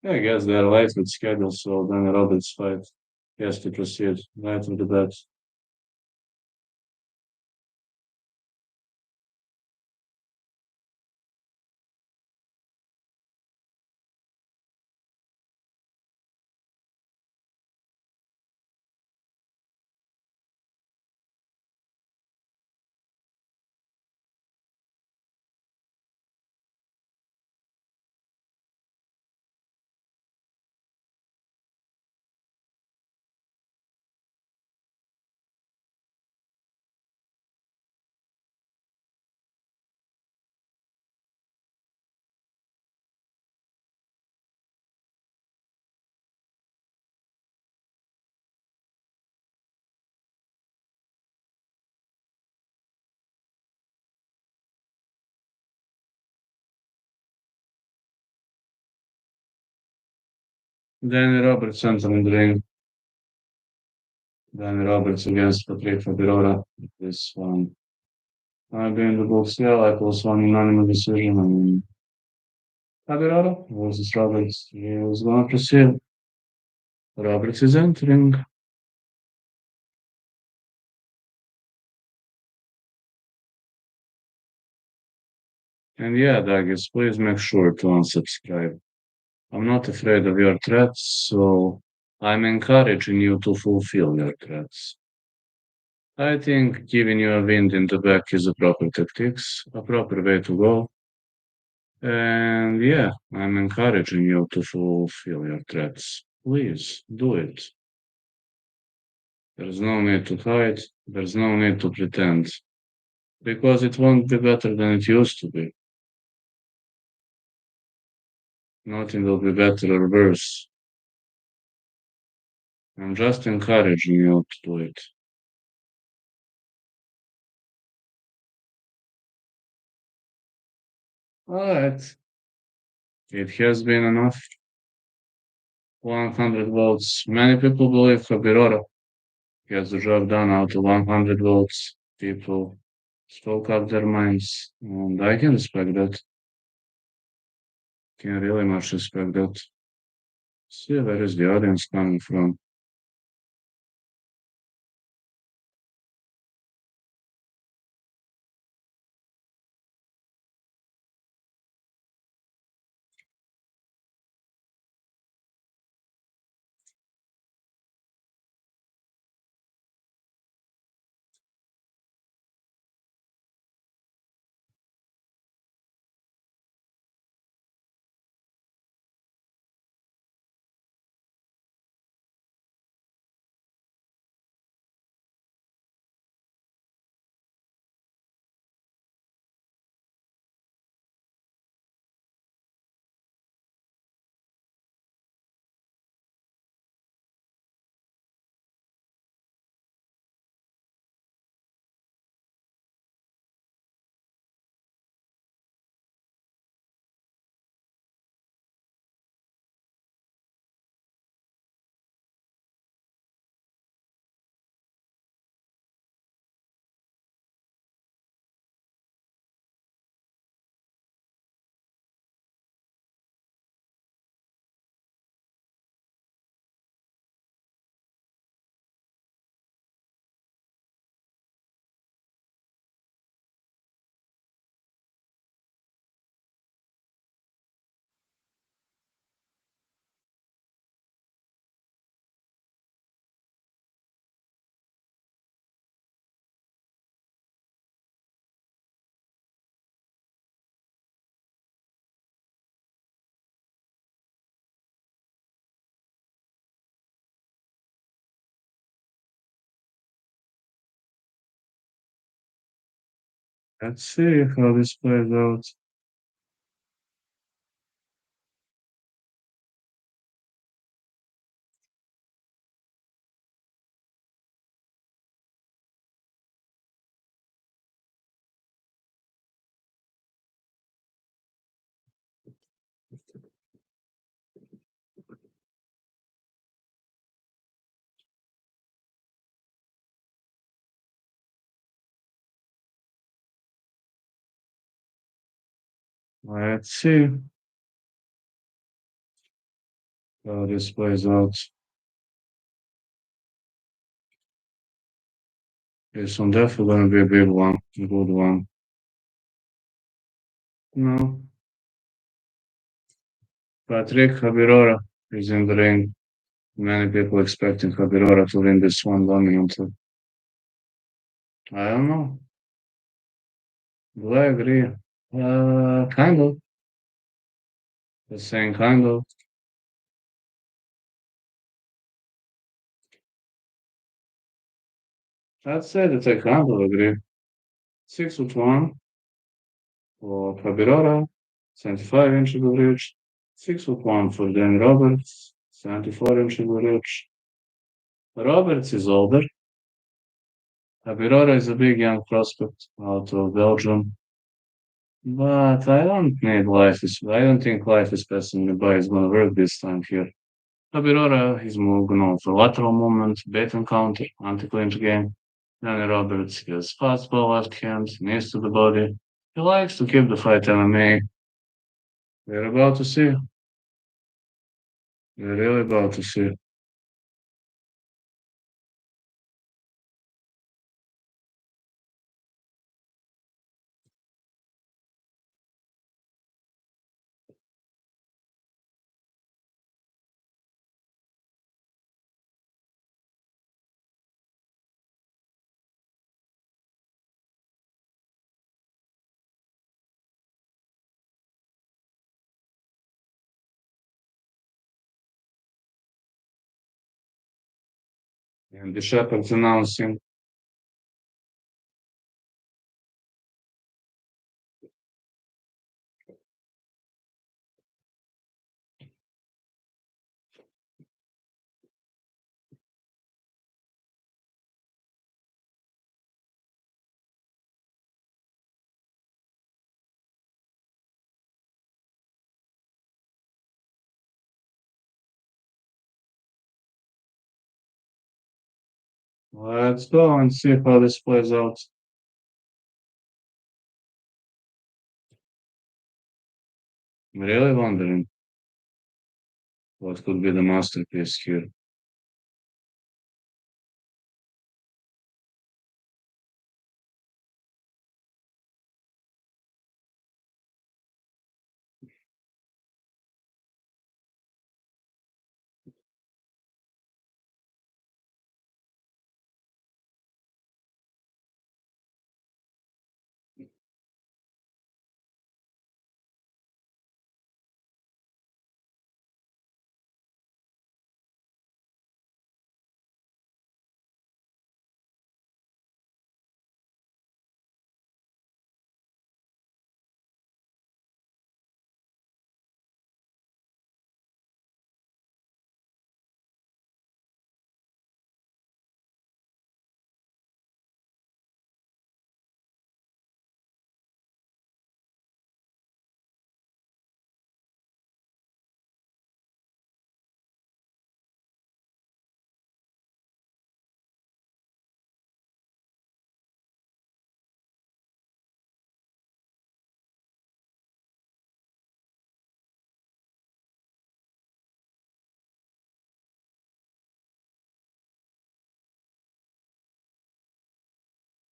Yeah, I guess they're light with schedule, so Danny Roberts fight has to proceed right with the bet. Danny Roberts entering the ring. Danny Roberts against Patrick Habirora. This one. I've been in the books, yeah, like was one unanimous decision. I mean, Habirora versus Roberts. He was going to proceed. Roberts is entering. And yeah, Douglas, please make sure to unsubscribe. I'm not afraid of your threats, so I'm encouraging you to fulfill your threats. I think giving you a wind in the back is a proper tactics, a proper way to go. And yeah, I'm encouraging you to fulfill your threats. Please do it. There's no need to hide. There's no need to pretend. Because it won't be better than it used to be. Nothing will be better or worse. I'm just encouraging you to do it. Alright. It has been enough. 100 votes. Many people believe Habirora gets the job done out of 100 votes. People spoke up their minds, and I can respect that. Can really much respect that. See, where is the audience coming from? Let's see how this plays out. Let's see how this plays out. This one definitely gonna be a big one, a good one. No, Patrick Habirora is in the ring. Many people expecting Habirora to win this one dominantly. I don't know. Do I agree? Kind of. The same kind of. I'd say that I kind of agree. 6 foot 1 for Habirora, 75 inches of reach. 6 foot 1 for Dan Roberts, 74 inches of reach. Roberts is older. Habirora is a big young prospect out of Belgium. But I don't think life is passing me by is gonna work this time here. Habirora is more known for lateral movement, bait and counter, anti-clinch game. Danny Roberts has fastball left hand, knees to the body. He likes to keep the fight MMA. We're about to see. We're really about to see. And the Shepard's announcing. Let's go and see how this plays out. I'm really wondering what could be the masterpiece here.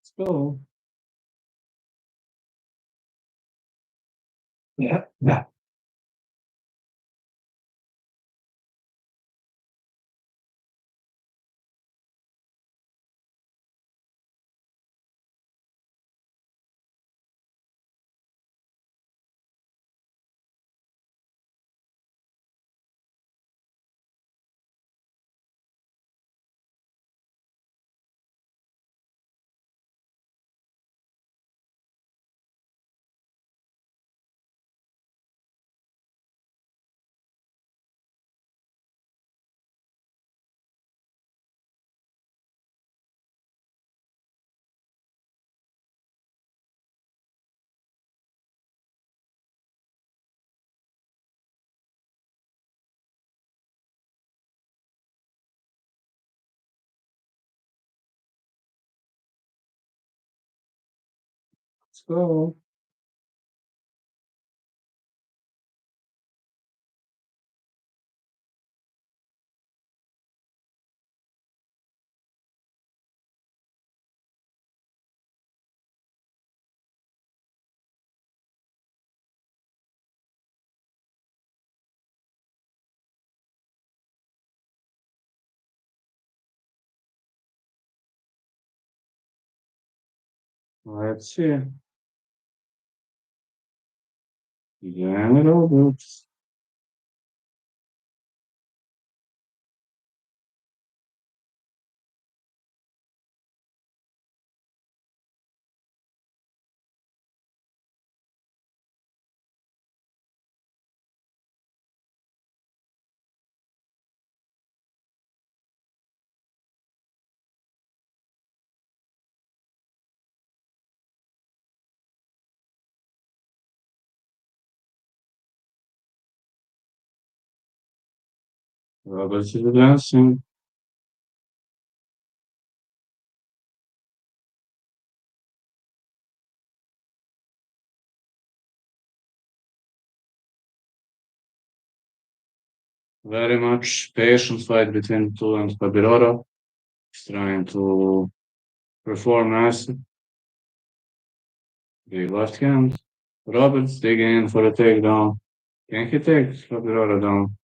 Let's go. Yeah. Yeah. Let's go. Let's see. Jansski. Roberts is advancing. Very much patient fight between two and Habirora. He's trying to perform nicely. Big left hand. Roberts digging in for a takedown. Can he take Habirora down?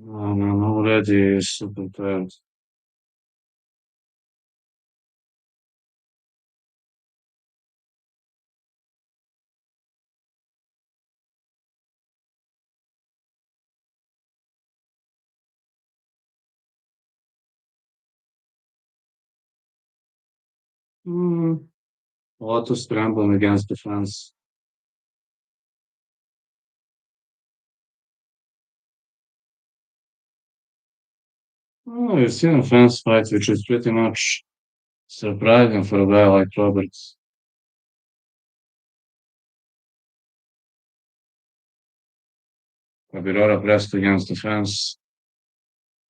No, no, already super tired. Mm. A lot of scrambling against the fence. Oh, you've seen a fence fight, which is pretty much surprising for a guy like Roberts. Habirora pressed against the fence.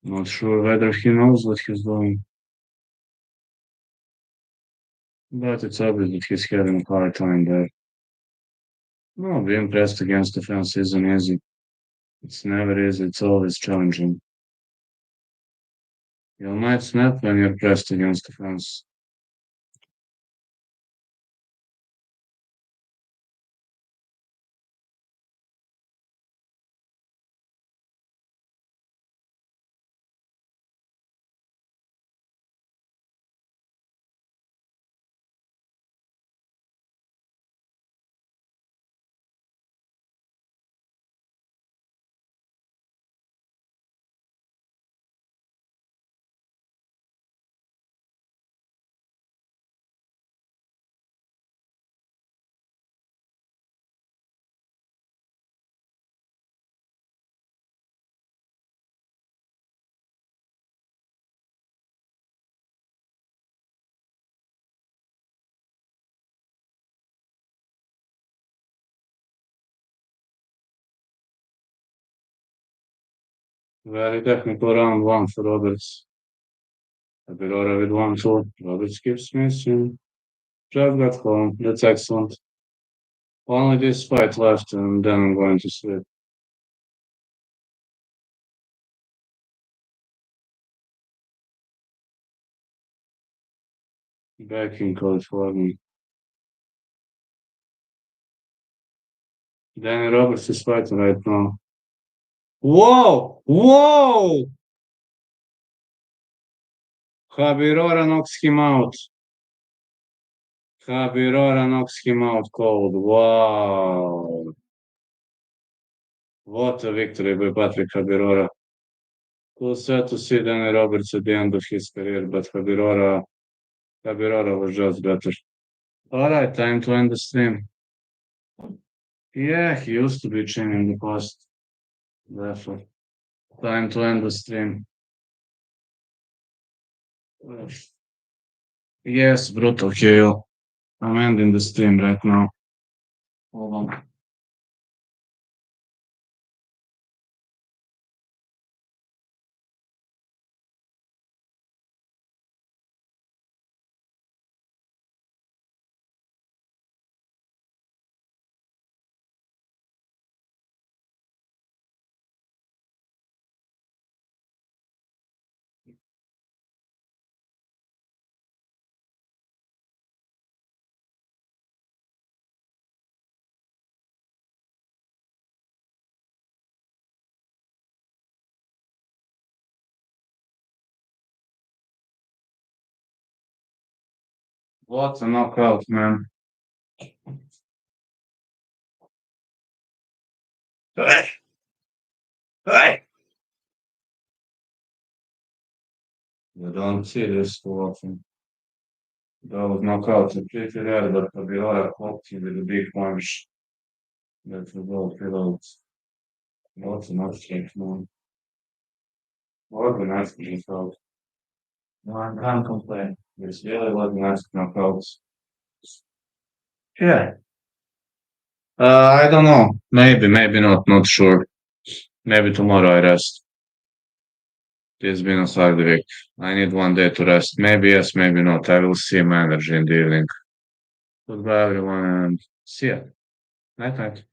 Not sure whether he knows what he's doing, but it's obvious that he's having a hard time there. No, being pressed against the fence isn't easy. It's never easy, it's always challenging. You might snap when you're pressed against the fence. Very technical round one for Roberts. Habirora with 1-2. Roberts keeps missing. Drive back home. That's excellent. Only this fight left, and then I'm going to sleep. Back in California. Danny Roberts is fighting right now. Whoa! Whoa! Habirora knocks him out. Habirora knocks him out cold. Wow. What a victory by Patrick Habirora. Cool sad to see Danny Roberts at the end of his career, but Habirora was just better. Alright, time to end the stream. Yeah, he used to be champ in the past. Therefore, time to end the stream. Yes, brutal KO. I'm ending the stream right now. Hold on. What a knockout, man. Hey, hey. You don't see this too often. Those knockouts are pretty rare, but Habirora caught you with a big punch. That was all filled. What's a knockout, man? What a nice knockout. No, I can't complain. This really was a nice knockout. Yeah. I don't know. Maybe, maybe not. Not sure. Maybe tomorrow I rest. It's been a hard week. I need one day to rest. Maybe yes, maybe not. I will see my energy in the evening. Goodbye, everyone, and see ya. Night night.